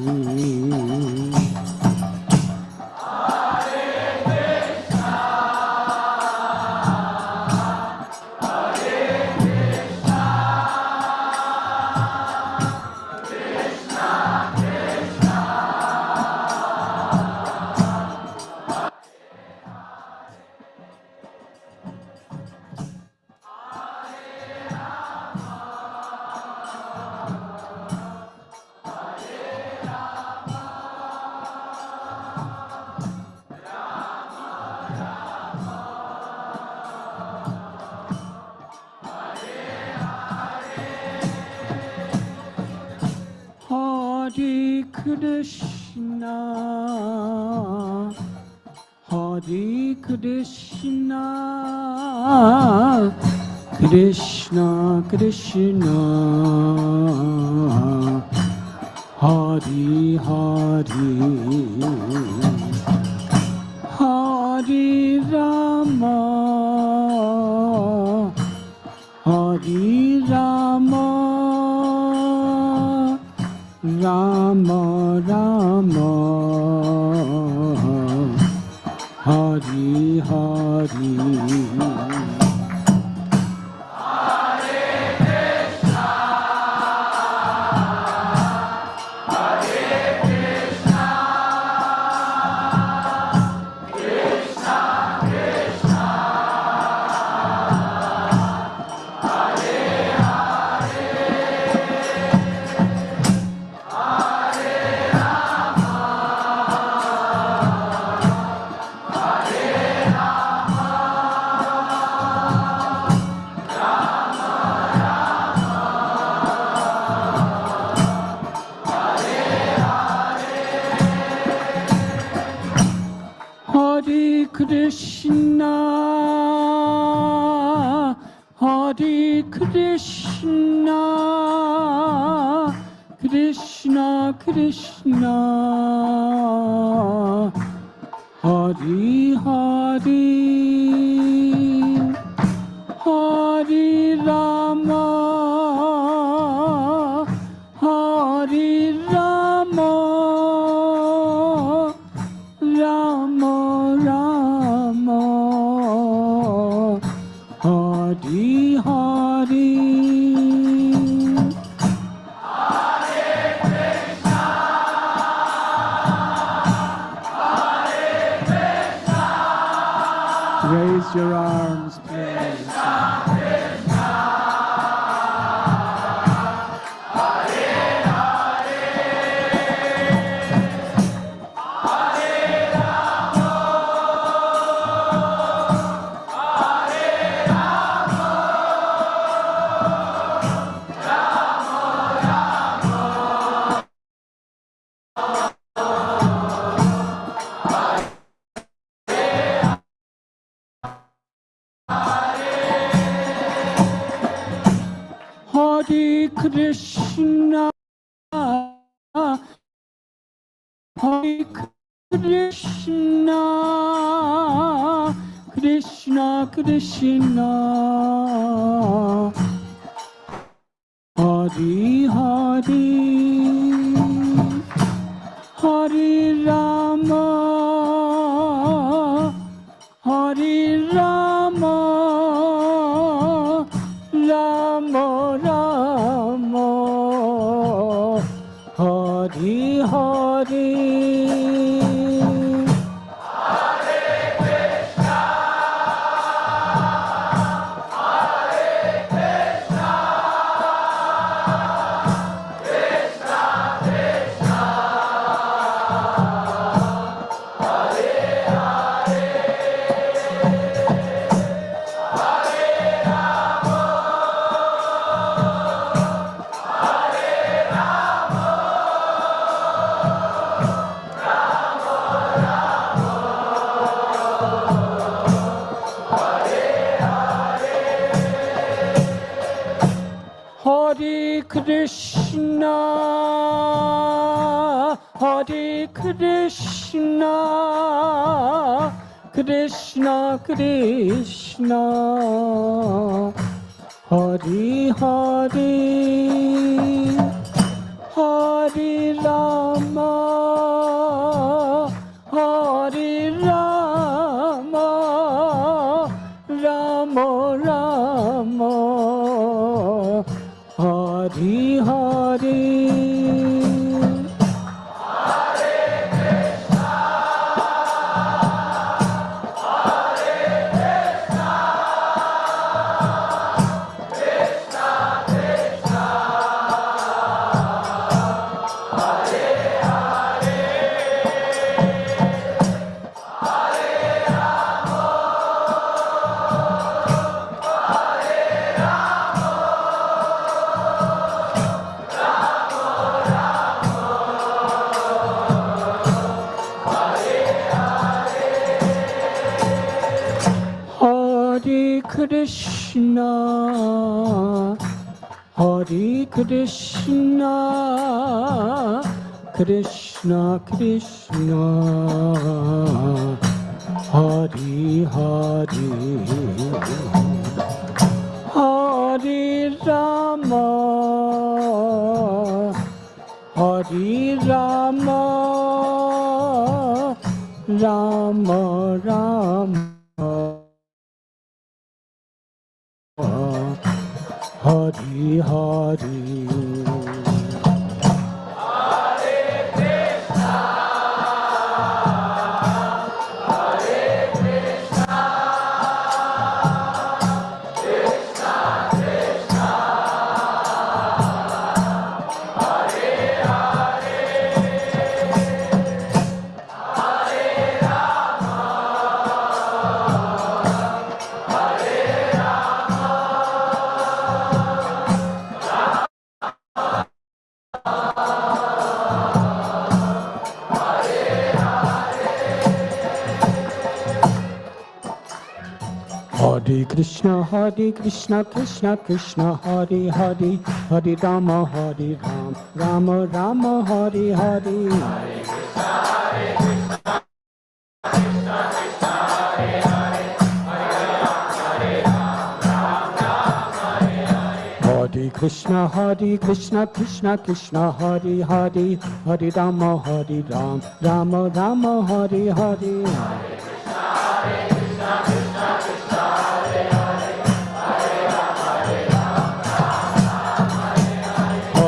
Hare Krishna, Hare Krishna, Krishna Krishna, Hare Hare, Hare Rama, Hare Rama, Rama Rama, Hare Hare. Krishna, Hare Krishna, Krishna Krishna, Hare Hare, Hare Rama, Hare Rama, Rama Rama, Hare Hare. Raise your arms, please. Hare Krishna, Hare Krishna, Krishna Krishna, Hare Hare, Hare Rama, Hare Rama, Rama Rama, Hare Hare. Hare Krishna, Hare Krishna, Krishna Krishna, Hare Hare, Hare Rama, Hare Rama, Rama Rama, Hare Hare. Krishna, Hare Krishna, Krishna Krishna, Hare Hare, Hare Rama, Hare Rama, Rama Rama, Hare Hare. Hare Krishna, Krishna Krishna, Hare Hare, Hare Rama, Rama Rama, Hare Hare. Hare Krishna, Krishna Krishna, Hare Hare, Hare Rama, Rama Rama, Hare Hare.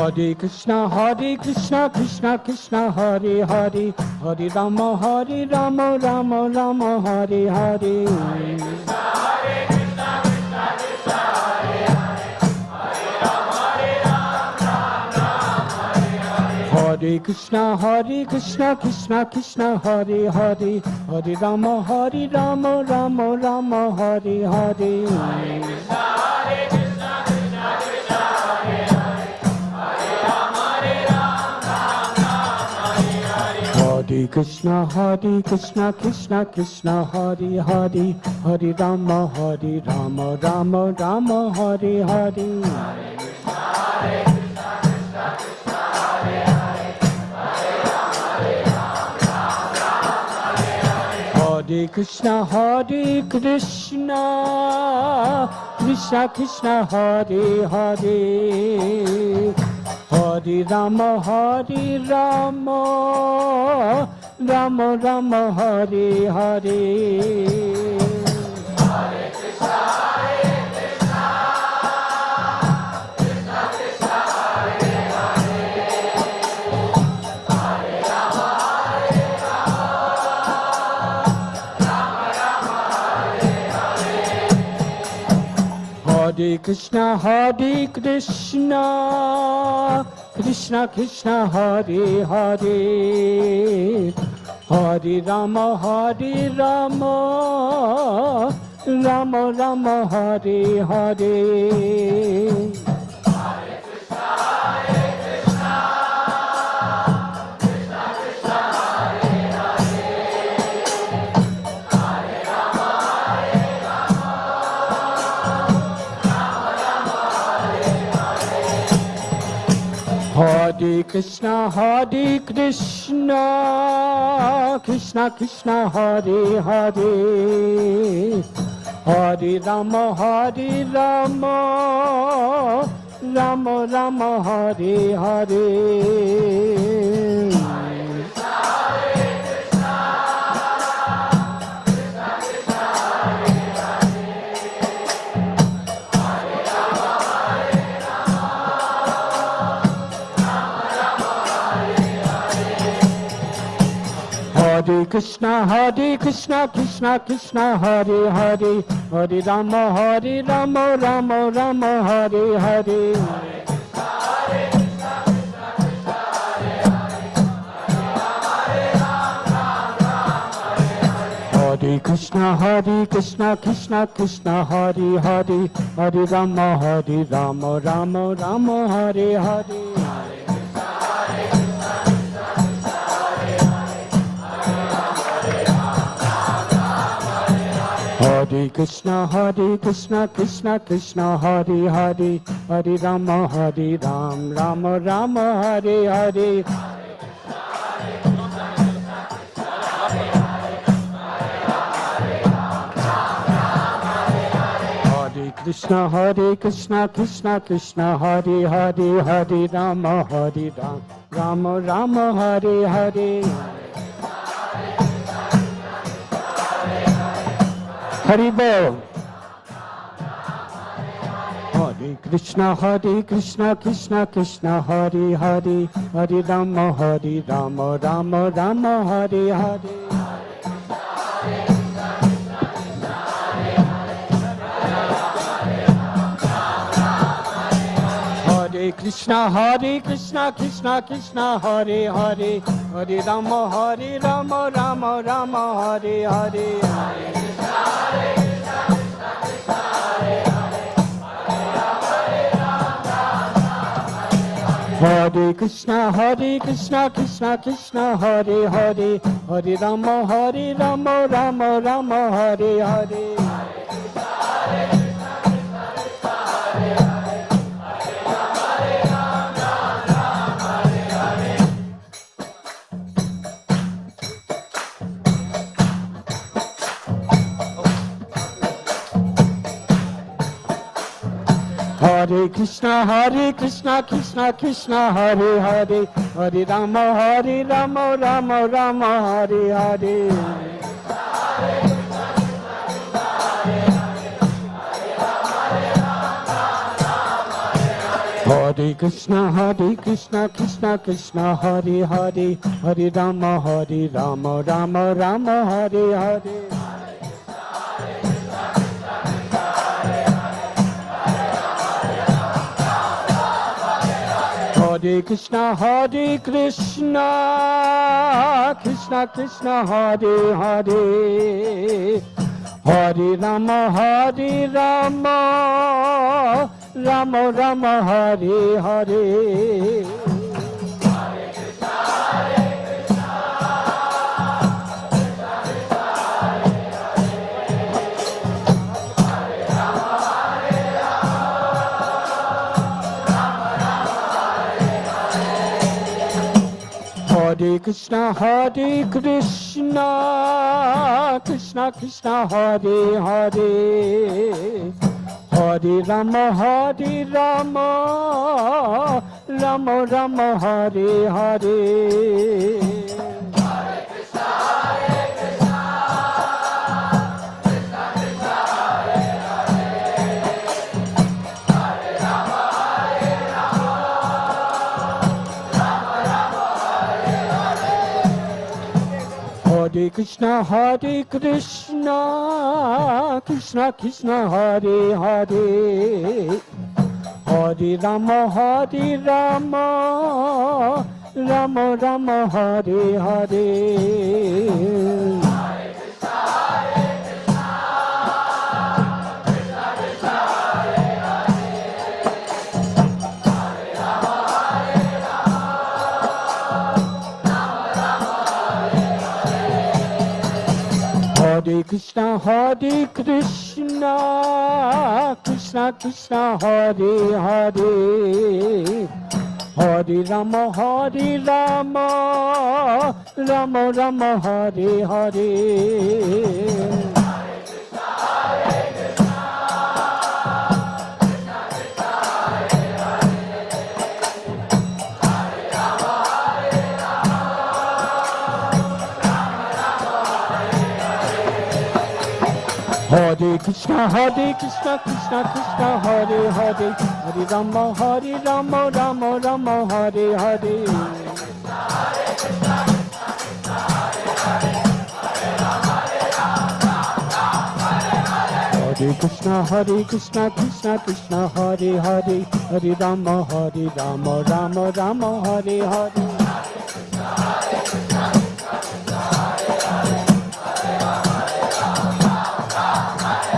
Hare Krishna, Krishna Krishna, Hare Hare, Hare Rama, Rama Rama, Hare Hare. Hare Krishna, Krishna Krishna, Hare Hare, Hare Rama, Rama Rama, Hare Hare. Hare Krishna, Krishna Krishna, Hare Hare, Hare Rama, Rama Rama, Hare Hare. Hare Krishna, Krishna Krishna, Hare Hare, Hare Rama, Rama Rama, Hare Hare. Hare Krishna, Krishna Krishna, Hare Hare, Hare Rama, Rama Rama, Hare Hare. Hare Krishna, Krishna Krishna, Hare Hare, Hare Rama, Rama Rama, Hare Hare. Hare Krishna, Krishna Krishna, Hare Hare, Hare Rama, Rama Rama, Hare Hare. Hare Krishna, Krishna Krishna, Hare Hare, Hare Rama, Rama Rama, Hare Hare. Hare Krishna, Krishna Krishna, Hare Hare, Hare Rama, Rama Rama, Hare Hare. Hare Krishna, Krishna Krishna, Hare Hare, Hare Rama, Rama Rama, Hare Hare. Hari Bol. Hare Krishna, Krishna Krishna, Hare Hare, Hare Rama, Rama Rama, Hare Hare. Hare Krishna, Krishna Krishna, Hare Hare, Hare Rama, Rama Rama, Hare Hare. Hare Krishna, Krishna Krishna, Hare Hare, Hare Rama, Rama Rama, Hare Hare. Hare Krishna, Krishna Krishna, Hare Hare, Hare Rama, Rama Rama, Hare Hare. Hare Krishna, Krishna Krishna, Hare Hare, Hare Rama, Rama Rama, Hare Hare. Hare Krishna, Krishna Krishna, Hare Hare, Hare Rama, Rama Rama, Hare Hare. Hare Krishna, Krishna Krishna, Hare Hare, Hare Rama, Rama Rama, Hare Hare. Hare Krishna, Krishna Krishna, Hare Hare, Hare Rama, Rama Rama, Hare Hare. Hare Krishna, Krishna Krishna, Hare Hare, Hare Rama, Rama Rama, Hare Hare. Hare Krishna, Krishna Krishna, Hare Hare, Hare Rama, Rama Rama, Hare Hare. Hare Krishna, Krishna Krishna, Hare Hare, Hare Rama, Rama Rama, Hare Hare.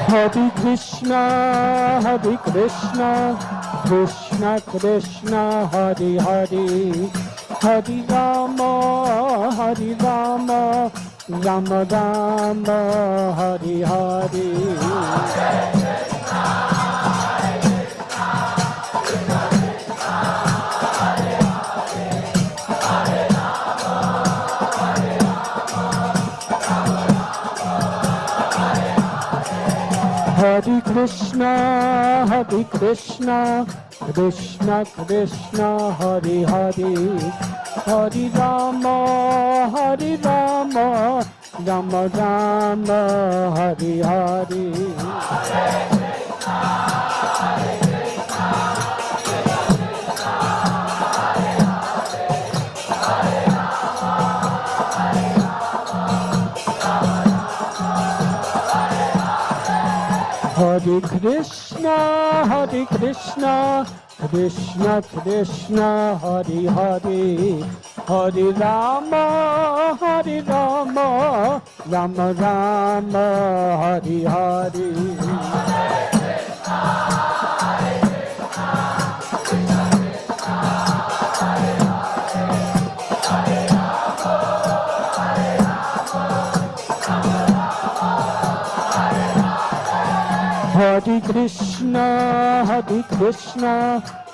Hare Krishna, Krishna Krishna, Hare Hare, Hare Rama, Rama Rama, Hare Hare. Hare Krishna, Krishna Krishna, Hare Hare, Hare Rama, Rama Rama, Hare Hare. Hare Krishna, Krishna Krishna, Hare Hare, Hare Rama, Rama Rama, Hare Hare. Hare Krishna,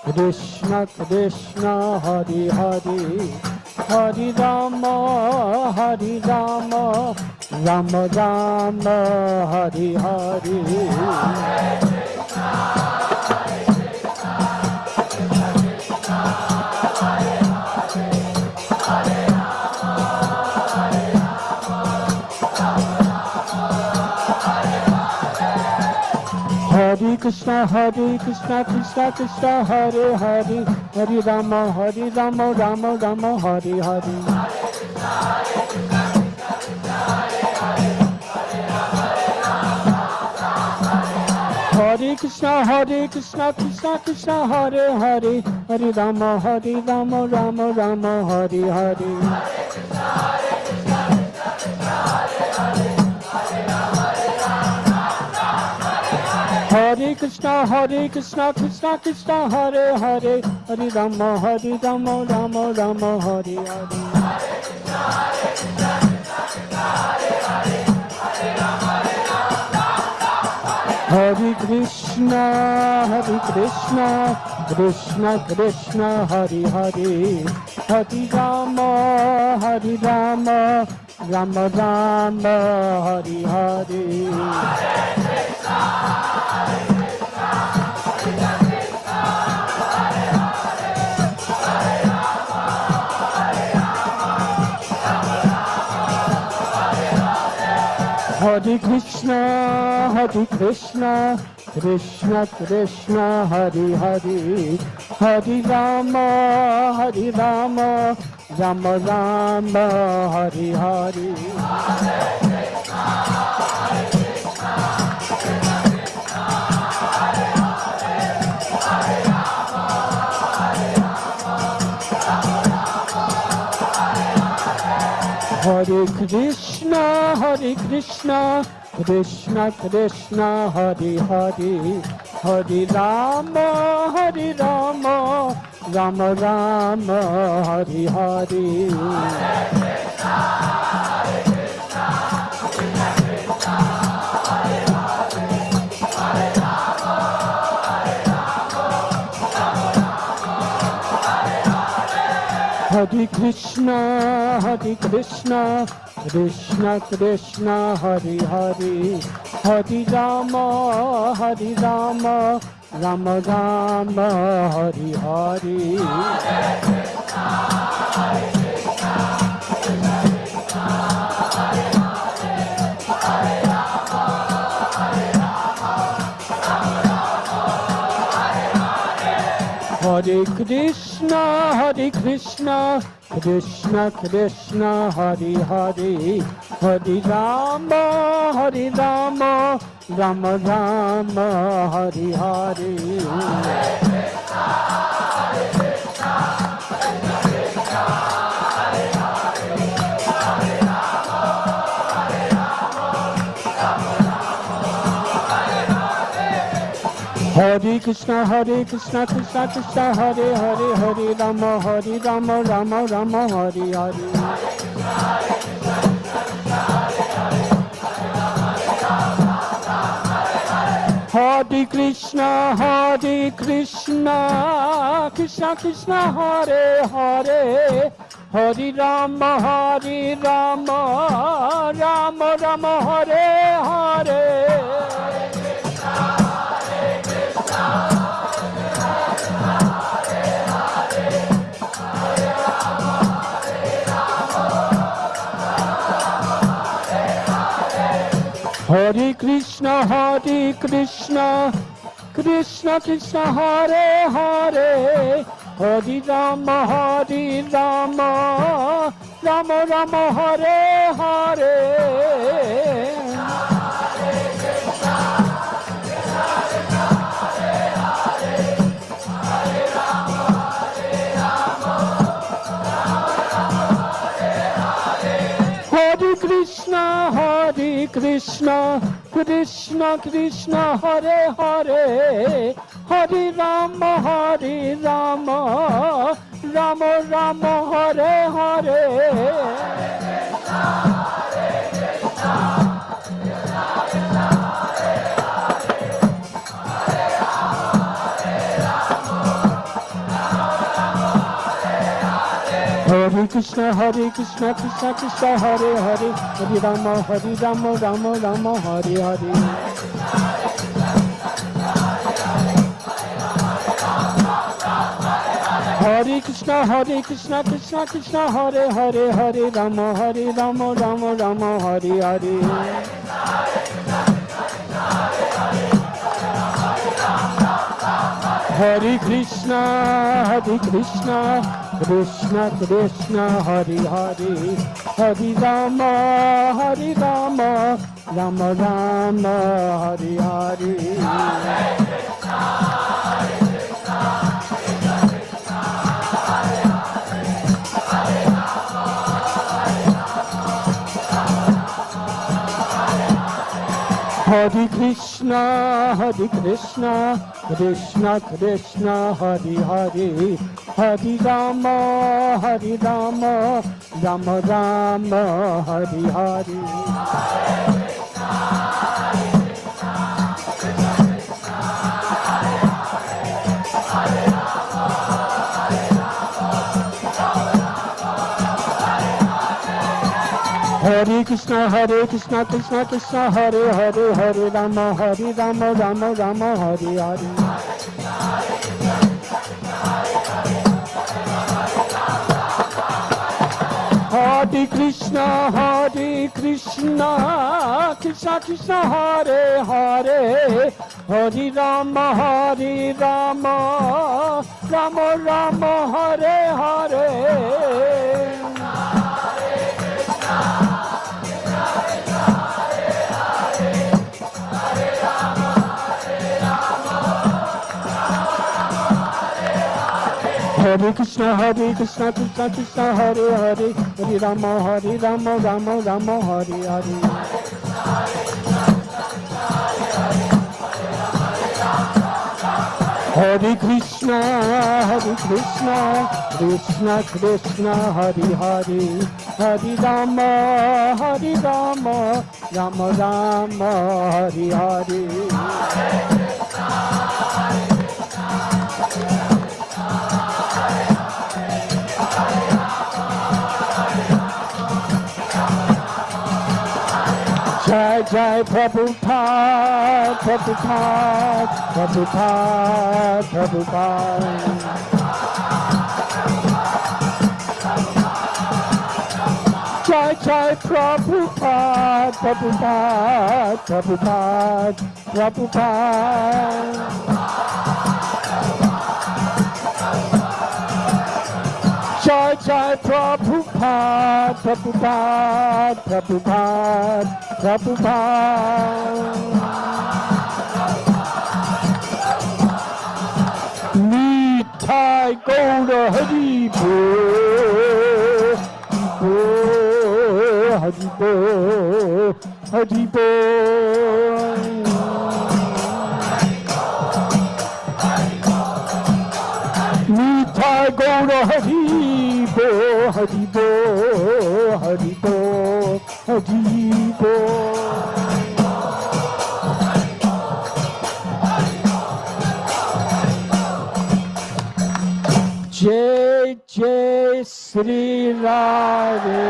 Krishna Krishna, Hare Hare, Hare Rama, Rama Rama, Hare Hare. Krishna Krishna Krishna Hare Hare, Hare Rama Rama Rama Hare Hare. Hare Krishna Krishna Krishna Hare Hare, Hare Rama Rama Rama Hare Hare. Hare Krishna Krishna Krishna Hare Hare, Hare Rama Rama Rama Hare Hare. Hare Krishna Krishna Krishna Hare Hare, Hare Rama Rama Rama Hare Hare. Hare Krishna Krishna Krishna Hare Hare, Hare Rama Rama Rama Hare Hare. Hare Krishna Krishna Krishna Hare Hare, Hare Rama Rama Rama Hare Hare. Hare Krishna Krishna Krishna Hare Hare, Hare Rama Rama Rama Hare Hare. Hare Krishna Krishna Krishna Hare Hare, Hare Rama Rama Rama Hare Hare. Hare Krishna Krishna Krishna Hare Hare, Hare Rama Rama Rama Hare Hare. Hare Krishna Krishna Krishna Hare Hare, Hare Rama Rama Rama Hare Hare. Hare Krishna Krishna Krishna Hare Hare, Hare Rama Rama Rama Hare Hare. Hare Krishna Krishna Krishna Hare Hare, Hare Rama Rama Rama Hare Hare. Hare Krishna Krishna Krishna Hare Hare, Hare Rama Rama Rama Hare Hare. Hare Krishna Krishna Krishna Hare Hare, Hare Rama Rama Rama Hare Hare. Hare Krishna, Krishna Krishna, Hare Hare, Hare Rama, Rama Rama, Hare Hare. Hare Krishna, Krishna Krishna, Hare Hare, Hare Rama, Rama Rama, Hare Hare. Hare Krishna, Krishna Krishna, Hare Hare, Hare Rama, Rama Rama, Hare Hare. Hare Krishna, Krishna Krishna, Hare Hare, Hare Rama, Rama Rama, Hare Hare. Hare Krishna, Krishna Krishna, Hare Hare, Hare Rama, Rama Rama, Hare Hare. Hare Krishna, Krishna Krishna, Hare Hare, Hare Rama, Rama Rama, Hare Hare. Jai Jai Prabhupada, Prabhupada, Prabhupada, Prabhupada. Jai Jai Prabhupada, Prabhupada, Prabhupada, Prabhupada. Jai Jai Prabhupada, Prabhupada, Prabhupada, Prabhupada. Nitai Gaura Hari Bo, Hari Bo, Hari Bo. Nitai Gaura Hari Bo, Hari Bo, Hari Bo, Hari Bo. Jai Jai Sri Radhe.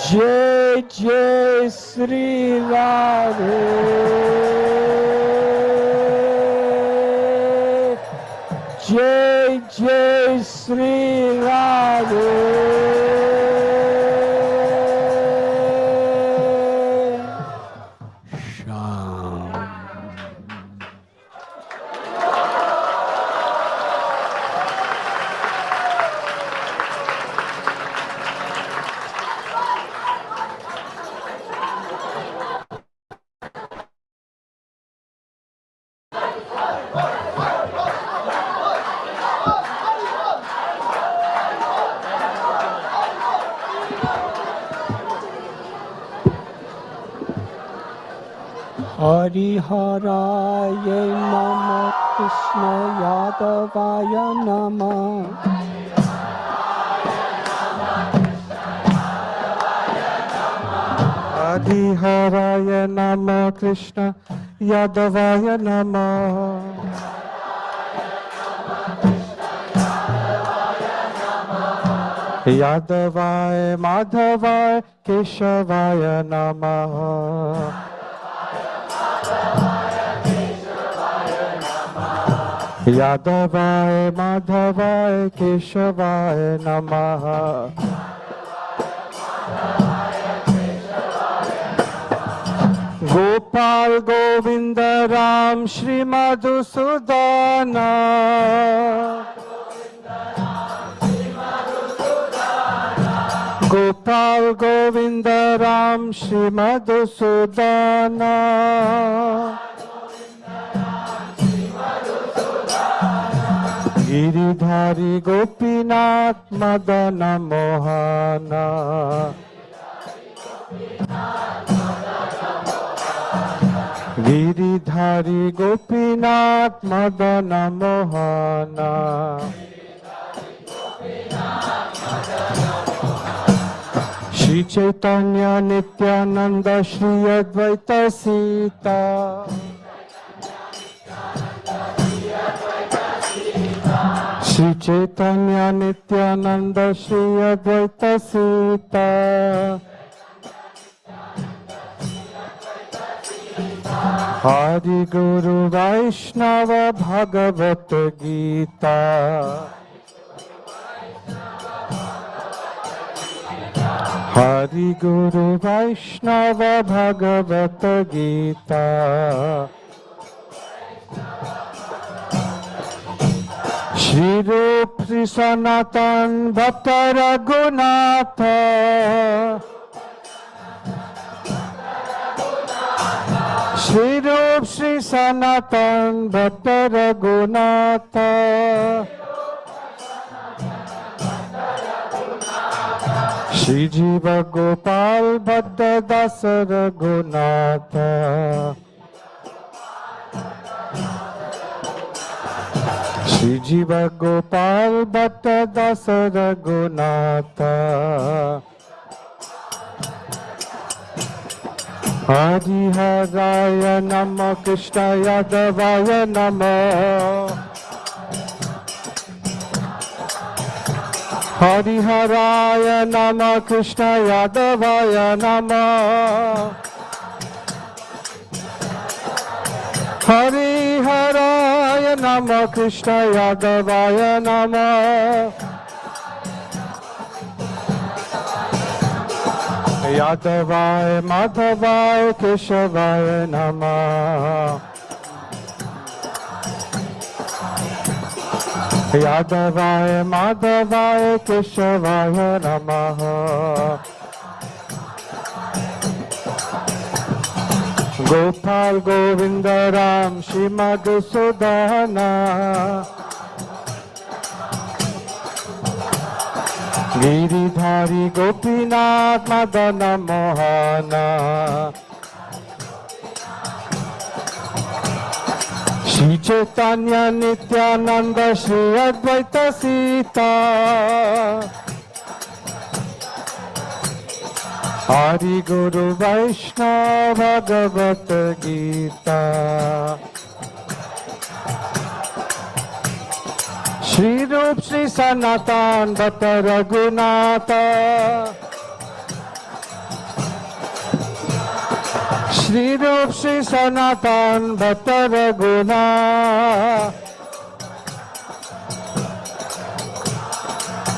Jai Jai Sri Radhe. Jai Jai Sri Radhe. Hariharaya Nama, Krishna Yadavaya Nama. Hariharaya Nama, Krishna Yadavaya Nama. Yadavaya Madhavaya Keshavaya Nama. Yadavaya Madhavaya Keshavaya Namaha. Gopal Govinda Ram Shri Madhusudana. Gopal Govinda Ram Shri Madhusudana. Giridhari Gopinath Madana Mohana. Giridhari Gopinath Madana Mohana. Shri Chaitanya Nityananda Shri Advaita Sita. Shri Chaitanya Nityananda Shri Advaita Sita. Hari Guru Vaishnava Bhagavat Gita. Hari Guru Vaishnava Bhagavat Gita. Shri Rup Shri Sanatan Bhatta Raghunatha. Shri Rup Shri Sanatan Bhatta Raghunatha. Shri Jiva Gopal Bhatta Dasa Raghunatha. Shri Jiva Gopal Bhatta Dasa Raghunatha. Hari Haraya Nama Krishna Yadavaya Nama. Hari Haraya Nama Krishna Yadavaya Nama. Hari Haraya Nama Krishna Yadavaya Nama. Yadavaya Madhavaya Keshavaya Namah. Yadavaya Madhavaya Keshavaya Namah. Gopal Govinda Ram Shri Madhusudana. Giridhari Gopinath Madana Mohana. Shri Chaitanya Nityananda Shri Advaita Sita. Hari Guru Vaishnava Bhagavat Gita. Shri Rup Shri Sanatan Bhatta Raghunatha. Shri Rup Shri Sanatan Bhatta Raghunatha.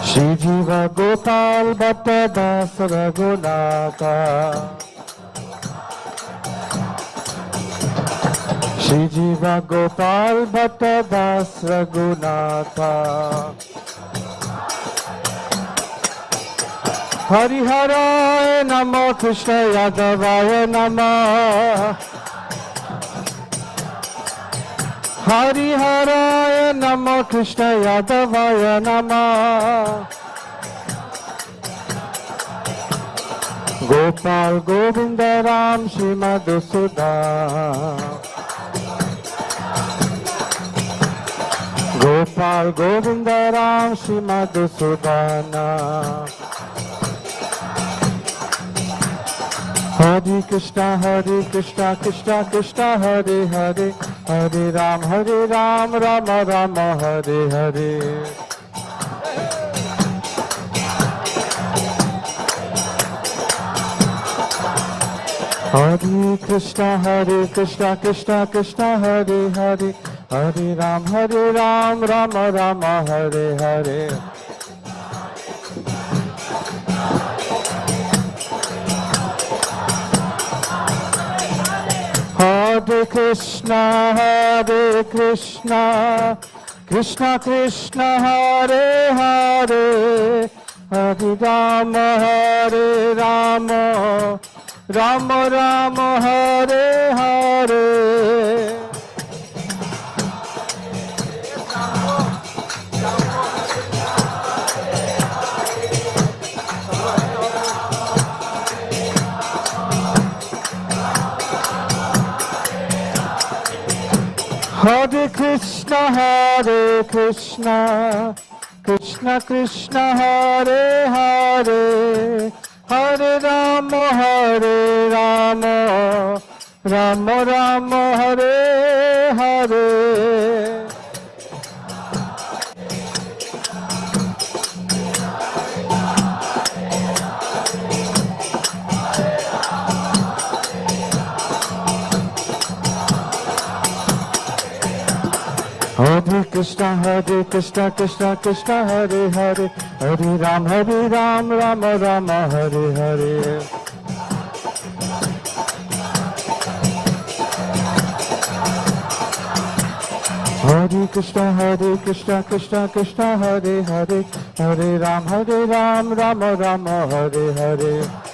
Shri Jiva Gopal Bhatta Dasa Raghunatha. Shri Jiva Gopal Bhatta Das Raghunatha. Hari Haraya Namo Krishna Yadavaya Namah. Hari Haraya Namo Krishna Yadavaya Namah. Gopal Govinda Ram Shri Madhusudana. Gopal Govinda Ram Shri Madhusudana. Hare Krishna Krishna Krishna Hare Hare. Hare Ram Ram Ram Hare Hare. Hare Krishna Krishna Krishna Hare Hare. Hare Ram Ram Ram Hare Hare. Krishna, Krishna Krishna, Hare Hare, Hare Rama, Rama Rama, Hare Hare. Hare Krishna, Krishna Krishna, Hare Hare, Hare Rama, Rama Rama, Hare Hare. Hare Krishna, Krishna Krishna, Hare Hare, Hare Ram, Rama Rama, Hare Hare. Hare Krishna, Krishna Krishna, Hare Hare, Hare Ram, Rama Rama, Hare Hare.